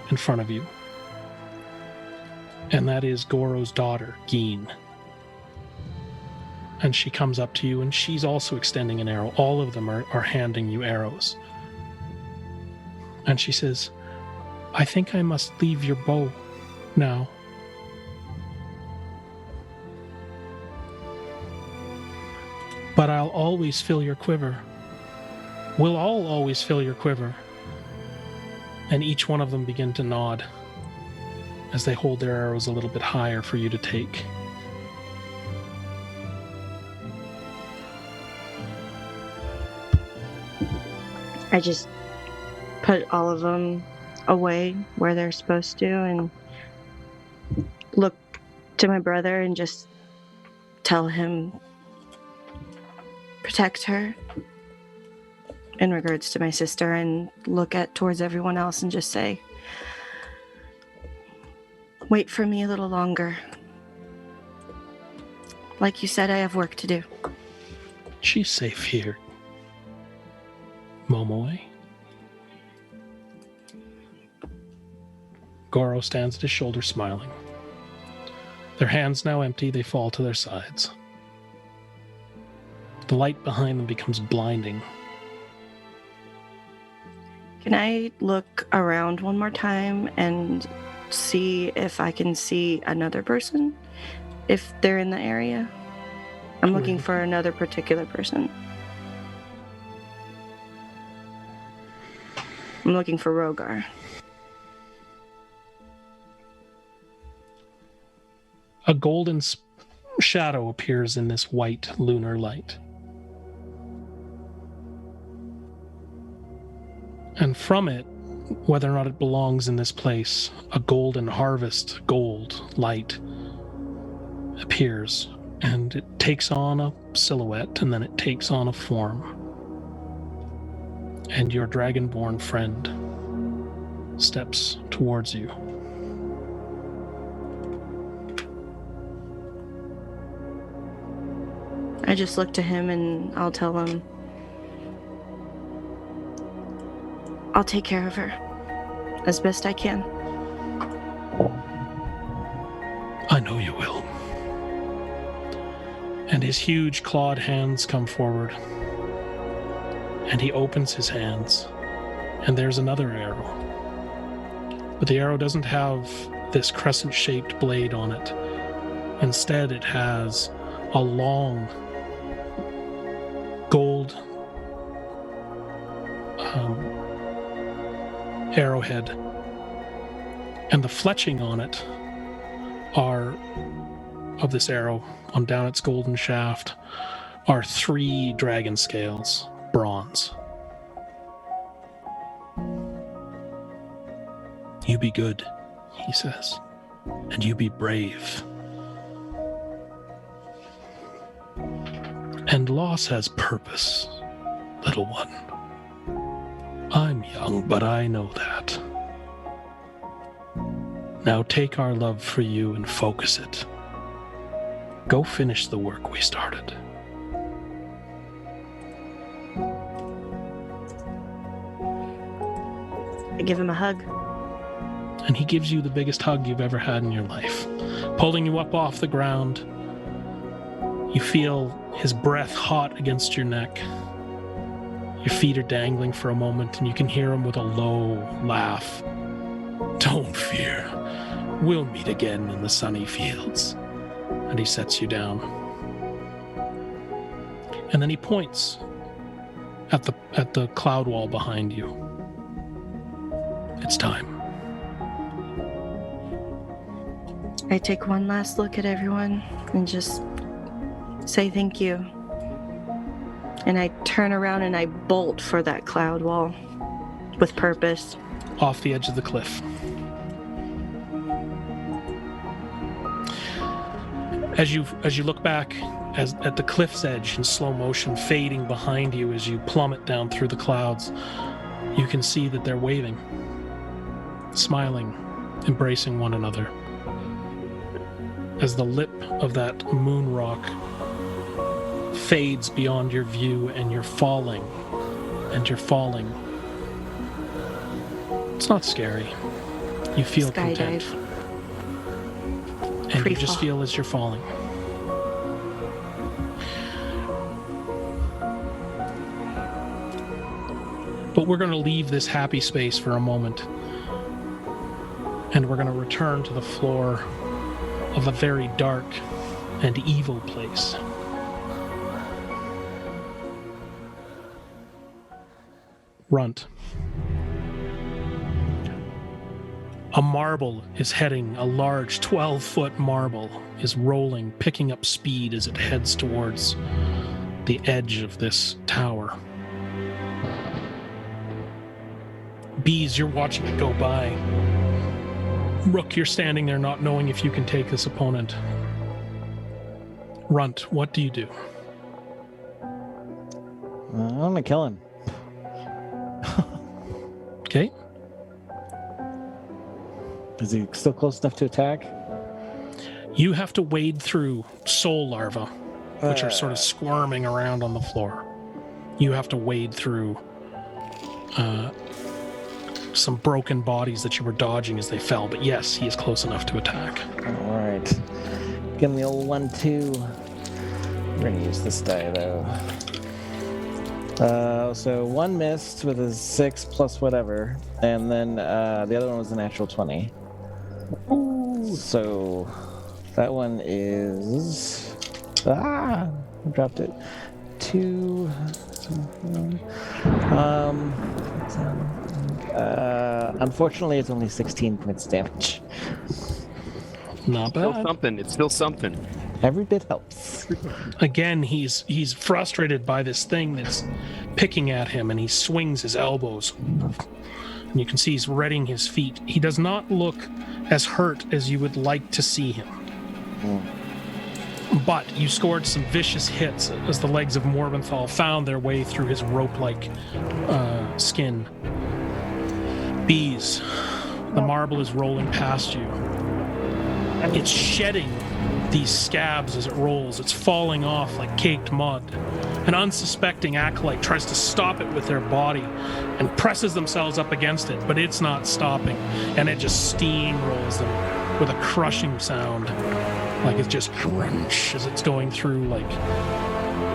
in front of you. And that is Goro's daughter, Geen. And she comes up to you, and she's also extending an arrow. All of them are handing you arrows. And she says, "I think I must leave your bow now." "But I'll always fill your quiver. We'll all always fill your quiver." And each one of them begin to nod as they hold their arrows a little bit higher for you to take. I just put all of them away where they're supposed to and look to my brother and just tell him, protect her in regards to my sister, and look towards everyone else and just say, wait for me a little longer. Like you said, I have work to do. She's safe here, Momoe. Goro stands at his shoulder smiling. Their hands now empty, they fall to their sides. The light behind them becomes blinding. Can I look around one more time and see if I can see another person? If they're in the area? I'm looking for another particular person. I'm looking for Rogar. A golden shadow appears in this white lunar light. And from it, whether or not it belongs in this place, a golden harvest gold light appears, and it takes on a silhouette, and then it takes on a form. And your dragonborn friend steps towards you. I just look to him and I'll tell him, I'll take care of her as best I can. I know you will. And his huge clawed hands come forward. And he opens his hands. And there's another arrow. But the arrow doesn't have this crescent-shaped blade on it. Instead, it has a long gold arrowhead, and the fletching on it of this arrow on down its golden shaft are 3 dragon scales, bronze. You be good, he says, and you be brave. And loss has purpose, little one. I'm young, but I know that. Now take our love for you and focus it. Go finish the work we started. I give him a hug. And he gives you the biggest hug you've ever had in your life. Pulling you up off the ground, you feel his breath hot against your neck. Your feet are dangling for a moment, and you can hear him with a low laugh. Don't fear. We'll meet again in the sunny fields. And he sets you down. And then he points at the cloud wall behind you. It's time. I take one last look at everyone and just say thank you. And I turn around and I bolt for that cloud wall with purpose. Off the edge of the cliff. As you look back at the cliff's edge in slow motion, fading behind you as you plummet down through the clouds, you can see that they're waving, smiling, embracing one another. As the lip of that moon rock fades beyond your view and you're falling, It's not scary. You feel content. And you just feel as you're falling. But we're going to leave this happy space for a moment. And we're going to return to the floor of a very dark and evil place. Runt. A marble is heading, a large 12-foot marble is rolling, picking up speed as it heads towards the edge of this tower. Bees, you're watching it go by. Rook, you're standing there not knowing if you can take this opponent. Runt, what do you do? I'm gonna kill him. Okay. Is he still close enough to attack? You have to wade through soul larvae, which are sort of squirming around on the floor. You have to wade through some broken bodies that you were dodging as they fell. But yes, he is close enough to attack. All right. Give him the old 1-2. We're going to use this die, though. So one missed with a 6 plus whatever. And then the other one was a natural 20. Ooh. So that one is... I dropped it. 2... unfortunately, it's only 16 points of damage. Not bad. Still something. It's still something. Every bit helps. Again, he's frustrated by this thing that's picking at him, and he swings his elbows. And you can see he's readying his feet. He does not look as hurt as you would like to see him. But you scored some vicious hits as the legs of Morbenthal found their way through his rope-like skin. Bees, the marble is rolling past you. It's shedding these scabs as it rolls. It's falling off like caked mud. An unsuspecting acolyte tries to stop it with their body and presses themselves up against it, but it's not stopping, and it just steamrolls them with a crushing sound. Like it's just crunch as it's going through, like,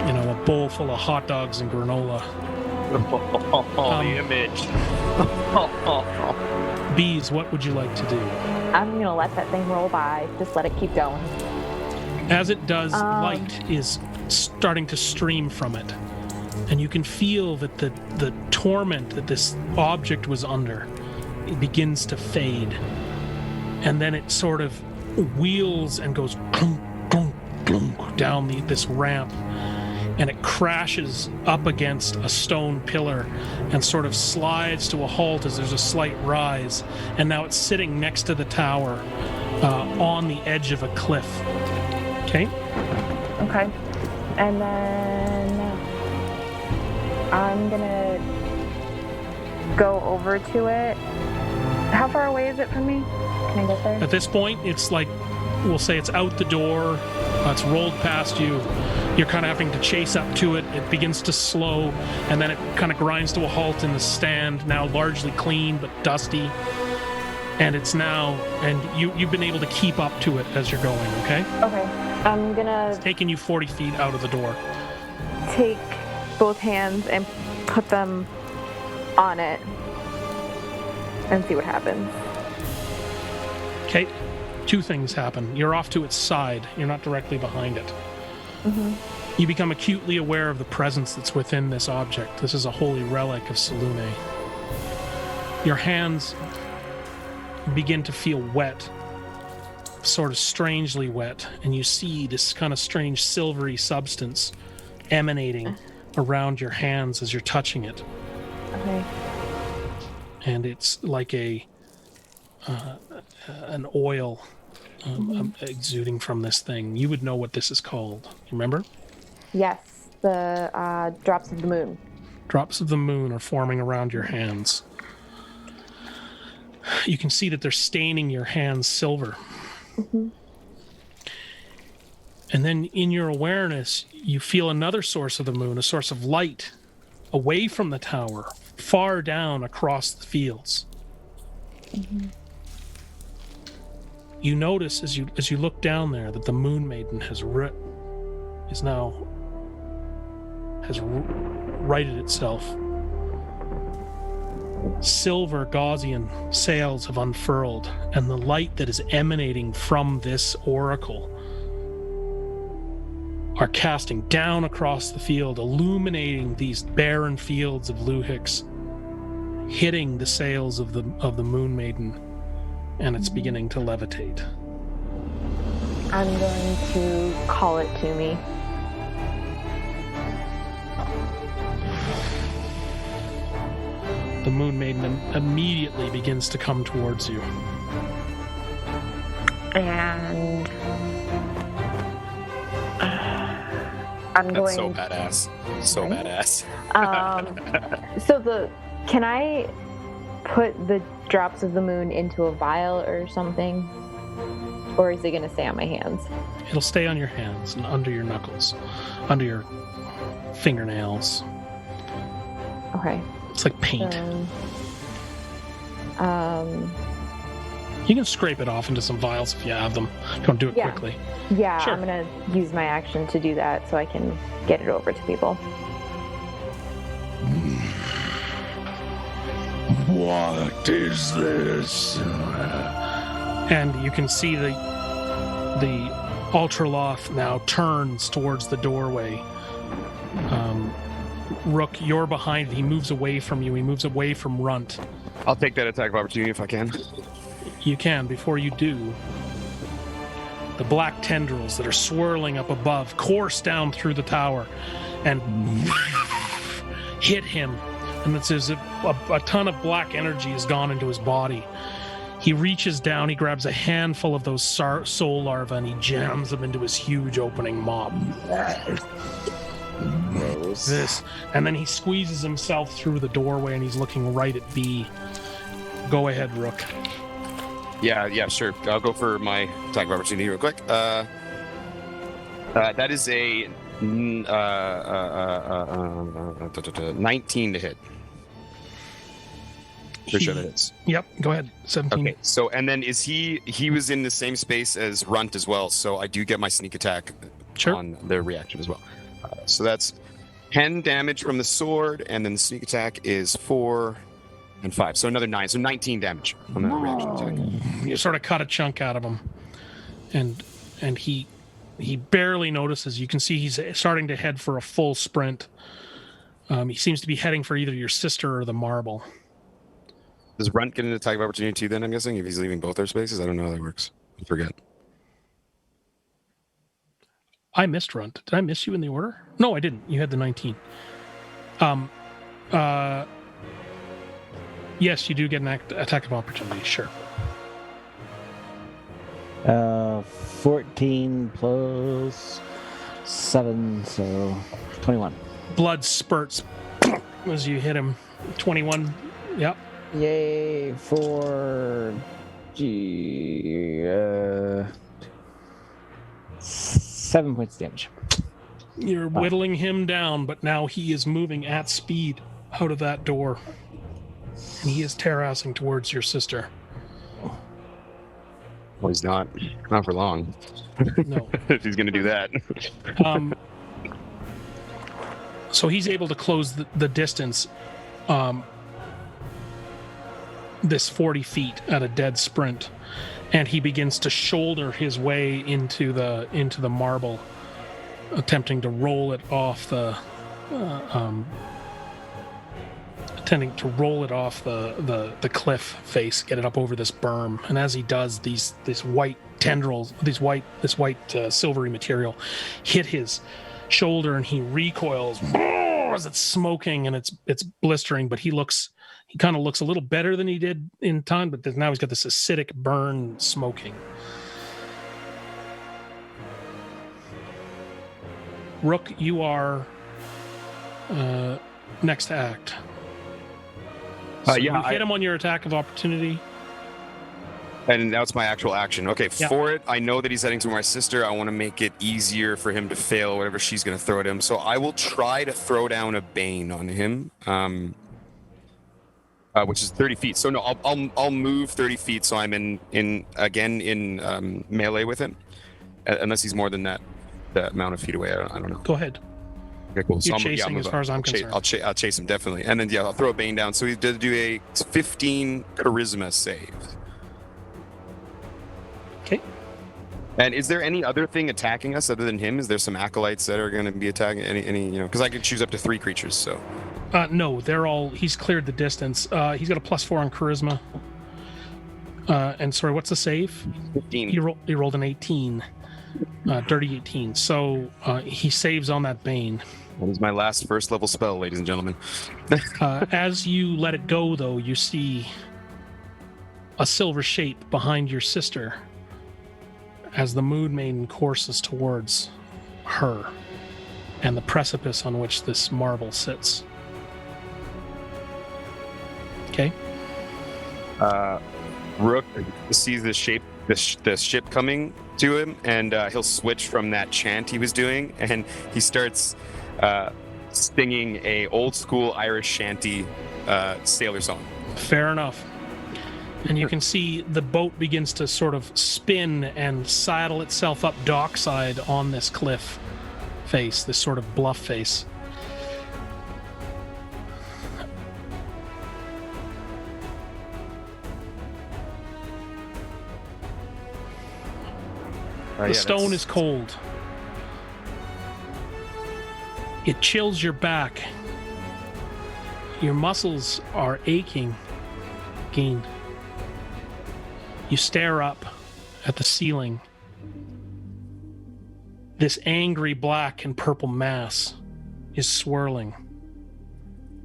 you know, a bowl full of hot dogs and granola. The image. Bees, what would you like to do? I'm going to let that thing roll by. Just let it keep going. As it does, light is starting to stream from it. And you can feel that the torment that this object was under, it begins to fade. And then it sort of wheels and goes clunk, clunk, clunk down this ramp. And it crashes up against a stone pillar and sort of slides to a halt as there's a slight rise. And now it's sitting next to the tower on the edge of a cliff. Okay? Okay. And then I'm going to go over to it. How far away is it from me? Can I get there? At this point, it's like, we'll say it's out the door. It's rolled past you. You're kind of having to chase up to it. It begins to slow, and then it kind of grinds to a halt in the stand, now largely clean but dusty. And it's now, and you've been able to keep up to it as you're going, okay? Okay. I'm gonna It's taking you 40 feet out of the door. take both hands and put them on it and see what happens. Okay, 2 things happen. You're off to its side. You're not directly behind it. You become acutely aware of the presence that's within this object. This is a holy relic of Selune. Your hands begin to feel wet, sort of strangely wet, and you see this kind of strange silvery substance emanating around your hands as you're touching it. Okay. And it's like an oil exuding from this thing. You would know what this is called. You remember? Yes, the drops of the moon. Drops of the moon are forming around your hands. You can see that they're staining your hands silver. And then in your awareness, you feel another source of the moon, a source of light, away from the tower, far down across the fields. You notice as you look down there that the Moon Maiden has righted itself. Silver Gaussian sails have unfurled, and the light that is emanating from this oracle are casting down across the field, illuminating these barren fields of Luhix, hitting the sails of the Moon Maiden, and it's beginning to levitate. I'm going to call it to me. The Moon Maiden immediately begins to come towards you. And I'm That's going. so badass. So Right? badass. Can I put the drops of the moon into a vial or something? Or is it going to stay on my hands? It'll stay on your hands and under your knuckles, under your fingernails. Okay. It's like paint. Um, You can scrape it off into some vials if you have them. Don't do it Yeah. quickly. yeah, Sure. I'm going to use my action to do that so I can get it over to people. What is this? And you can see the Ultraloth now turns towards the doorway. Rook, you're behind it. He moves away from you. He moves away from Runt. I'll take that attack of opportunity if I can. You can. Before you do, the black tendrils that are swirling up above course down through the tower and hit him. And it's as if a ton of black energy has gone into his body. He reaches down, he grabs a handful of those soul larvae, and he jams them into his huge opening maw. And then he squeezes himself through the doorway, and he's looking right at B. Go ahead, Rook. Yeah, sure. I'll go for my attack of opportunity real quick. That is a 19 to hit. For sure that hits. Yep, go ahead. 17. Okay, so, and then he was in the same space as Runt as well, so I do get my sneak attack Sure. on their reaction as well. So that's 10 damage from the sword, and then the sneak attack is 4 and 5, so another 9, so 19 damage on that reaction attack. You sort of cut a chunk out of him, and he barely notices. You can see he's starting to head for a full sprint. He seems to be heading for either your sister or the marble. Does Runt get an attack of opportunity too, then, I'm guessing, if he's leaving both their spaces? I don't know how that works. I forget. I missed Runt. Did I miss you in the order? No, I didn't. You had the 19. Yes, you do get an attack of opportunity, sure. 14 plus 7, so 21. Blood spurts as you hit him. 21. Yep. Yay for 7 points damage. You're whittling him down, but now he is moving at speed out of that door. And he is terracing towards your sister. Well, he's not for long. No. If he's going to do that. So he's able to close the distance, this 40 feet at a dead sprint, and he begins to shoulder his way into the marble, attempting to roll it off the cliff face, get it up over this berm. And as he does, this white tendrils, this white silvery material hit his shoulder, and he recoils as it's smoking and it's blistering. But he kind of looks a little better than he did in time. But now he's got this acidic burn smoking. Rook, you are next to act. So you hit him on your attack of opportunity. And that's my actual action. Okay, Yeah. for it, I know that he's heading to my sister. I want to make it easier for him to fail whatever she's going to throw at him. So I will try to throw down a Bane on him, which is 30 feet. So no, I'll move 30 feet so I'm in melee with him, unless he's more than that amount of feet away. I don't know. Go ahead. Okay, cool. You're I'll chasing as far as I'm concerned. I'll chase him definitely, and then I'll throw a Bane down. So he did do a 15 charisma save. Okay. And is there any other thing attacking us other than him? Is there some acolytes that are going to be attacking any because I could choose up to 3 creatures. So. No, he's cleared the distance. He's got a +4 on charisma. And sorry, what's the save? 15. He rolled an 18. Dirty 18. So he saves on that Bane. That is my last first level spell, ladies and gentlemen. As you let it go, though, you see a silver shape behind your sister as the Moon Maiden courses towards her and the precipice on which this marble sits. Okay. Rook sees this shape, this ship coming to him, and he'll switch from that chant he was doing, and he starts singing a old school Irish shanty sailor song. Fair enough. And you can see the boat begins to sort of spin and saddle itself up dockside on this cliff face, this sort of bluff face. The stone is cold. It chills your back. Your muscles are aching. Geen. You stare up at the ceiling. This angry black and purple mass is swirling.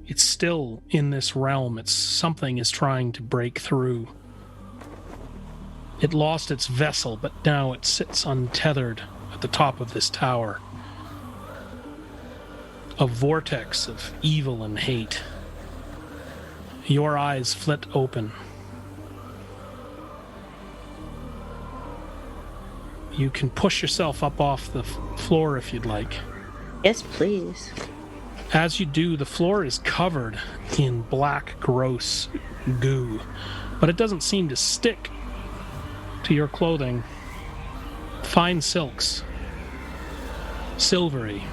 It's still in this realm. Something is trying to break through. It lost its vessel, but now it sits untethered at the top of this tower. A vortex of evil and hate. Your eyes flit open. You can push yourself up off the floor if you'd like. Yes, please. As you do, the floor is covered in black, gross goo, but it doesn't seem to stick to your clothing. Fine silks, silvery.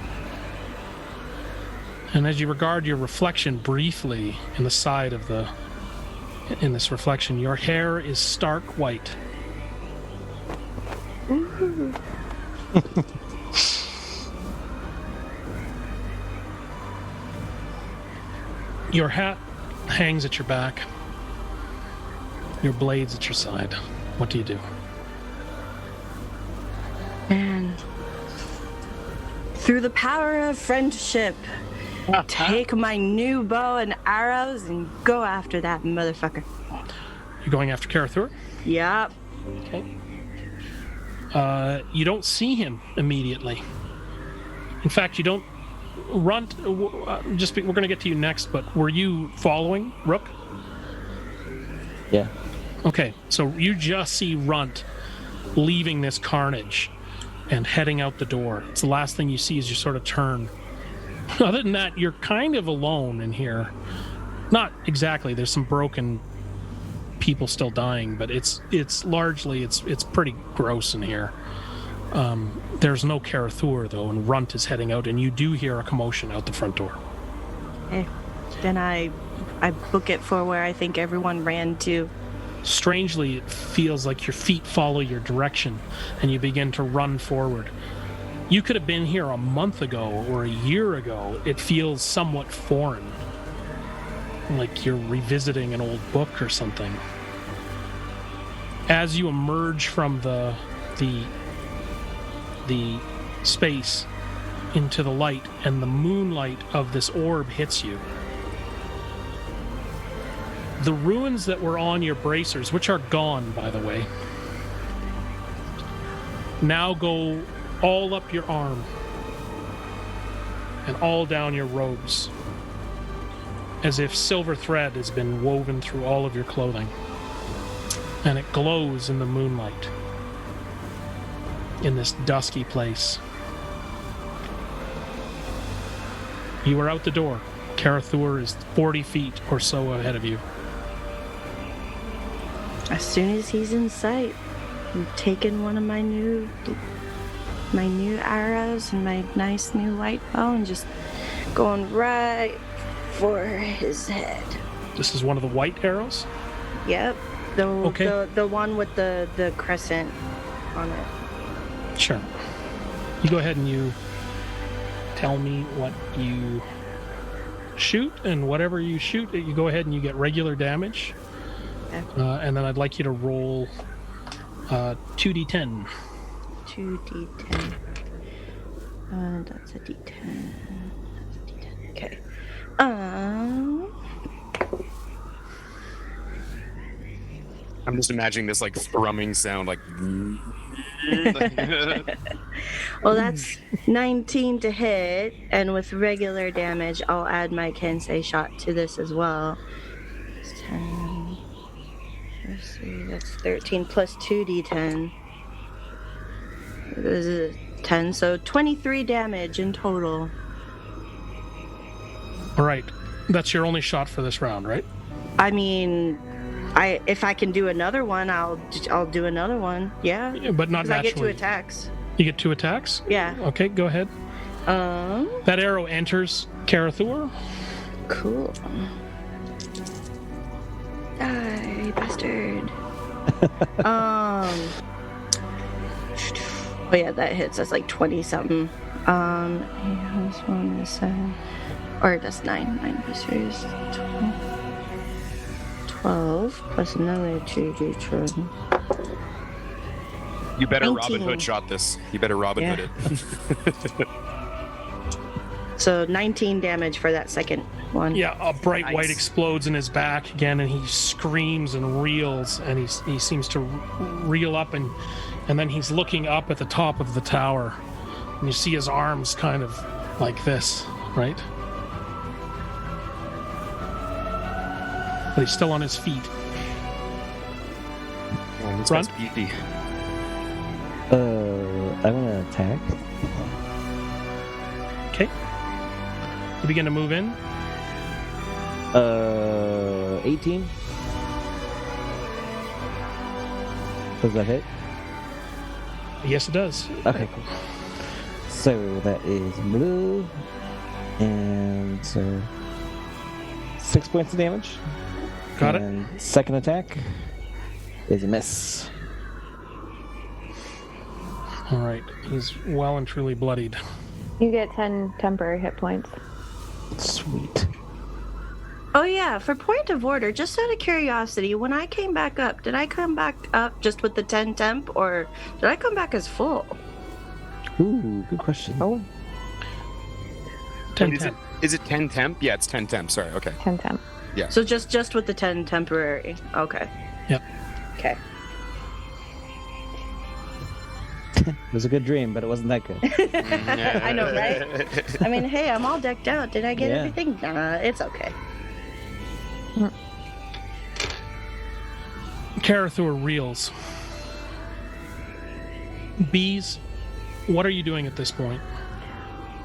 And as you regard your reflection briefly in the side of in this reflection, your hair is stark white. Your hat hangs at your back. Your blade's at your side. What do you do? And through the power of friendship, take my new bow and arrows and go after that motherfucker. You're going after Karathur? Yep. Okay. You don't see him immediately. In fact, you don't run. We're going to get to you next, but were you following Rook? Yeah. Okay, so you just see Runt leaving this carnage and heading out the door. It's the last thing you see as you sort of turn. Other than that, you're kind of alone in here. Not exactly. There's some broken people still dying, but it's largely it's pretty gross in here. There's no Karathur though, and Runt is heading out, and you do hear a commotion out the front door. Okay. Then I book it for where I think everyone ran to. Strangely, it feels like your feet follow your direction, and you begin to run forward. You could have been here a month ago or a year ago. It feels somewhat foreign, like you're revisiting an old book or something. As you emerge from the space into the light, and the moonlight of this orb hits you, the runes that were on your bracers, which are gone, by the way, now go all up your arm and all down your robes, as if silver thread has been woven through all of your clothing, and it glows in the moonlight in this dusky place. You are out the door. Karathur is 40 feet or so ahead of you. As soon as he's in sight, I'm taking one of my new arrows and my nice new light bow and just going right for his head. This is one of the white arrows? Yep. The one with the crescent on it. Sure. You go ahead and you tell me what you shoot, and whatever you shoot, you go ahead and you get regular damage. Okay. And then I'd like you to roll 2d10. 2d10. That's a d10. That's a d10. Okay. I'm just imagining this like thrumming sound, like. Well, that's 19 to hit, and with regular damage, I'll add my Kensei shot to this as well. It's 10. Let's see, that's 13 plus 2d10. This is 10, so 23 damage in total. All right. That's your only shot for this round, right? I mean, if I can do another one, I'll do another one. Yeah. But not 'Cause I naturally. get 2 attacks. You get 2 attacks? Yeah. Okay, go ahead. That arrow enters Karathur. Cool. Die, bastard. Oh yeah, that hits. That's like 20 something. This one is 7. Or that's 9. 9 plus 3 is 12 plus another 2d10. You better 19. Robin Hood shot this. You better Robin Hood it. So 19 damage for that second one. Yeah, a bright Nice. white explodes in his back again, and he screams and reels, and he seems to reel up, and then he's looking up at the top of the tower, and you see his arms kind of like this, right? But he's still on his feet. Oh, this Run. guy's beefy. I'm gonna attack. Okay. You begin to move in. 18. Does that hit? Yes, it does. Okay, cool. So that is blue, and so 6 points of damage. Got it. And second attack is a miss. All right. He's well and truly bloodied. You get 10 temporary hit points. Sweet. Oh yeah, for point of order, just out of curiosity, when I came back up, did I come back up just with the 10 temp, or did I come back as full? Ooh, good question. Oh, 10 Is it, is it 10 temp? Yeah, it's 10 temp. Sorry. Okay. 10 temp. So just with the 10 temporary. Okay. Yep. Okay. It was a good dream, but it wasn't that good. I know, right? I mean, hey, I'm all decked out. Did I get Yeah. everything? Nah, it's okay. Karathur reels. Bees what are you doing at this point?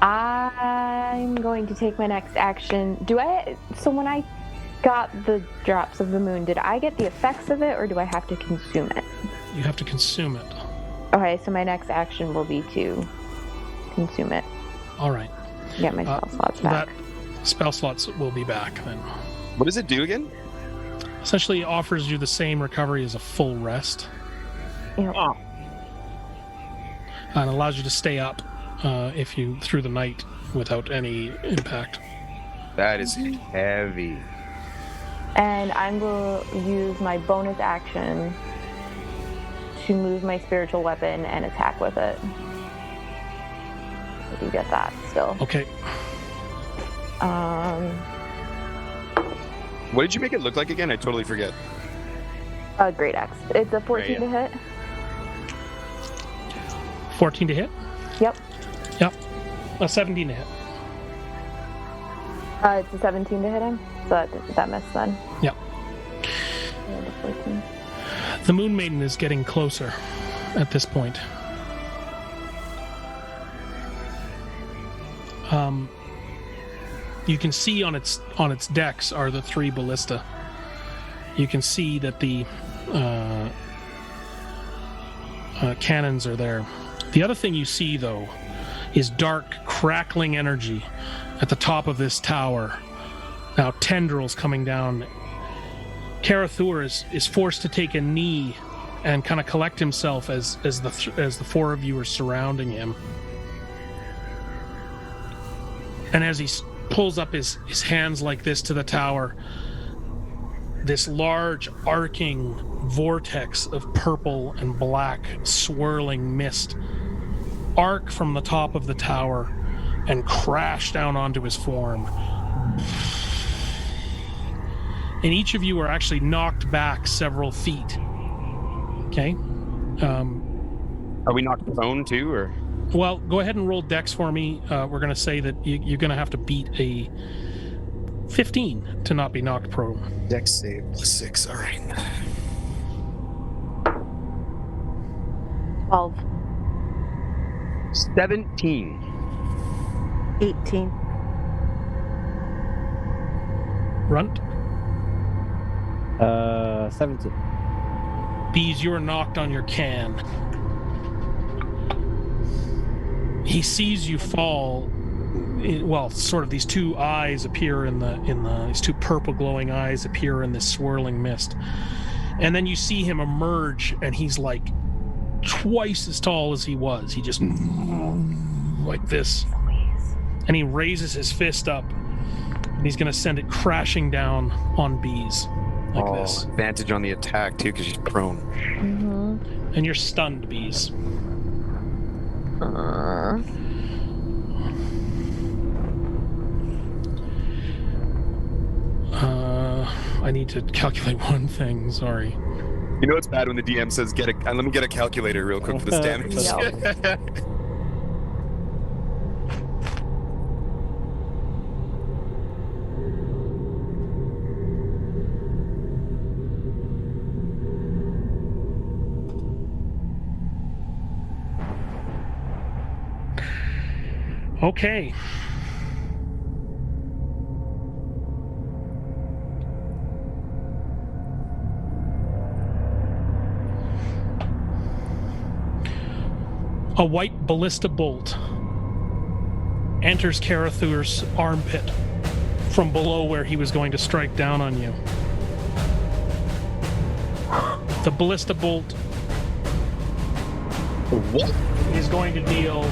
I'm going to take my next action. So when I got the drops of the moon, did I get the effects of it, or do I have to consume it? You have to consume it. Okay, so my next action will be to consume it. All right. Get my spell slots back. That spell slots will be back then. What does it do again? Essentially, it offers you the same recovery as a full rest. Yep. Oh. And allows you to stay up if you through the night without any impact. That is heavy. And I'm going to use my bonus action to move my spiritual weapon and attack with it. I do get that still. Okay. What did you make it look like again? I totally forget. Great Axe. It's a 14 to hit. 14 to hit? Yep. Yep. A 17 to hit. It's a 17 to hit him, so that missed then. Yep. Yeah, the 14. The Moon Maiden is getting closer at this point. You can see on its decks are the 3 ballista. You can see that the cannons are there. The other thing you see, though, is dark, crackling energy at the top of this tower. Now tendrils coming down. Karathur is forced to take a knee and kind of collect himself as the 4 of you are surrounding him. And as he pulls up his hands like this to the tower, this large arcing vortex of purple and black swirling mist arc from the top of the tower and crash down onto his form. And each of you are actually knocked back several feet. Okay? Are we knocked prone too, or? Well, go ahead and roll dex for me. We're going to say that you're going to have to beat a 15 to not be knocked prone. Dex save +6. All right. 12. 17. 18. Runt. 17. Bees, you are knocked on your can. He sees you fall. Well, sort of these 2 eyes appear in the these 2 purple glowing eyes appear in this swirling mist, and then you see him emerge, and he's like twice as tall as he was. He just like this, and he raises his fist up, and he's going to send it crashing down on Bees like this. Advantage on the attack too, because she's prone. Mm-hmm. And you're stunned, Bees. I need to calculate one thing. Sorry. You know it's bad when the DM says, let me get a calculator real quick for this damage. Yep. Okay. A white ballista bolt enters Karathur's armpit from below where he was going to strike down on you. The ballista bolt is going to deal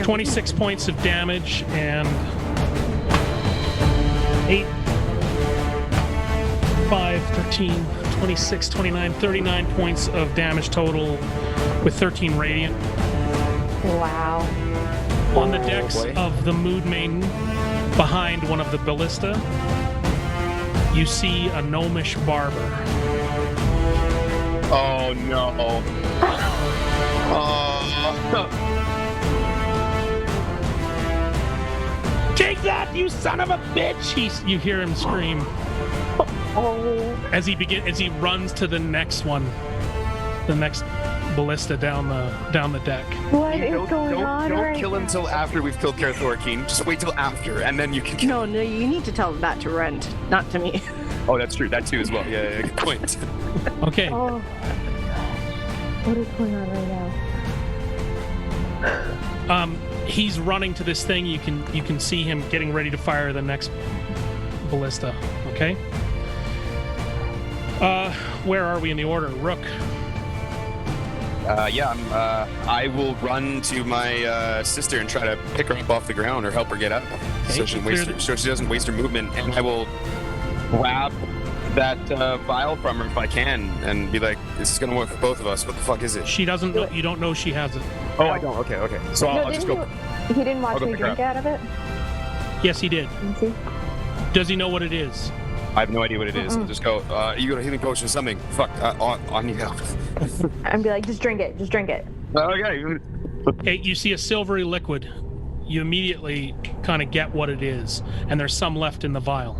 26 points of damage and 8, 5, 13, 26, 29, 39 points of damage total with 13 radiant. Wow. On the decks of the Mood Maiden, behind one of the ballista, you see a gnomish barber. Oh no. Take that, you son of a bitch! You hear him scream. Oh. As he runs to the next one, the next ballista down the deck. What is going on Don't right kill him now? till after we've killed Karathor Keen. Just wait till after, and then you can kill No, you need to tell that to Rent, not to me. Oh, that's true. That too as well. Yeah, good point. Okay. Oh. What is going on right now? He's running to this thing. You can see him getting ready to fire the next ballista. Okay. Where are we in the order? Rook. I will run to my sister and try to pick her up off the ground or help her get up, so she doesn't waste her movement. And I will grab that vial from her if I can, and be like, "This is gonna work for both of us. What the fuck is it?" She doesn't know. You don't know she has it. Oh, I don't. Okay. So I'll just go. He didn't watch I'll go me pick her drink out of it? Yes, he did. Didn't see? Does he know what it is? I have no idea what it is. I'll just go. You got a healing potion or something? Fuck. I need help. I'd be like, just drink it. Just drink it. Okay. Okay, you see a silvery liquid. You immediately kind of get what it is, and there's some left in the vial.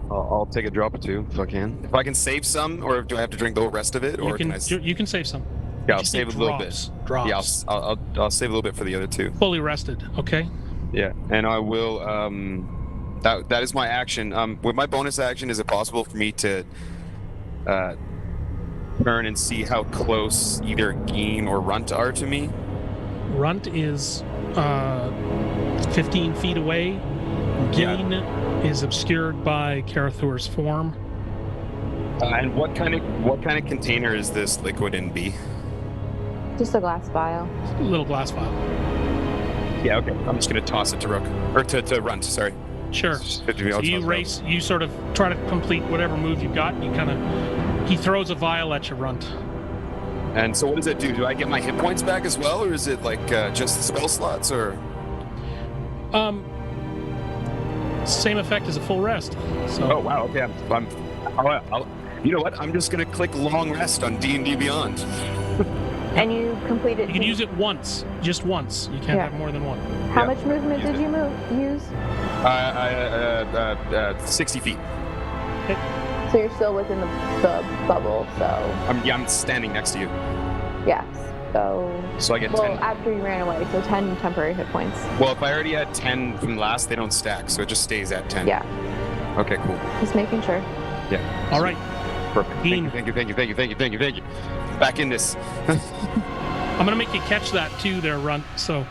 I'll take a drop or two if I can. If I can save some, or do I have to drink the whole rest of it? Or You can save some. Yeah, I'll Just save a need little bit. Drops. Yeah, I'll save a little bit for the other two. Fully rested. Okay. Yeah, and I will. That is my action. With my bonus action, is it possible for me to turn and see how close either Geen or Runt are to me? Runt is 15 feet away. Geen is obscured by Karathor's form. And what kind of container is this liquid in, B? Just a glass vial. Little glass vial. Yeah, okay. I'm just gonna toss it to Rook or to Runt. Sorry. Sure. So You race. You sort of try to complete whatever move you've got. And you kind of. He throws a vial at you, Runt. And so, what does it do? Do I get my hit points back as well, or is it like just the spell slots, or? Same effect as a full rest. So. Oh wow. Okay. You know what? I'm just gonna click long rest on D&D Beyond. And you complete it. You can use it once, just once. You can't Yeah. have more than one. How much movement did you use? 60 feet. So you're still within the bubble, so I'm standing next to you, yes. So I get well, 10. after you ran away, so 10 temporary hit points. Well, if I already had 10 from last, they don't stack, so it just stays at 10. Yeah, Okay, cool. just making sure. Yeah. All right. Perfect. Dean. Thank you. Back in this. I'm gonna make you catch that too, there, Runt. So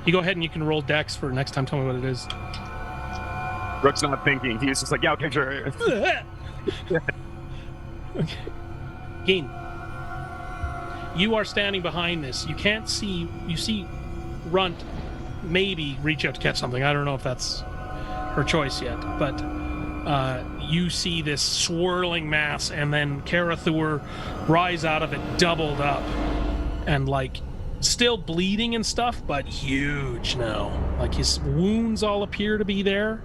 you go ahead and you can roll Dex for next time. Tell me what it is. Rook's not thinking. He's just like, yeah, okay, sure. Okay. Geen, you are standing behind this. You can't see. You see Runt maybe reach out to catch something. I don't know if that's her choice yet, but you see this swirling mass, and then Karathor rise out of it, doubled up, and like still bleeding and stuff, but huge now. Like his wounds all appear to be there,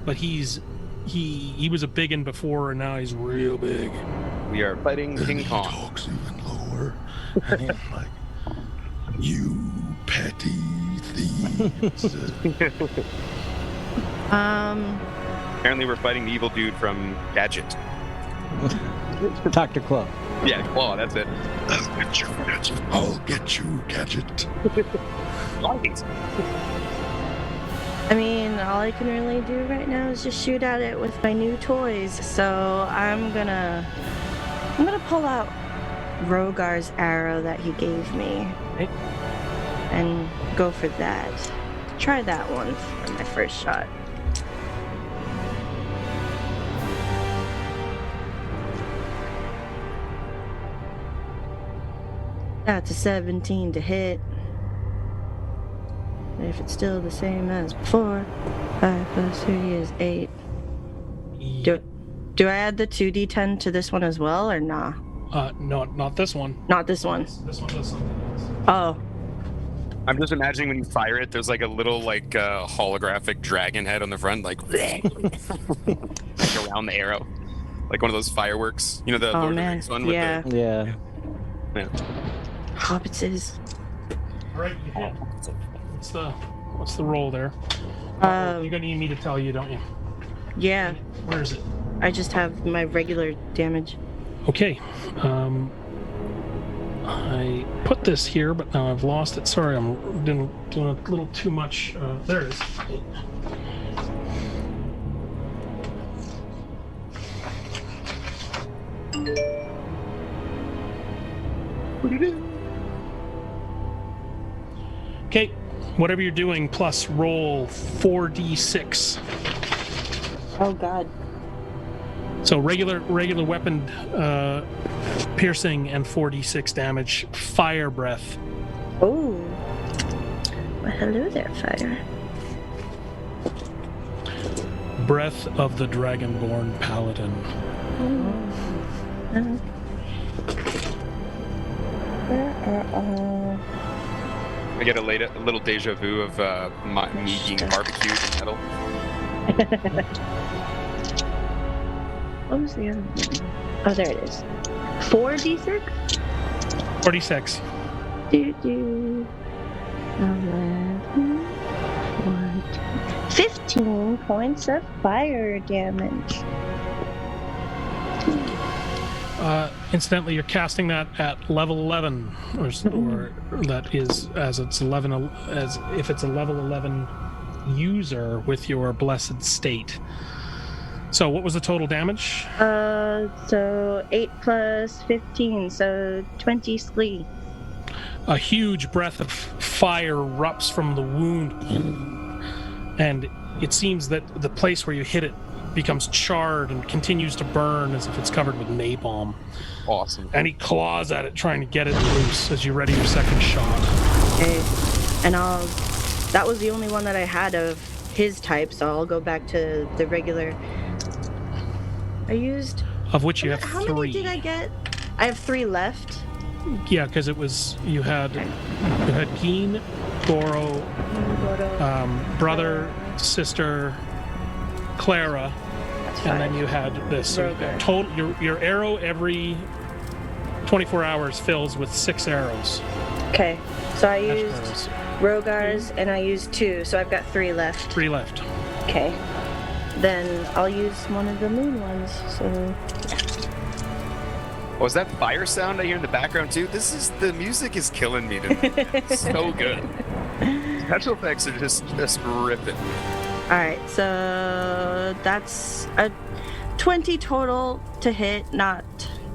but he was a big one before, and now he's real big. We are fighting King He Kong. talks even lower. And he's like, you petty thieves. Apparently, we're fighting the evil dude from Gadget. Dr. Claw. Yeah, Claw, that's it. I'll get you, Gadget. I'll get you, Gadget. Right. I mean, all I can really do right now is just shoot at it with my new toys. So I'm gonna pull out Rogar's arrow that he gave me, Okay. and go for that. Try that one for my first shot. That's a 17 to hit. If it's still the same as before, 5 plus 3 is 8. Do I add the 2d10 to this one as well, or nah? No, not this one. Not this one. This one does something else. Oh, I'm just imagining when you fire it, there's like a little holographic dragon head on the front, like, like around the arrow, like one of those fireworks. You know the oh Lord of the man, Rings one with yeah. Yeah. the. Hobbitses. All right, you hit. What's the roll there? You're gonna need me to tell you, don't you? Yeah, Where is it? I just have my regular damage. Okay. I put this here, but now I've lost it. Sorry, I'm doing a little too much. There it is. Okay, whatever you're doing, plus roll 4d6. Oh God. So regular weapon piercing and 4d6 damage. Fire breath. Oh. Well, hello there, fire. Breath of the Dragonborn Paladin. I get a little deja vu of me being barbecued in metal. What was the other one? Oh, there it is. 4d6? 46. Do. 11, 14, 15 points of fire damage. Incidentally, you're casting that at level 11, or that is as it's 11, as if it's a level 11 user with your blessed state. So what was the total damage? So 8 plus 15, so 20 slee. A huge breath of fire erupts from the wound, and it seems that the place where you hit it becomes charred and continues to burn as if it's covered with napalm. Awesome. And he claws at it, trying to get it loose as you ready your second shot. Okay, and that was the only one that I had of his type, so I'll go back to the regular. I used... Of which you have How 3. many did I get? I have 3 left. Yeah, because it was you had Geen, Goro, brother, sister, Clara, and then you had this. So total, your arrow every 24 hours fills with 6 arrows. Okay, so I used Rogar's and I used 2, so I've got 3 left. 3 left. Okay, then I'll use one of the moon ones. So. Was that fire sound I hear in the background too? The music is killing me tonight. It's so good. Special effects are just ripping. Alright, so that's a 20 total to hit, not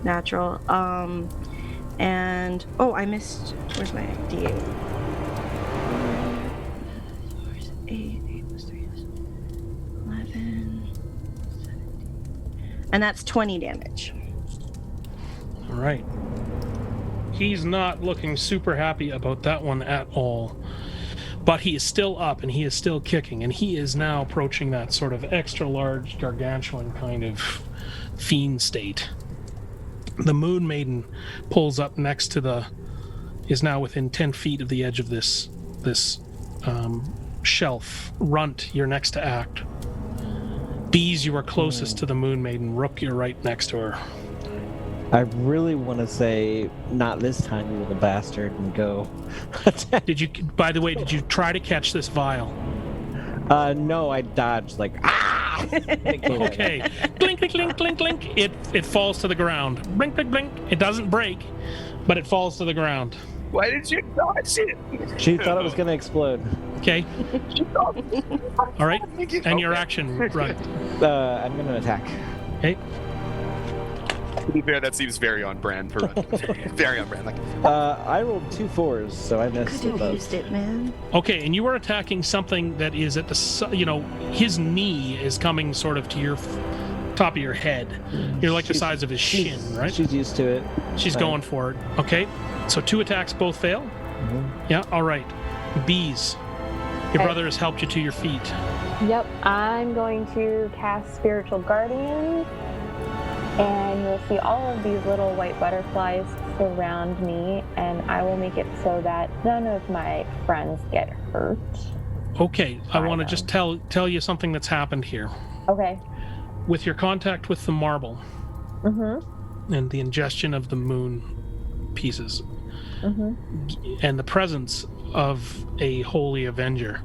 natural. And I missed. Where's my D8? 8 plus 3 is 11, 17. And that's 20 damage. All right. He's not looking super happy about that one at all. But he is still up and he is still kicking, and he is now approaching that sort of extra large gargantuan kind of fiend state. The Moon Maiden pulls up next to is now within 10 feet of the edge of this shelf. Runt, you're next to act. Bees, you are closest to the Moon Maiden. Rook, you're right next to her. I really want to say, not this time, you little bastard, and go. By the way, did you try to catch this vial? No, I dodged, Okay. Blink, blink, blink, blink, blink. It falls to the ground. Blink, blink, blink. It doesn't break, but it falls to the ground. Why did you dodge it? She thought it was going to explode. Okay. All right. And your action, right? I'm going to attack. Okay. To be fair, that seems very on brand for very on brand. I rolled 2 4s, so I missed Could have both. used it, man. Okay, and you are attacking something that is at his knee is coming sort of to your top of your head. You're like the size of his shin, right? She's used to it. She's Fine. going for it. Okay, so 2 attacks both fail? Mm-hmm. Yeah, all right. Bees, your brother has helped you to your feet. Yep, I'm going to cast Spiritual Guardian, and you'll see all of these little white butterflies surround me, and I will make it so that none of my friends get hurt. Okay, I want to just tell you something that's happened here. Okay. With your contact with the marble and the ingestion of the moon pieces and the presence of a holy avenger,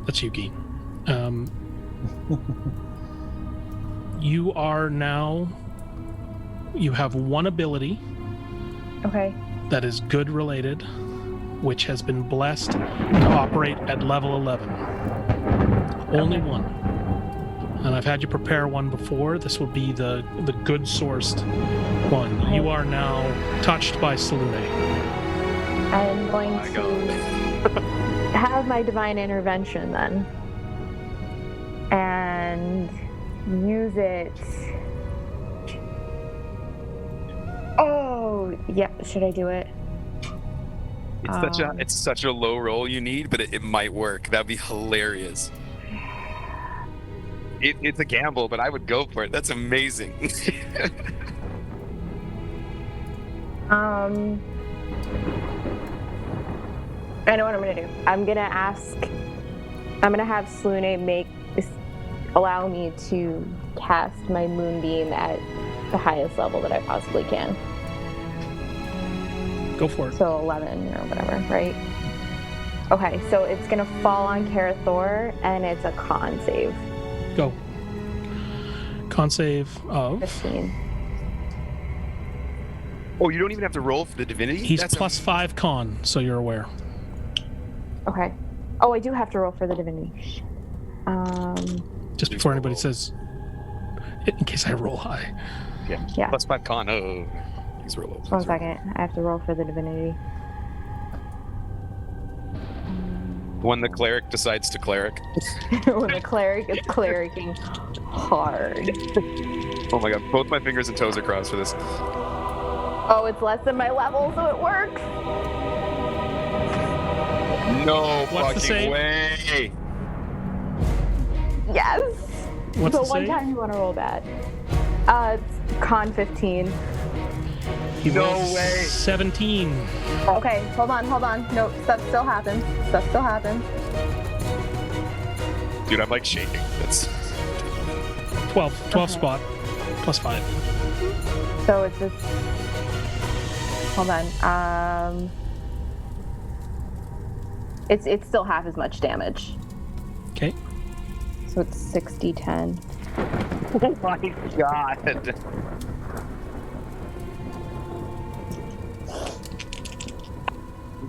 that's you, Geen. You are now. You have one ability Okay. that is good related, which has been blessed to operate at level 11. Only Okay. one. And I've had you prepare one before. This will be the good sourced one. You are now touched by Salune. I'm going to have my divine intervention then. And use it. Oh, yeah. Should I do it? It's such a low roll you need, but it might work. That'd be hilarious. It's a gamble, but I would go for it. That's amazing. I know what I'm gonna do. I'm gonna have Salune allow me to cast my moonbeam at the highest level that I possibly can. Go for it. So 11 or whatever, right? Okay, so it's gonna fall on Karathor, and it's a con save. Go. Con save of. 15. Oh, you don't even have to roll for the divinity? He's That's plus 5 con, so you're aware. Okay. Oh, I do have to roll for the divinity. Just before anybody says, in case I roll high. Yeah. Plus 5 con. Oh, he's roll. 1 second. I have to roll for the divinity. When the cleric decides to cleric. When the cleric is clericing hard. Oh my god, both my fingers and toes are crossed for this. Oh, it's less than my level, so it works. No What's the fucking save? way. Yes. What's So the one save? time you want to roll bad. It's con 15. He No rolls way. 17. Okay, hold on. No, stuff still happens. Dude, I'm like shaking. That's 12 Okay. spot. Plus 5. So it's just. Hold on. It's still half as much damage. Okay. So it's 60-10. oh my god.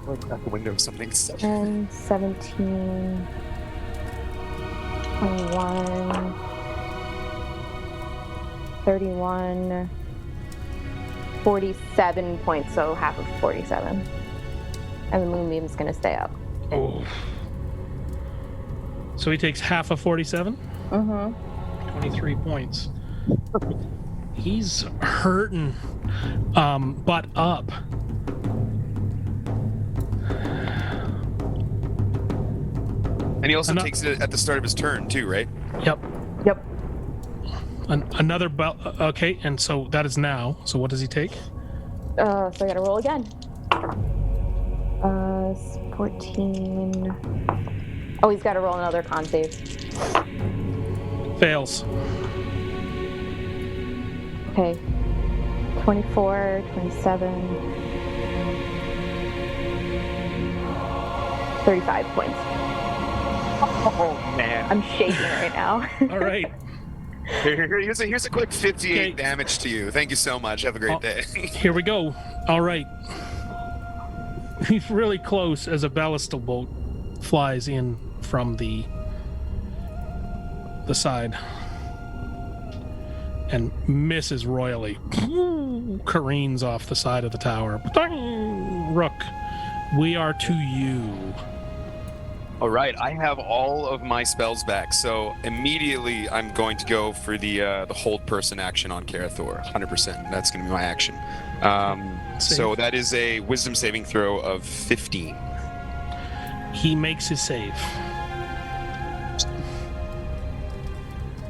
Like out the window of something. 10, 17, 21, 31, 47 points, so half of 47. And the moonbeam's gonna stay up. Oh. So he takes half of 47? Mm-hmm. 23 points. He's hurting. But up. And he also takes it at the start of his turn too, right? Yep. Yep. Another belt. Okay, and so that is now. So what does he take? So I gotta roll again. 14. Oh, he's gotta roll another con save. Fails. Okay. 24, 27, 35 points. Oh man. I'm shaking right now. All right. Here's a quick 58 Okay. damage to you. Thank you so much. Have a great day. Here we go. All right. He's really close as a ballistal bolt flies in from the side and misses royally. Careens off the side of the tower. Rook, we are to you. All right, I have all of my spells back, so immediately I'm going to go for the hold person action on Karathor. 100%. That's going to be my action. So that is a Wisdom saving throw of 15. He makes his save.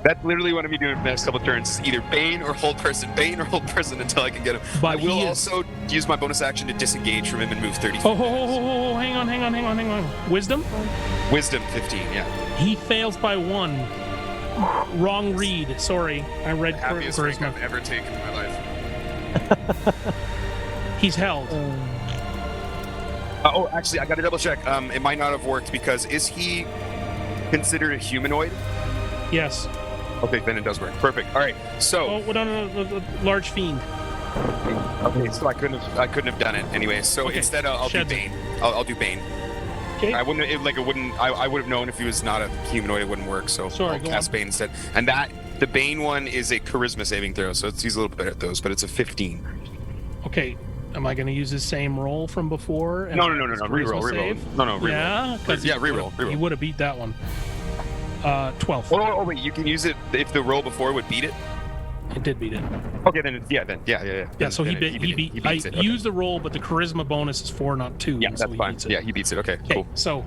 That's literally what I'm going to be doing for the next couple of turns. Is either Bane or hold person until I can get him. But I will he is- also use my bonus action to disengage from him and move 30 feet. Oh, hang on. Wisdom? Wisdom 15, yeah. He fails by 1. Wrong read. Sorry. I read Happiest rank charisma. I've ever taken in my life. He's held. Oh, actually, I got to double check. It might not have worked because is he considered a humanoid? Yes. Okay, then it does work. Perfect. All right. So Oh, no, large fiend. okay, so I couldn't have done it anyway. So Okay, instead, I'll do sheds it. Bane. I'll do Bane. Okay. I wouldn't I would have known if he was not a humanoid, it wouldn't work. So Sorry, I'll go cast on. Bane instead. And the Bane one is a charisma saving throw, so he's a little bit at those, but it's a 15. Okay. Am I going to use his same roll from before? and No. his charisma Reroll. save? No, reroll. Yeah, because reroll. He would have beat that one. 12. Oh, wait, you can use it if the roll before would beat it. It did beat it. Okay, then yeah. Yeah, so he Then beat. beats it. Okay. Used the roll, but the charisma bonus is 4, not 2. Yeah, so that's he fine. beats it. Yeah, he beats it. Okay, Okay, cool. so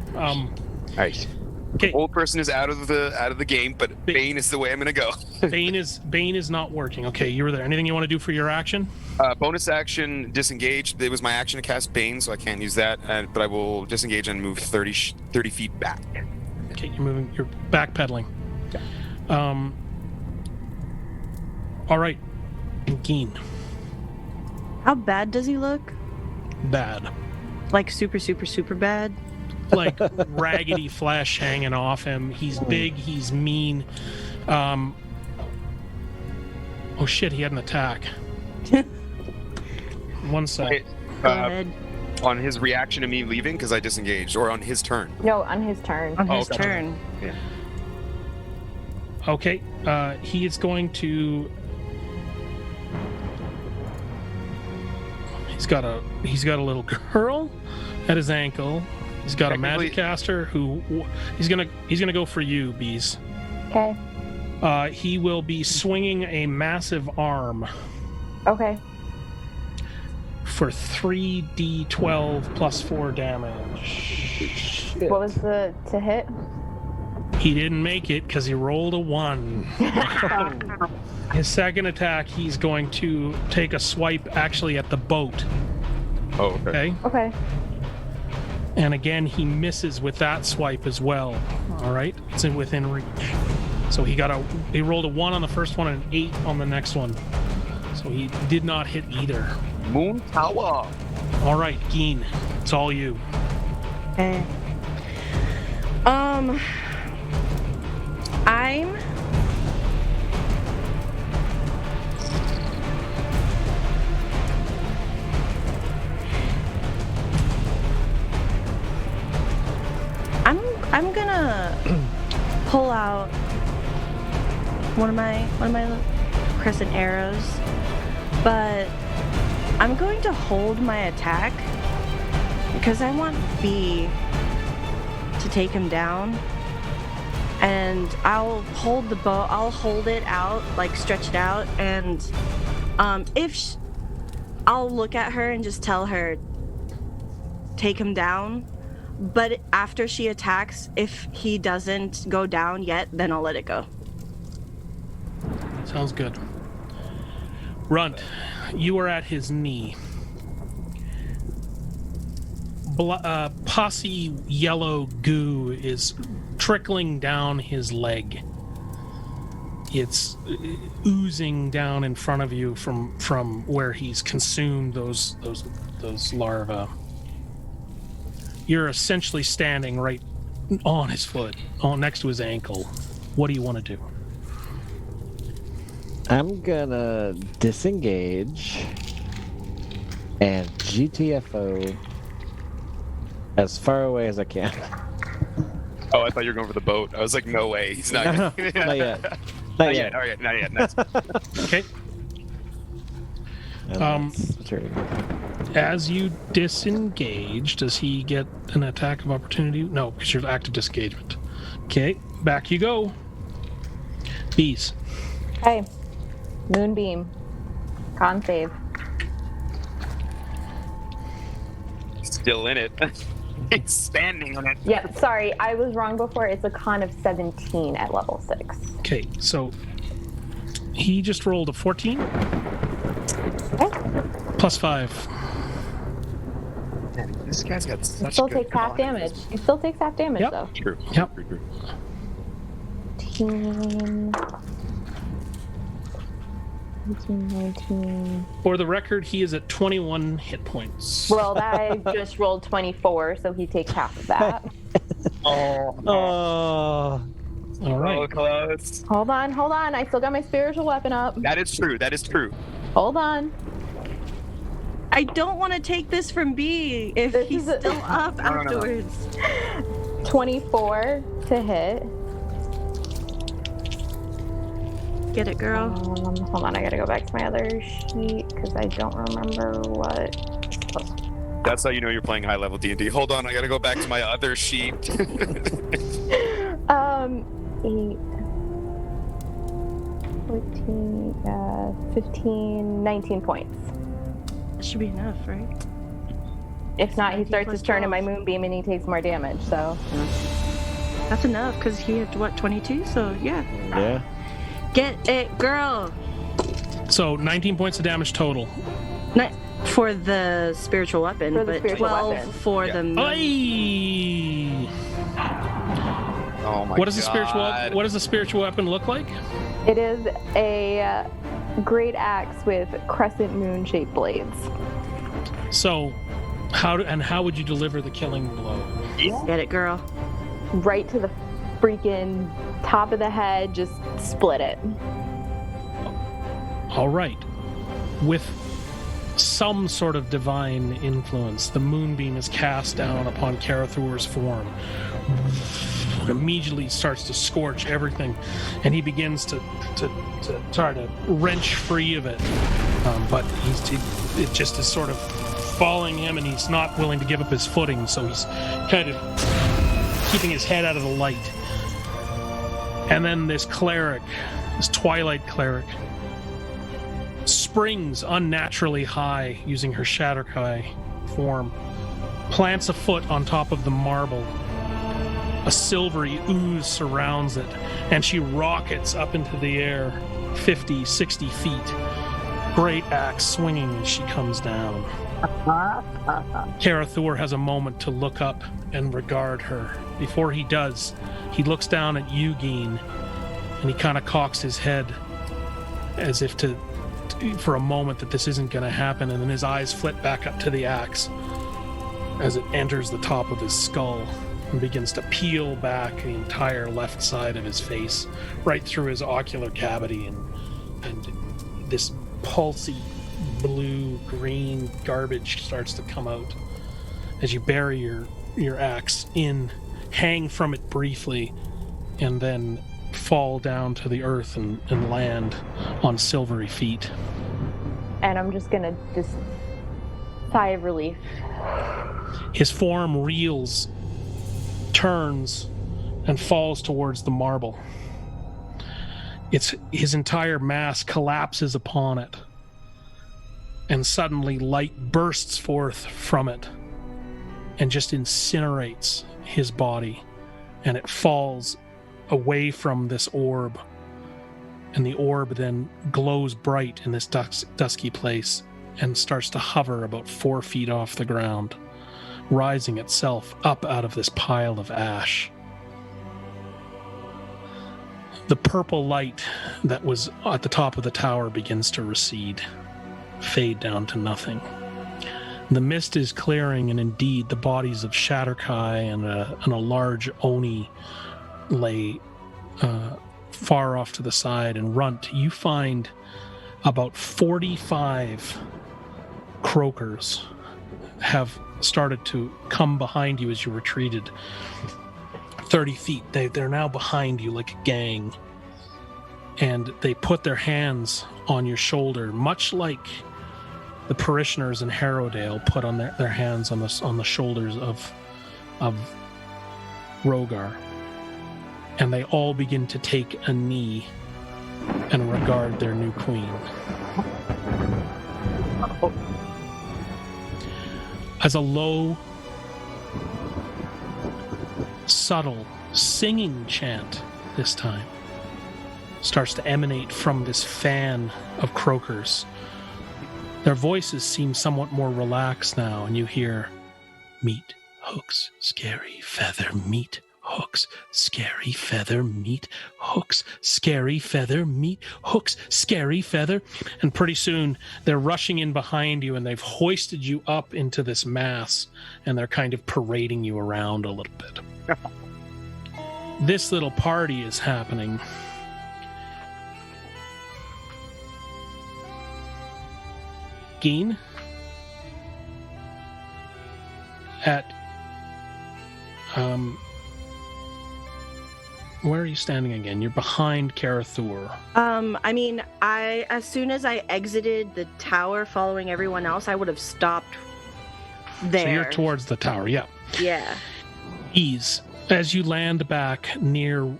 Nice. okay, Old person is out of the game, but Bane is the way I'm gonna go. Bane is not working. Okay, you were there. Anything you want to do for your action? Bonus action, disengage. It was my action to cast Bane, so I can't use that. But I will disengage and move 30 feet back. Okay, you're backpedaling. All right, Geen, How bad does he look? bad. Like super, super, super bad? Like raggedy flesh hanging off him. He's big. He's mean. Oh shit! He had an attack. One sec. Okay, Go ahead. on his reaction to me leaving because I disengaged, or on his turn. No, on his turn. On his gotcha. turn. Yeah. Okay, he is going to. He's got a little girl at his ankle. He's got a magic caster who he's gonna go for you, Bees. Okay. He will be swinging a massive arm Okay. for 3d12 plus 4 damage. What was the to hit? He didn't make it because he rolled a 1. His second attack, he's going to take a swipe actually at the boat. Oh, okay. Okay. Okay. And again, he misses with that swipe as well. All right, it's within reach. So he rolled a 1 on the first one and an 8 on the next one. So he did not hit either. Moon Tower. All right, Geen, it's all you. Okay. I'm gonna pull out one of my crescent arrows, but I'm going to hold my attack because I want B to take him down, and I'll hold the bow. I'll hold it out, like stretch it out, and I'll look at her and just tell her, take him down. But after she attacks, if he doesn't go down yet, then I'll let it go. Sounds good. Runt, you are at his knee. Possy yellow goo is trickling down his leg. It's oozing down in front of you from where he's consumed those larvae. You're essentially standing right on his foot, next to his ankle. What do you want to do? I'm gonna disengage and GTFO as far away as I can. Oh, I thought you were going for the boat. I was like, no way. He's not. No, gonna... not yet. Not yet. All right, not yet. Nice. Okay. As you disengage, does he get an attack of opportunity? No, because you're active disengagement. Okay, back you go. Bees. Okay. Moonbeam. Con save. Still in it. Expanding on it. Yeah, sorry, I was wrong before. It's a con of 17 at level 6. Okay, so he just rolled a 14 Okay. plus 5. Man, this guy's got such Still good takes half con. damage. He still takes half damage, Yep. though. True. Yep. True. 18, 19. For the record, he is at 21 hit points. Well, I just rolled 24, so he takes half of that. Oh. Oh, All right. So close. Hold on. I still got my spiritual weapon up. That is true. Hold on. I don't want to take this from B if This he's is still up No. afterwards. 24 to hit. Get it, girl. Hold on, I gotta go back to my other sheet because I don't remember what. That's how you know you're playing high level D&D. Hold on, I gotta go back to my other sheet. 8, 14, 15, 19 points. That should be enough, right? If not, he 19 starts plus his turn in 12. my moonbeam and he takes more damage, so. That's enough because he had, 22? So, yeah. Yeah. Get it, girl. So 19 points of damage total. Not for the spiritual weapon, For the but spiritual 12 weapon. for Yeah. the Aye! Oh my What does god. the spiritual weapon look like? It is a great axe with crescent moon-shaped blades. So, how would you deliver the killing blow? Get it, girl. Right to the freaking top of the head, just split it. All right. With some sort of divine influence, the moonbeam is cast down upon Karathur's form. Immediately starts to scorch everything, and he begins to try to wrench free of it. But it just is sort of falling him, and he's not willing to give up his footing, so he's kind of keeping his head out of the light. And then this twilight cleric, springs unnaturally high using her Shatterkai form, plants a foot on top of the marble. A silvery ooze surrounds it, and she rockets up into the air 50, 60 feet. Great axe swinging as she comes down. Karathur has a moment to look up and regard her. Before he does, he looks down at Eugene, and he kind of cocks his head as if for a moment that this isn't going to happen, and then his eyes flit back up to the axe as it enters the top of his skull and begins to peel back the entire left side of his face, right through his ocular cavity, and this pulsy blue-green garbage starts to come out as you bury your axe in, hang from it briefly, and then fall down to the earth and land on silvery feet. And I'm just gonna sigh of relief. His form reels, turns, and falls towards the marble. His entire mass collapses upon it, and suddenly light bursts forth from it and just incinerates his body, and it falls away from this orb, and the orb then glows bright in this dusky place and starts to hover about 4 feet off the ground, rising itself up out of this pile of ash. The purple light that was at the top of the tower begins to recede, fade down to nothing. The mist is clearing, and indeed the bodies of Shatterkai and a large Oni lay far off to the side. And Runt, you find about 45 croakers have started to come behind you as you retreated 30 feet. They're now behind you like a gang, and they put their hands on your shoulder, much like the parishioners in Harrowdale put on their hands on the shoulders of Rogar, and they all begin to take a knee and regard their new queen. As a low, subtle singing chant this time starts to emanate from this fan of croakers. Their voices seem somewhat more relaxed now, and you hear, "Meat, hooks, scary feather, meat, hooks, scary feather, meat, hooks, scary feather, meat, hooks, scary feather." And pretty soon they're rushing in behind you, and they've hoisted you up into this mass, and they're kind of parading you around a little bit. this little party is happening, Geen, at where are you standing again? You're behind Karathur. I mean, as soon as I exited the tower following everyone else, I would have stopped there. So you're towards the tower, yeah. Yeah. Ease. As you land back near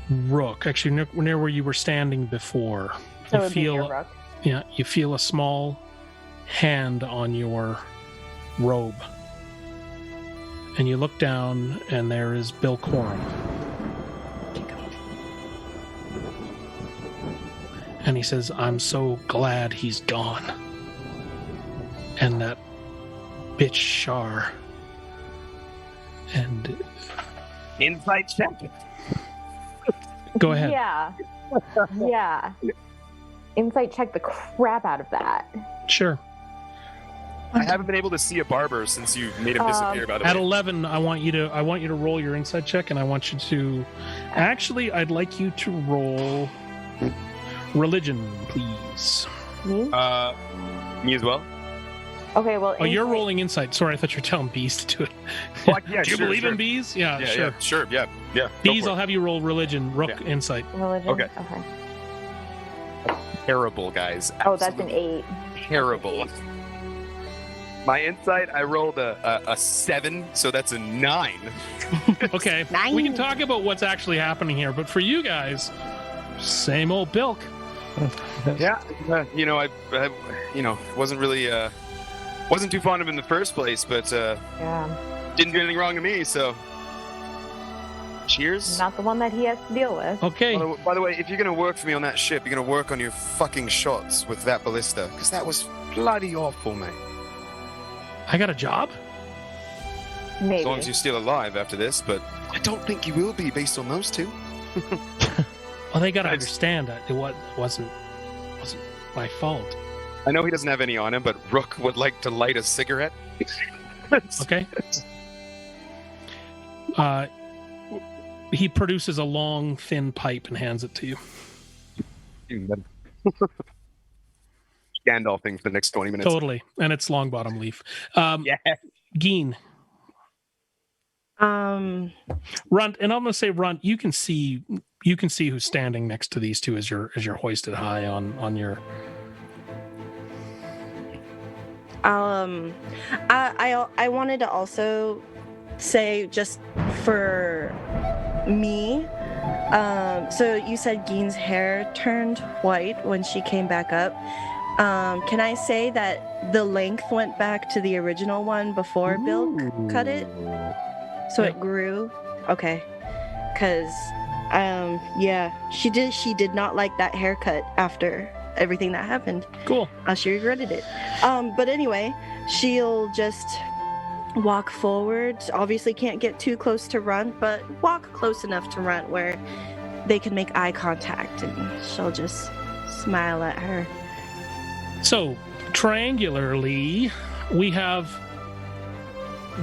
Rook, actually near where you were standing before, So it you would be your feel rook. you feel a small hand on your robe. And you look down and there is Bill Coram. And he says, "I'm so glad he's gone. And that bitch Shar." And Insight check. go ahead. Yeah. Yeah. Insight check the crap out of that. Sure. I haven't been able to see a barber since you made him disappear. By the At way, 11, I want you to roll your insight check, and I want you to. Actually, I'd like you to roll religion, please. Me? me as well. Okay, well. Oh, you're insight- rolling insight. Sorry, I thought you were telling bees to do it. Well, yeah, Do you sure, believe sure. in bees? Yeah, Yeah, sure. yeah, sure, yeah. Go Bees, for I'll it. have you roll religion. Rook, Yeah. insight. Religion? Okay. Okay. Terrible, guys. Oh, that's an Absolutely 8. terrible. My insight, I rolled a 7, so that's a 9. Okay, Nine. we can talk about what's actually happening here, but for you guys, same old bilk. Yeah, I wasn't really wasn't too fond of him in the first place, but Yeah. didn't do anything wrong to me. So, cheers. Not the one that he has to deal with. Okay, By the way, if you're gonna work for me on that ship, you're gonna work on your fucking shots with that ballista, because that was bloody awful, mate. I got a job? Maybe. As long as you're still alive after this, but I don't think you will be based on those two. Well, they got to Nice. understand that it wasn't my fault. I know he doesn't have any on him, but Rook would like to light a cigarette. Okay. He produces a long, thin pipe and hands it to you. Gandalfing for the next 20 minutes. Totally, and it's long bottom leaf. Yeah. Geen, Runt, and I'm gonna say Runt. You can see who's standing next to these two as you're hoisted high on your. I wanted to also say, just for me, so you said Geen's hair turned white when she came back up. Can I say that the length went back to the original one before Bill cut it? So Yeah. it grew? Okay. Because, yeah, she did not like that haircut after everything that happened. Cool. She regretted it. But anyway, she'll just walk forward. Obviously can't get too close to Runt, but walk close enough to Runt where they can make eye contact, and she'll just smile at her. So, triangularly, we have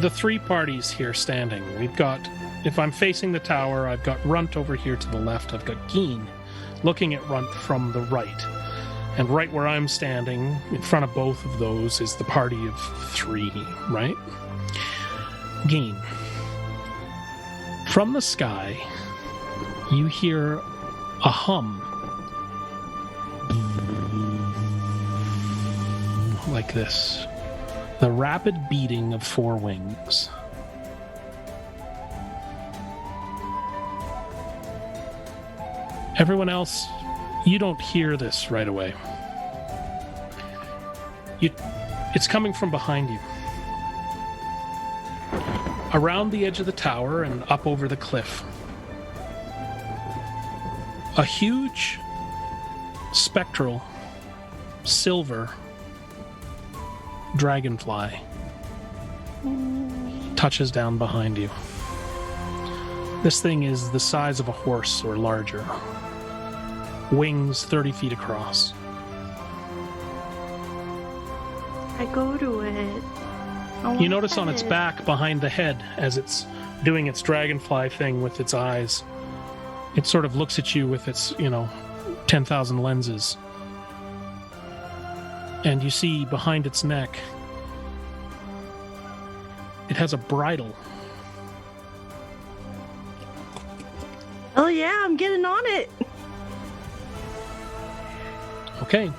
the three parties here standing. We've got, if I'm facing the tower, I've got Runt over here to the left. I've got Geen looking at Runt from the right. And right where I'm standing, in front of both of those, is the party of three, right? Geen. From the sky, you hear a hum. Like this. The rapid beating of four wings. Everyone else, you don't hear this right away. It's coming from behind you. Around the edge of the tower and up over the cliff. A huge, spectral, silver dragonfly touches down behind you. This thing is the size of a horse or larger. Wings 30 feet across. I go to it. You notice on its back behind the head, as it's doing its dragonfly thing with its eyes. It sort of looks at you with its, 10,000 lenses. And you see behind its neck, it has a bridle. Oh yeah, I'm getting on it. Okay.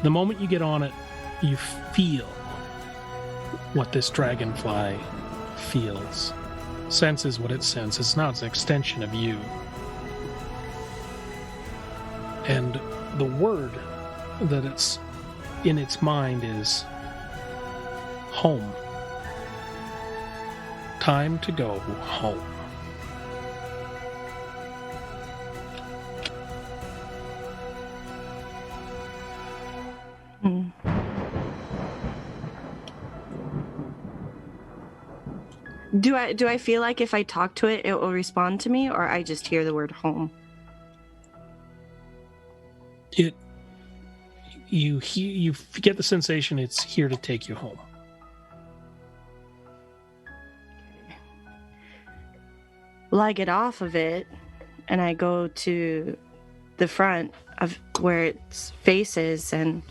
The moment you get on it, you feel what this dragonfly feels. Senses what it senses. Now it's an extension of you. And the word that it's in its mind is home. Time to go home. Do I feel like if I talk to it, it will respond to me, or I just hear the word home? You get the sensation it's here to take you home. Well, I get off of it and I go to the front of where its face is, and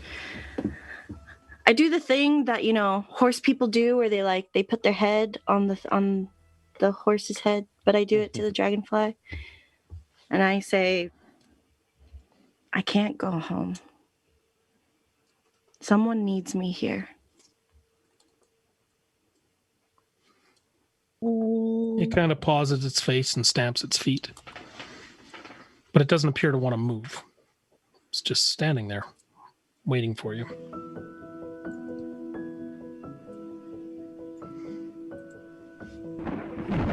I do the thing that, horse people do where they put their head on the horse's head, but I do it to the dragonfly. And I say, I can't go home. Someone needs me here. It kind of pauses its face and stamps its feet. But it doesn't appear to want to move. It's just standing there, waiting for you.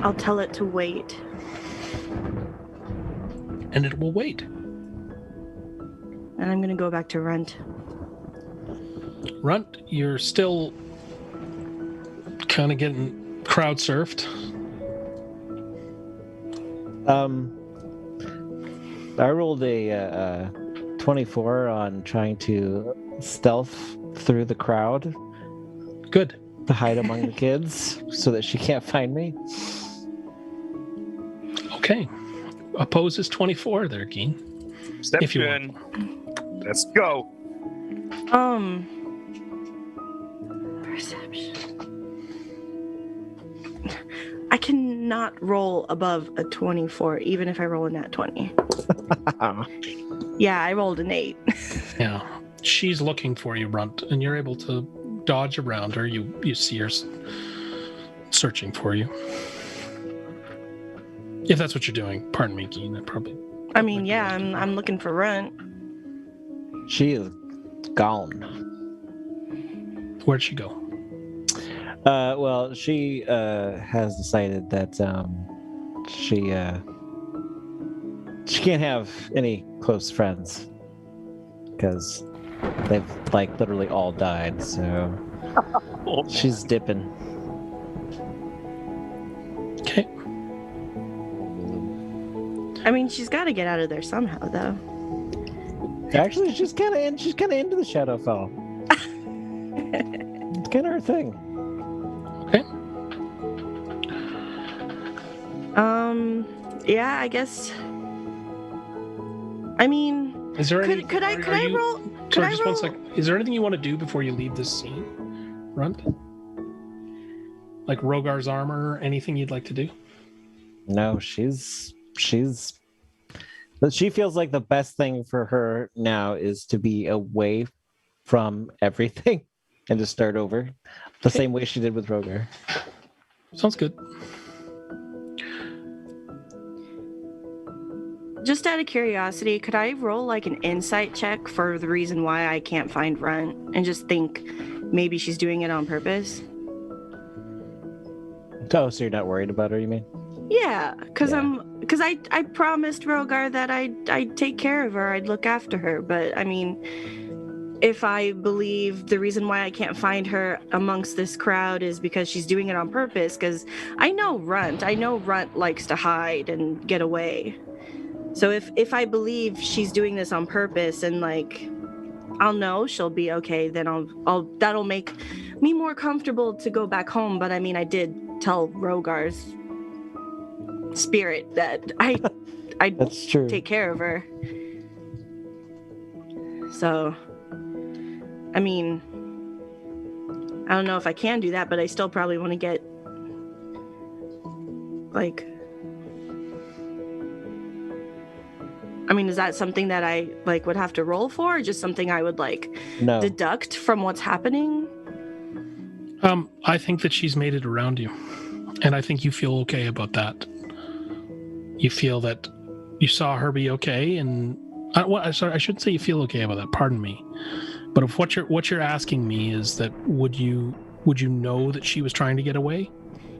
I'll tell it to wait. And it will wait. And I'm going to go back to Runt. Runt, you're still kind of getting crowd surfed. I rolled a 24 on trying to stealth through the crowd. Good. To hide among the kids so that she can't find me. Okay. Oppose is 24 there, Keen. Step If you in. Let's go. Perception. I cannot roll above a 24, even if I roll a nat 20. Yeah, I rolled an 8. Yeah. She's looking for you, Runt, and you're able to dodge around her. You see her searching for you. If that's what you're doing. Pardon me, Keen. That probably... I mean, yeah, I'm looking for Runt. She is gone. Where'd she go? Well, she has decided that she can't have any close friends because they've literally all died. So she's dipping. Okay. I mean, she's got to get out of there somehow, though. Actually, she's kind of into the Shadowfell. It's kind of her thing. Okay. Yeah, I guess. I mean, Is there any? could I roll? Could Sorry, I just roll? 1 second. Is there anything you want to do before you leave this scene, Runt? Like Rogar's armor, anything you'd like to do? No, she feels like the best thing for her now is to be away from everything and to start over the same way she did with Rogar. Sounds good. Just out of curiosity, could I roll an insight check for the reason why I can't find Runt and just think maybe she's doing it on purpose? Oh, so you're not worried about her, you mean? Yeah, because Yeah. I promised Rogar that I'd take care of her, I'd look after her, but I mean, if I believe the reason why I can't find her amongst this crowd is because she's doing it on purpose, because I know Runt likes to hide and get away. So if I believe she's doing this on purpose and I'll know she'll be okay, then I'll that'll make me more comfortable to go back home. But I mean, I did tell Rogar's spirit that I That's true. take care of her. So, I mean, I don't know if I can do that, but I still probably want to get, like, I mean, is that something that I, like, would have to roll for, or just something I would, like, No. deduct from what's happening? I think that she's made it around you, and I think you feel okay about that. You feel that you saw her be okay, and sorry, I shouldn't say you feel okay about that. Pardon me, but if what you're asking me is that would you know that she was trying to get away?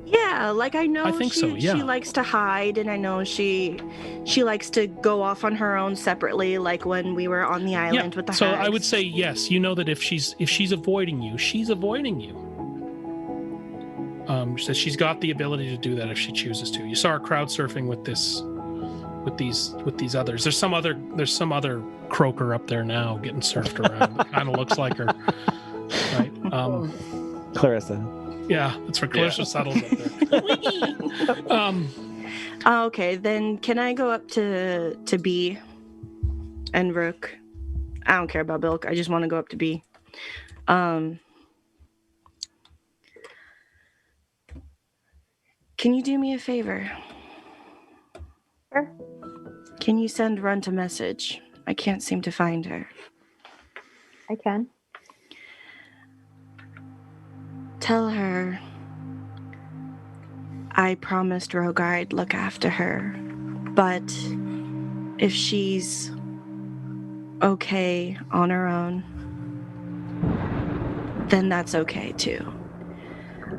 Yeah, like I know I think so, yeah. she likes to hide, and I know she likes to go off on her own separately, like when we were on the island with the so hags. I would say yes. You know that if she's avoiding you, she's avoiding you. So she's got the ability to do that if she chooses to. You saw her crowd surfing with these others. There's some other croaker up there now getting surfed around. That kind of looks like her, right? Clarissa. Yeah, that's where Clarissa settles up there. Okay, then can I go up to B and Rook? I don't care about Bilk. I just want to go up to B. Can you do me a favor? Sure. Can you send Runt a message? I can't seem to find her. I can. Tell her I promised Rogar I'd look after her, but if she's okay on her own, then that's okay too.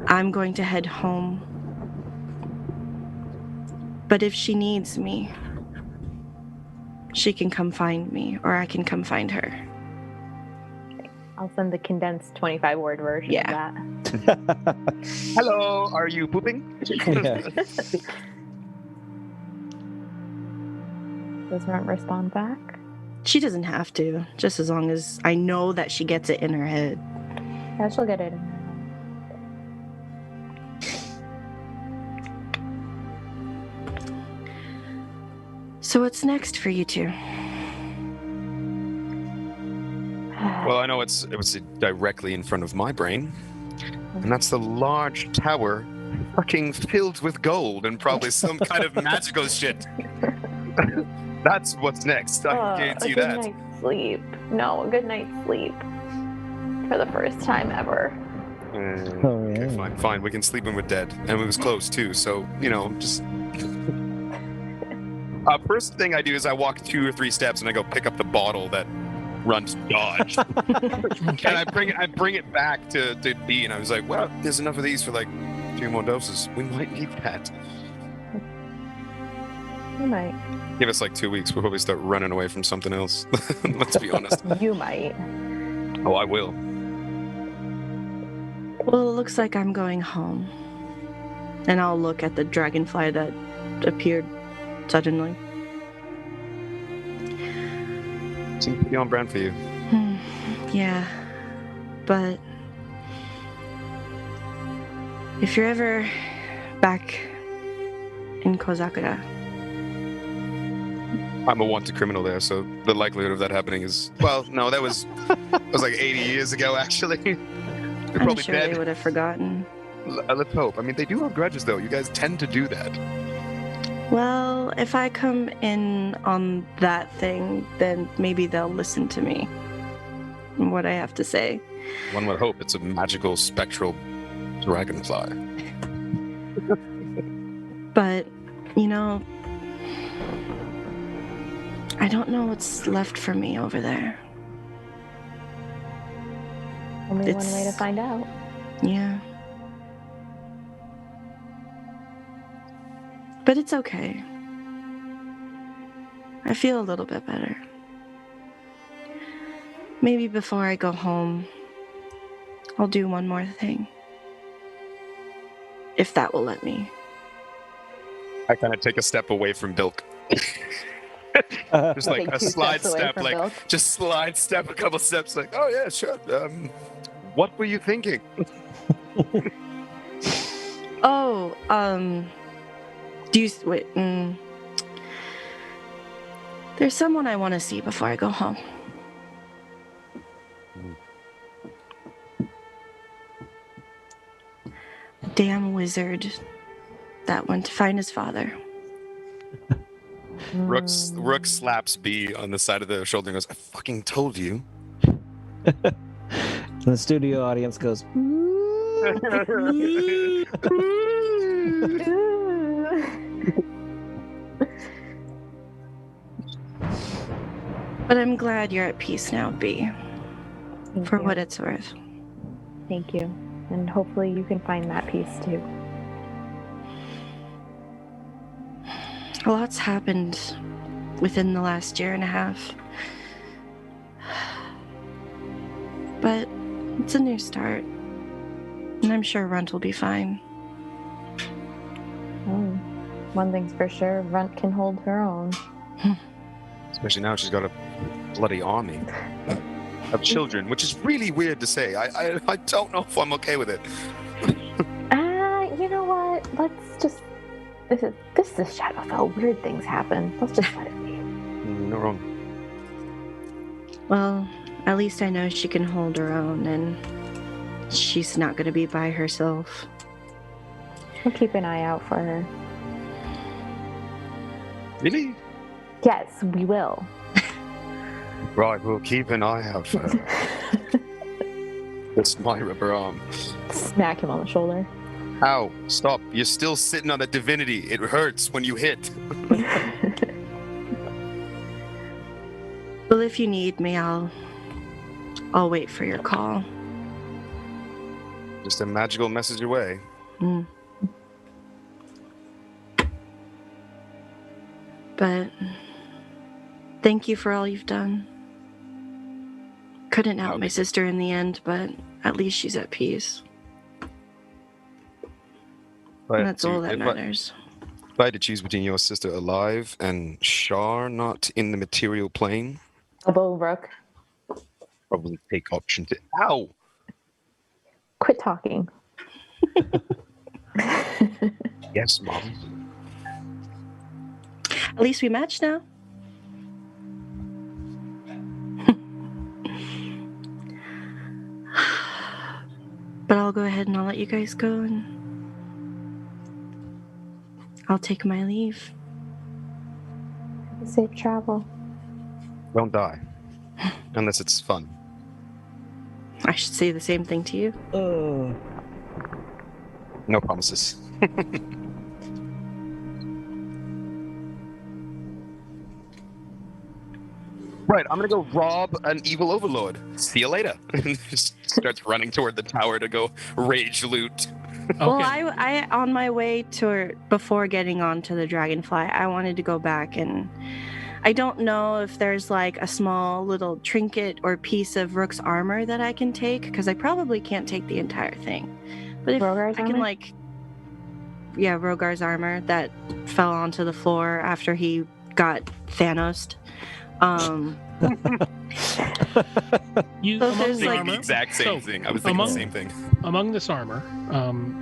I'm going to head home. But if she needs me, she can come find me, or I can come find her. I'll send the condensed 25-word version of that. Hello, are you pooping? Yeah. Does Runt respond back? She doesn't have to, just as long as I know that she gets it in her head. Yeah, she'll get it. So what's next for you two? Well, I know it was directly in front of my brain, and that's the large tower, fucking filled with gold and probably some kind of magical shit. That's what's next. I can guarantee a you good that. night's sleep. No, a good night's sleep. For the first time ever. Oh, yeah. Okay, fine. We can sleep when we're dead, and it was close too. So just. First thing I do is I walk 2 or 3 steps and I go pick up the bottle that Runt dodged, and I bring it back to B, and I was like, well, there's enough of these for like 2 more doses. We might need that. You might. Give us like 2 weeks. We'll probably start running away from something else. Let's be honest. You might. Oh, I will. Well, it looks like I'm going home. And I'll look at the dragonfly that appeared suddenly. Seems to be on brand for you. Yeah, but if you're ever back in Kozakura, I'm a wanted criminal there, so the likelihood of that happening is no, that was like 80 years ago, actually. They're I'm probably sure dead. they would have forgotten. Let's hope. I mean, they do have grudges, though. You guys tend to do that. Well, if I come in on that thing, then maybe they'll listen to me and what I have to say. One would hope it's a magical spectral dragonfly. But, I don't know what's left for me over there. Only one It's- way to find out. Yeah. But it's okay. I feel a little bit better. Maybe before I go home, I'll do one more thing. If that will let me. I kind of take a step away from Bilk. Just like Take a 2 slide steps away step, from like Bilk. just slide step a couple steps, like, oh yeah, sure. What were you thinking? Oh, do you wait? There's someone I want to see before I go home. Damn wizard that went to find his father. Rook slaps B on the side of the shoulder and goes, I fucking told you. And the studio audience goes, But I'm glad you're at peace now, B. Thank For you. what it's worth. Thank you. And hopefully you can find that peace too. A lot's happened within the last year and a half. But it's a new start. And I'm sure Runt will be fine. One thing's for sure, Runt can hold her own. Especially now she's got a bloody army of children, which is really weird to say. I don't know if I'm okay with it. You know what? Let's just... This is Shadowfell. Weird things happen. Let's just let it be. No wrong. Well, at least I know she can hold her own and she's not going to be by herself. We'll keep an eye out for her. Really? Yes, we will. Right, we'll keep an eye out for her. That's my rubber arm. Smack him on the shoulder. Ow, stop. You're still sitting on a divinity. It hurts when you hit. Well, if you need me, I'll wait for your call. Just a magical message away. But thank you for all you've done. Couldn't help my sister in the end, but at least she's at peace. And that's all that matters. If I had to choose between your sister alive and Shar not in the material plane, Elbow Rook. probably take option two. Ow! Quit talking. Yes, Mom. At least we match now. But I'll go ahead and I'll let you guys go and I'll take my leave. Safe travel. Don't die. Unless it's fun. I should say the same thing to you. No promises. Right, I'm gonna go rob an evil overlord. See you later. Just starts running toward the tower to go rage loot. Okay. Well, I on my way to before getting onto the dragonfly, I wanted to go back and I don't know if there's like a small little trinket or piece of Rook's armor that I can take because I probably can't take the entire thing. But if Rogar's I can armor? Rogar's armor that fell onto the floor after he got Thanos'd. You, So among there's, the like- armor, The exact same So, thing. I was thinking among- the same thing. among this armor,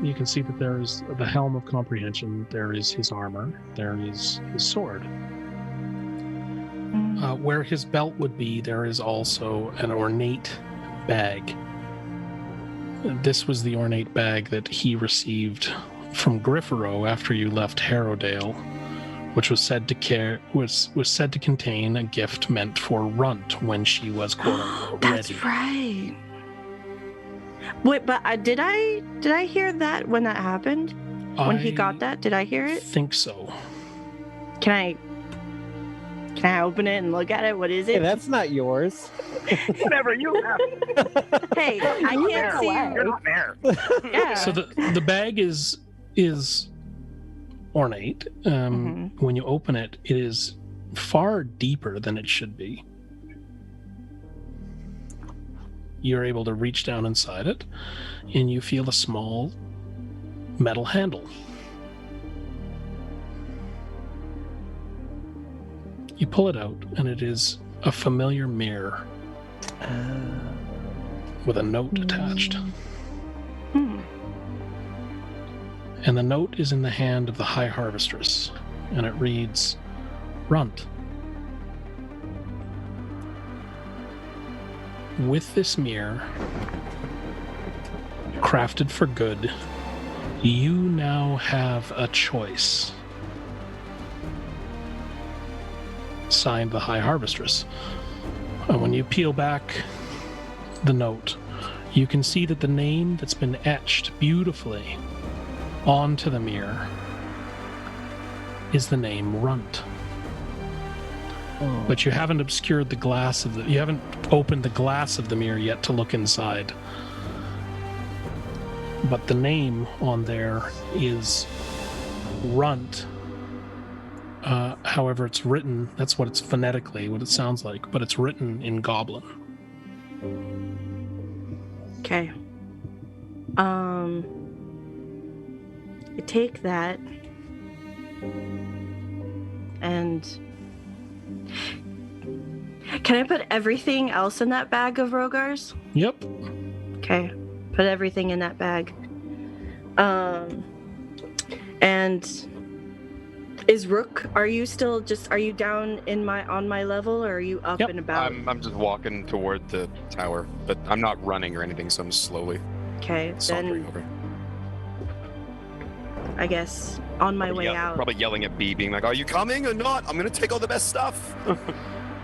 you can see that there is the helm of comprehension. There is his armor. There is his sword. Where his belt would be, there is also an ornate bag. This was the ornate bag that he received from Griffaro after you left Harrowdale, which was said to was said to contain a gift meant for Runt when she was quote unquote That's ready. right. Wait, but did I hear that when that happened? When he got that, did I hear I it? think so. Can I open it and look at it? What is Hey, it? that's not yours. Whatever, you have. Hey, I can't see. You're not there. Yeah. So the bag is ornate. When you open it, it is far deeper than it should be. You're able to reach down inside it, and you feel a small metal handle. You pull it out, and it is a familiar mirror with a note attached. Hmm. And the note is in the hand of the High Harvestress, and it reads, Runt. With this mirror, crafted for good, you now have a choice. Signed, the High Harvestress. And when you peel back the note, you can see that the name that's been etched beautifully onto the mirror is the name Runt. Oh. But you haven't obscured the glass of you haven't opened the glass of the mirror yet to look inside. But the name on there is Runt. However, it's written, that's what it's phonetically, what it sounds like, but it's written in Goblin. Okay. I take that and can I put everything else in that bag of Rogar's? Yep. Okay. Put everything in that bag. And is Rook, are you down on my level, or are you up Yep. and about? I'm just walking toward the tower, but I'm not running or anything, so I'm slowly Okay, sauntering then over. I guess on my way out. Probably yelling at B, being like, "Are you coming or not? I'm gonna take all the best stuff."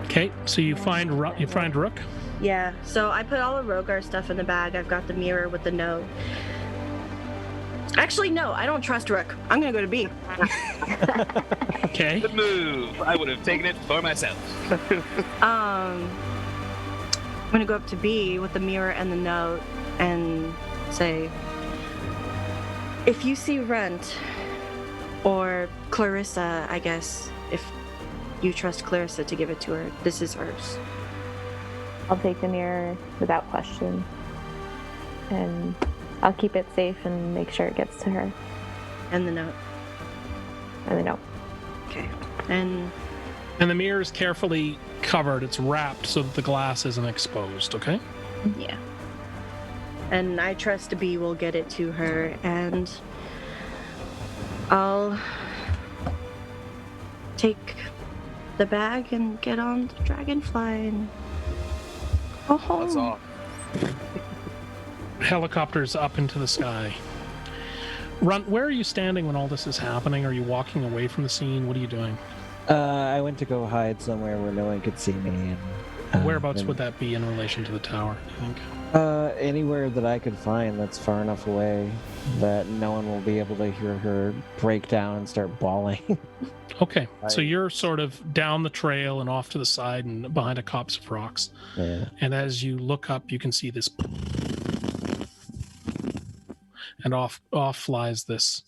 Okay, so you find Rook. Yeah, so I put all the Rogar stuff in the bag. I've got the mirror with the note. Actually, no, I don't trust Rook. I'm gonna go to B. Okay. Good move. I would have taken it for myself. I'm gonna go up to B with the mirror and the note and say, if you see Runt, or Clarissa, I guess, if you trust Clarissa to give it to her, this is hers. I'll take the mirror without question. And I'll keep it safe and make sure it gets to her. And the note. And the note. Okay. And the mirror is carefully covered. It's wrapped so that the glass isn't exposed, okay? yeah. And I trust B will get it to her, and I'll take the bag and get on the dragonfly and go home. That's all. Helicopters up into the sky. Runt, where are you standing when all this is happening? Are you walking away from the scene? What are you doing? I went to go hide somewhere where no one could see me. And, Whereabouts would that be in relation to the tower, do you think? Anywhere that I could find that's far enough away that no one will be able to hear her break down and start bawling. Okay, so you're sort of down the trail and off to the side and behind a copse of rocks. Yeah. And as you look up, you can see this, and off flies this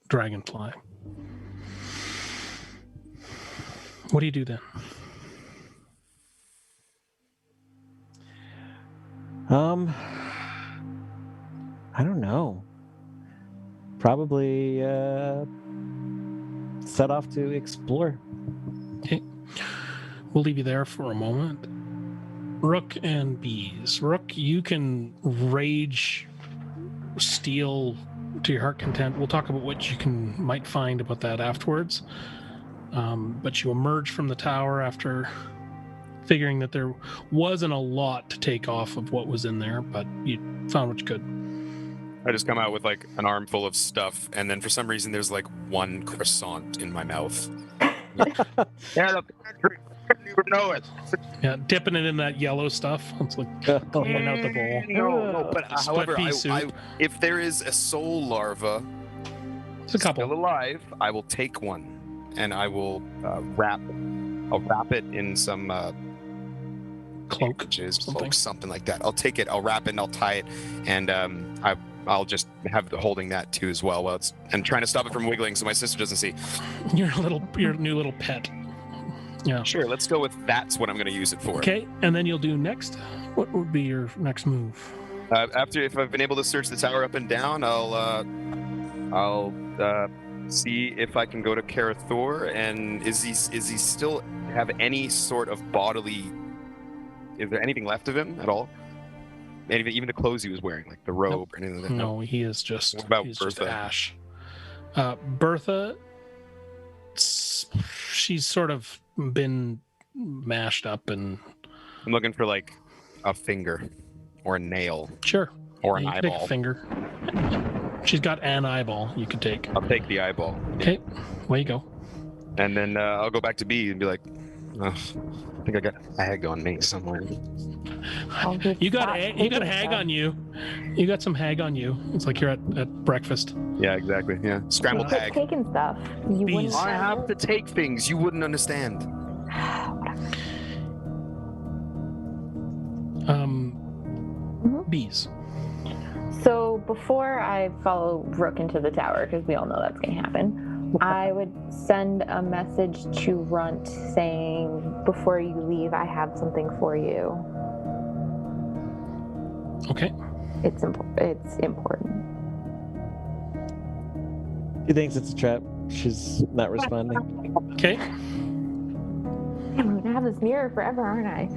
dragonfly. What do you do then? I don't know. Probably set off to explore. Okay, we'll leave you there for a moment. Rook and bees. Rook, you can rage, steal to your heart content. We'll talk about what you might find about that afterwards. But you emerge from the tower after figuring that there wasn't a lot to take off of what was in there, but you found what you could. I just come out with like an armful of stuff, and then for some reason there's like one croissant in my mouth. Yeah, look, you know it. Yeah, dipping it in that yellow stuff. It's like cleaning out the bowl. No, but Split however, pea soup. if there is a soul larva It's a couple. still alive, I will take one, and I will wrap it in some Cloak, bandages, something. something like that. I'll take it, I'll wrap it, and I'll tie it, and I'll just have holding that too as well. And trying to stop it from wiggling so my sister doesn't see. Your new little pet. Yeah. Sure, let's go with that's what I'm going to use it for. Okay, and then you'll do next. What would be your next move? After, if I've been able to search the tower up and down, I'll see if I can go to Karathor, and is he still have any sort of bodily is there anything left of him at all? Even the clothes he was wearing, like the robe or anything like that? No, he is just. What about he's just Bertha? ash. Bertha, she's sort of been mashed up and. I'm looking for like a finger or a nail Sure. or an You can take eyeball. a finger. She's got an eyeball you could take. I'll take the eyeball. Okay, away you go. And then I'll go back to B and be like, oh, I think I got a hag on me somewhere. You got hag on you. You got some hag on you. It's like you're at breakfast. Yeah, exactly. Yeah. Scrambled Quit hag. taking stuff. You Bees. wouldn't I have to take things. You wouldn't understand. Bees. So before I follow Rook into the tower, because we all know that's going to happen, I would send a message to Runt saying, before you leave, I have something for you. Okay. It's important. She thinks it's a trap. She's not responding. Okay. I'm going to have this mirror forever, aren't I?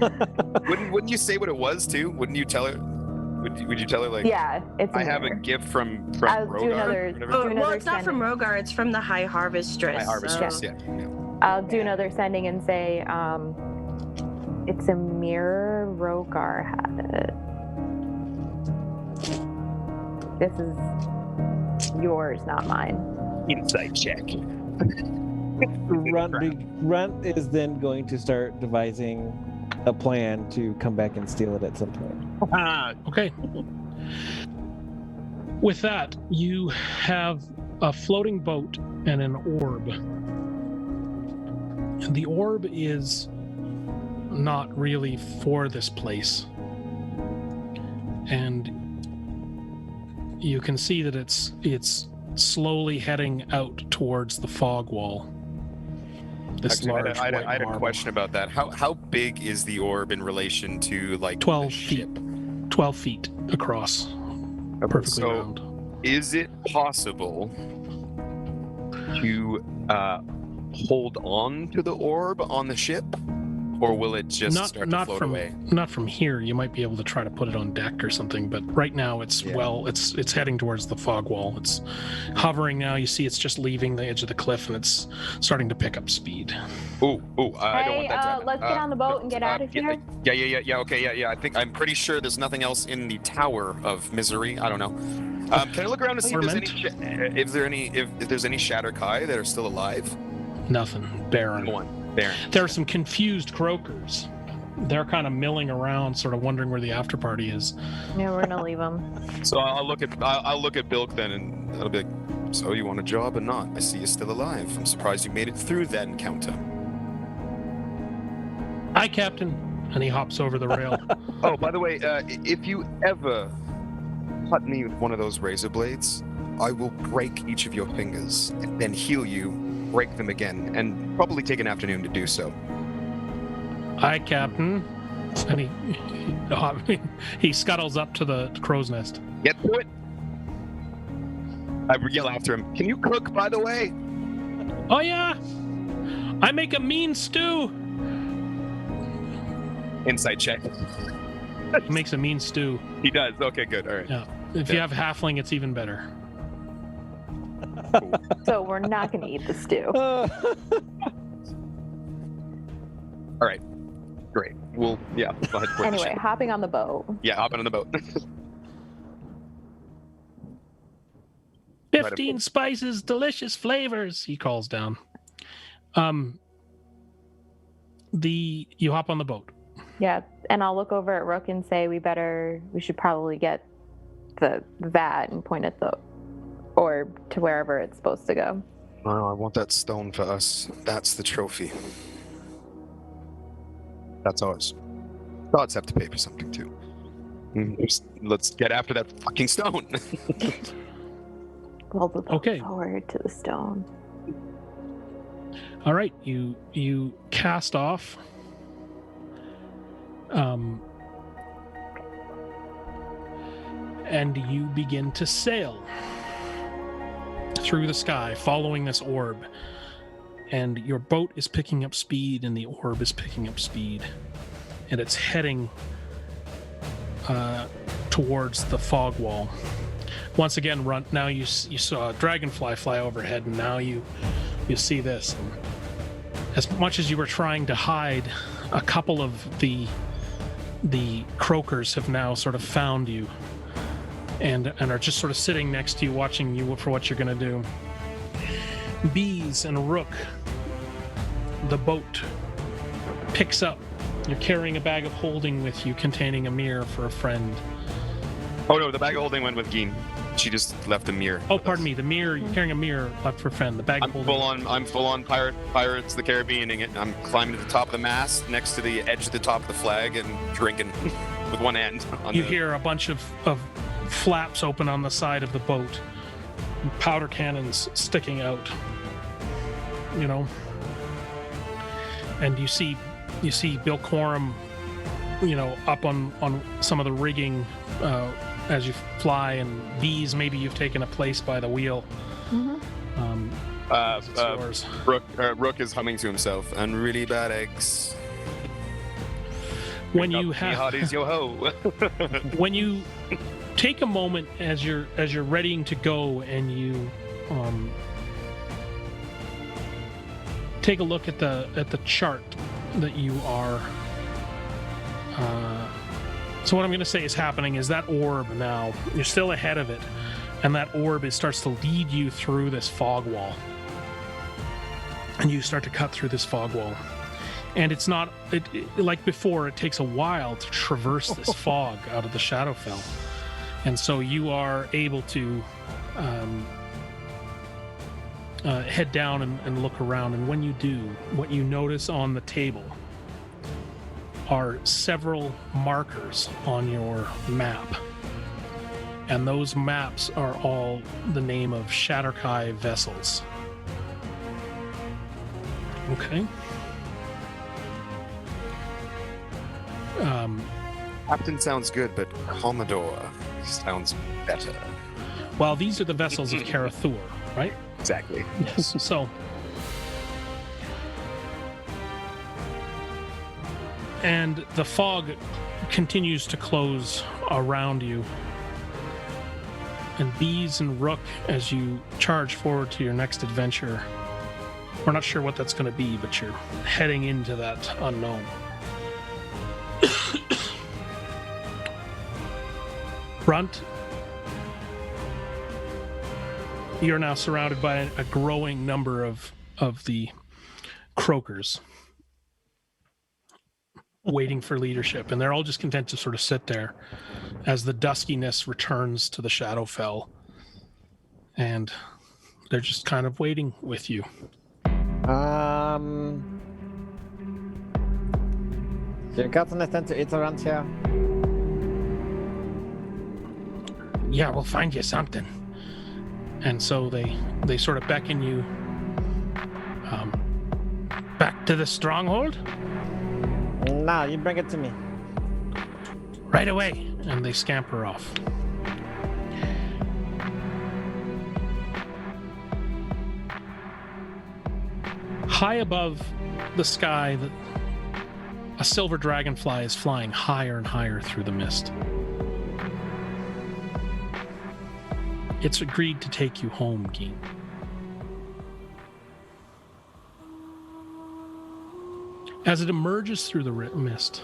Wouldn't you say what it was too? Wouldn't you tell her? Would you tell her like? Yeah, it's. I have a gift from I'll Rogar. do another. or whatever? Oh, Do well, another it's not from sending. Rogar. It's from the High Harvestress. My harvestress. so- Yeah. I'll do another sending and say, it's a mirror. Rogar had it. This is yours, not mine. Insight check. Runt is then going to start devising a plan to come back and steal it at some point. Okay. With that, you have a floating boat and an orb. And the orb is not really for this place. And you can see that it's slowly heading out towards the fog wall. This Actually, large I white had a marble. question about that. How big is the orb in relation to like 12 the feet. ship? 12 feet across. Perfectly So, round. is it possible to hold on to the orb on the ship, or will it just start to float away? Not from here. You might be able to try to put it on deck or something, but right now it's it's heading towards the fog wall. It's hovering now. You see it's just leaving the edge of the cliff and it's starting to pick up speed. I don't want that to happen. Let's get on the boat and get out of here. Yeah. Okay, yeah. I'm pretty sure there's nothing else in the Tower of Misery. I don't know. Can I look around to see if there's any Shatterkai that are still alive? Nothing. Barren. Go on. There. There are some confused croakers. They're kind of milling around, sort of wondering where the after party is. Yeah, we're gonna leave them. So I'll look at Bilk then, and I'll be like, "So you want a job or not? I see you're still alive. I'm surprised you made it through that encounter." Hi, Captain. And he hops over the rail. Oh, by the way, if you ever cut me with one of those razor blades, I will break each of your fingers and then heal you, break them again, and probably take an afternoon to do so. Hi, Captain. And he scuttles up to the crow's nest. Get to it. I yell after him. Can you cook, by the way? Oh, yeah. I make a mean stew. Insight check. He makes a mean stew. He does. Okay, good. All right. Yeah. If you have halfling, it's even better. So we're not gonna eat the stew. All right. Great. Well, yeah. Go ahead. Quit the Anyway, ship. hopping on the boat. Yeah, hopping on the boat. 15 spices, delicious flavors, he calls down. You hop on the boat. Yeah, and I'll look over at Rook and say we should probably get that and point at or to wherever it's supposed to go. Oh, I want that stone for us. That's the trophy. That's ours. Gods have to pay for something too. Let's get after that fucking stone. We'll look Okay. forward to the stone. All right, you cast off. And you begin to sail through the sky, following this orb. And your boat is picking up speed, and the orb is picking up speed. and it's heading towards the fog wall. Once again, Runt, now you saw a dragonfly fly overhead, and now you see this. And as much as you were trying to hide, a couple of the croakers have now sort of found you and are just sort of sitting next to you, watching you for what you're going to do. Bees and Rook, the boat picks up. You're carrying a bag of holding with you containing a mirror for a friend. Oh no, the bag of holding went with Geen. She just left a mirror. Oh, pardon me. The mirror. You're carrying a mirror left for a friend. The bag of holding. I'm full on Pirates of the Caribbeaning it. I'm climbing to the top of the mast, next to the edge of the top of the flag, and drinking with one hand. You hear a bunch of flaps open on the side of the boat, and powder cannons sticking out. You know, and you see Bill Coram, you know, up on some of the rigging as you fly, and Bees, maybe you've taken a place by the wheel. Yours. Rook is humming to himself, and really bad eggs. When you have hotties, yo ho. When you take a moment as you're readying to go, and you take a look at the chart that you are. So what I'm going to say is happening is that orb now, you're still ahead of it, and that orb starts to lead you through this fog wall. And you start to cut through this fog wall. And it's not, like before, it takes a while to traverse this fog out of the Shadowfell. And so you are able to head down and look around. And when you do, what you notice on the table are several markers on your map. And those maps are all the name of Shatterkai vessels. Okay. Captain sounds good, but Commodore sounds better. Well, these are the vessels of Karathur, right? Exactly. Yes. So, and the fog continues to close around you. And Bees and Rook, as you charge forward to your next adventure, we're not sure what that's going to be, but you're heading into that unknown. Brunt, you're now surrounded by a growing number of the croakers waiting for leadership, and they're all just content to sort of sit there as the duskiness returns to the Shadowfell, and they're just kind of waiting with you. You got anything to eat around here? Yeah, we'll find you something. And so they sort of beckon you back to the stronghold. No, you bring it to me. Right away. And they scamper off. High above the sky, a silver dragonfly is flying higher and higher through the mist. It's agreed to take you home, Geen. As it emerges through the mist,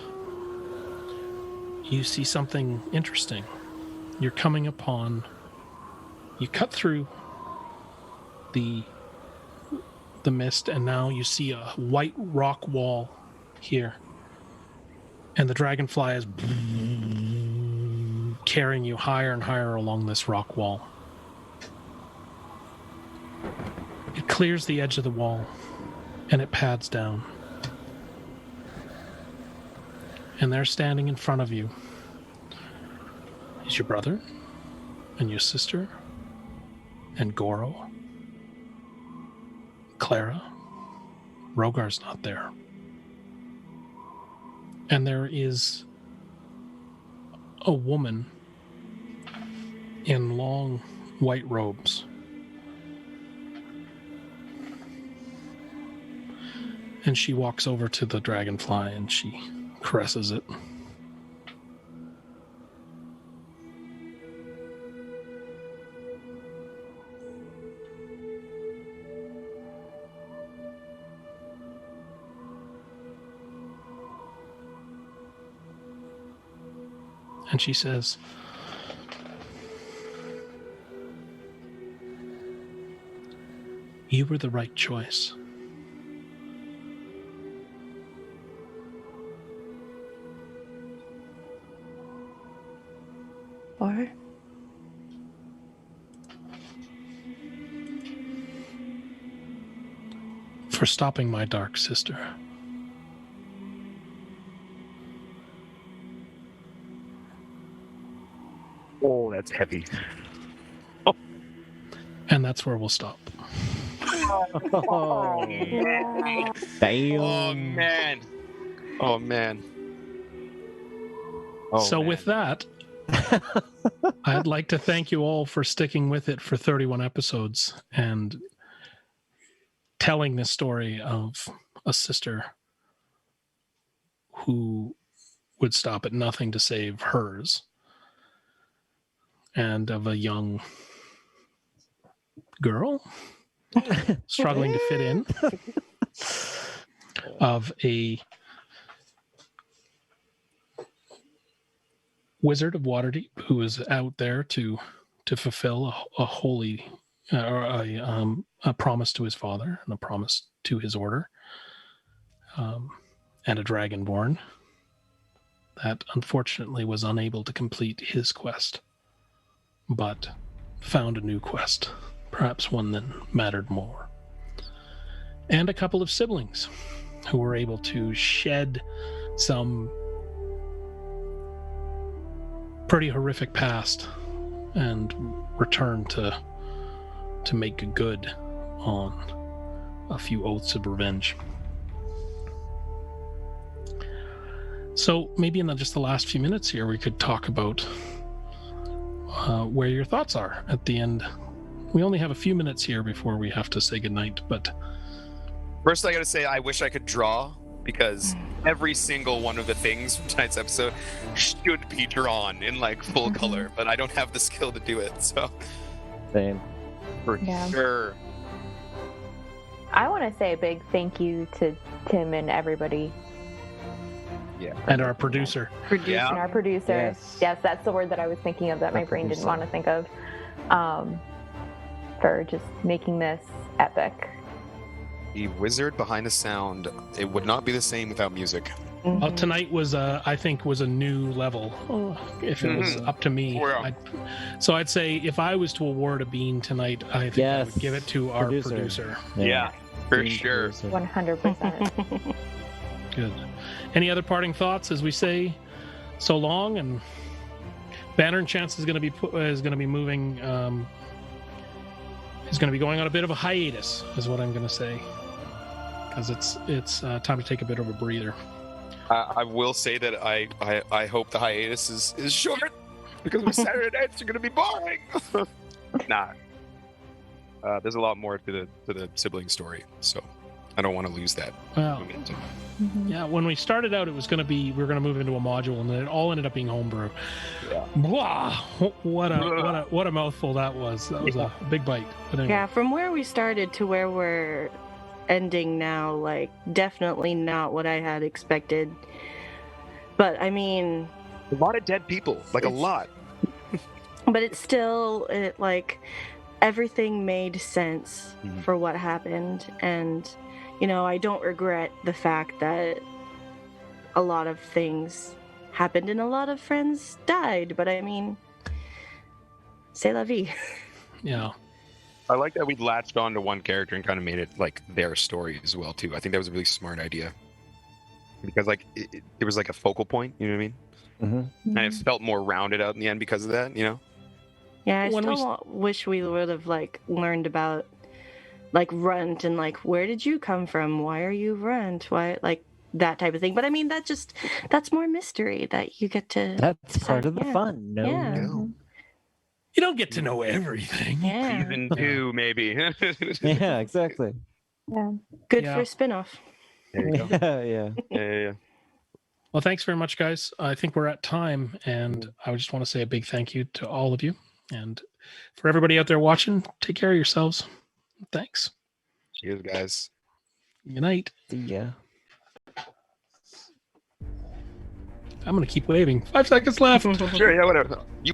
you see something interesting. You're coming upon... You cut through the mist, and now you see a white rock wall here. And the dragonfly is carrying you higher and higher along this rock wall. It clears the edge of the wall, and it pads down. And there, standing in front of you, is your brother, and your sister, and Goro, Clara. Rogar's not there. And there is a woman in long white robes. And she walks over to the dragonfly and she caresses it. And she says, "You were the right choice." Or For stopping my dark sister. Oh, that's heavy. And that's where we'll stop. Oh, Yeah. damn. Oh man. Oh man. Oh, So man. with that, I'd like to thank you all for sticking with it for 31 episodes and telling this story of a sister who would stop at nothing to save hers, and of a young girl struggling to fit in, of a wizard of Waterdeep who is out there to fulfill a holy or a promise to his father and a promise to his order, and a dragonborn that unfortunately was unable to complete his quest, but found a new quest, perhaps one that mattered more. And a couple of siblings who were able to shed some pretty horrific past and return to make good on a few oaths of revenge. So maybe in just the last few minutes here, we could talk about where your thoughts are at the end. We only have a few minutes here before we have to say goodnight, but First, I gotta say, I wish I could draw, because every single one of the things from tonight's episode should be drawn in like full color, but I don't have the skill to do it. So Same. for Yeah. sure. I want to say a big thank you to Tim and everybody, and our producer. Yeah. and our producer. Yes. Yes, that's the word that I was thinking of that my Our brain didn't producer. want to think of. For just making this epic. The wizard behind the sound. It would not be the same without music. Well, tonight was, I think, was a new level. If it was up to me, Oh, yeah. so I'd say if I was to award a bean tonight, I think I would give it to our producer. Yeah, for Being sure. producer. 100%. Good. Any other parting thoughts as we say so long? And Banner and Chance is going to be moving. Is going to be going on a bit of a hiatus, is what I'm going to say, because it's time to take a bit of a breather. I will say that I hope the hiatus is short, because my Saturday nights are going to be boring. Nah. There's a lot more to the sibling story, so I don't want to lose that Well, momentum. yeah. When we started out, it was going to be we were going to move into a module, and then it all ended up being homebrew. Yeah. Wow, what a mouthful that was. That was a big bite. But anyway. Yeah, from where we started to where we're ending now, like, definitely not what I had expected. But I mean, A lot of dead people, like a It's- lot. but it's still like everything made sense Mhm. for what happened, and I don't regret the fact that a lot of things happened and a lot of friends died, but I mean, c'est la vie. Yeah. I like that we latched on to one character and kind of made it like their story as well too. I think that was a really smart idea, because like it was like a focal point. You know what I mean? Mhm. And it felt more rounded out in the end because of that. You know? Yeah, I When we still wish we would have like learned about like Runt and like where did you come from? Why are you Runt? Why like that type of thing. But I mean that's more mystery that you get to That's part of the yeah. fun. No, Yeah. no. You don't get to know everything. Yeah. Season 2, maybe. Yeah, exactly. Yeah. Good Yeah. for a spin-off. There you go. Yeah, yeah. Yeah. Well, thanks very much, guys. I think we're at time, and I just want to say a big thank you to all of you. And for everybody out there watching, take care of yourselves. Thanks. Cheers, guys. Good night. See ya. I'm going to keep waving. 5 seconds left. Sure, yeah, whatever. You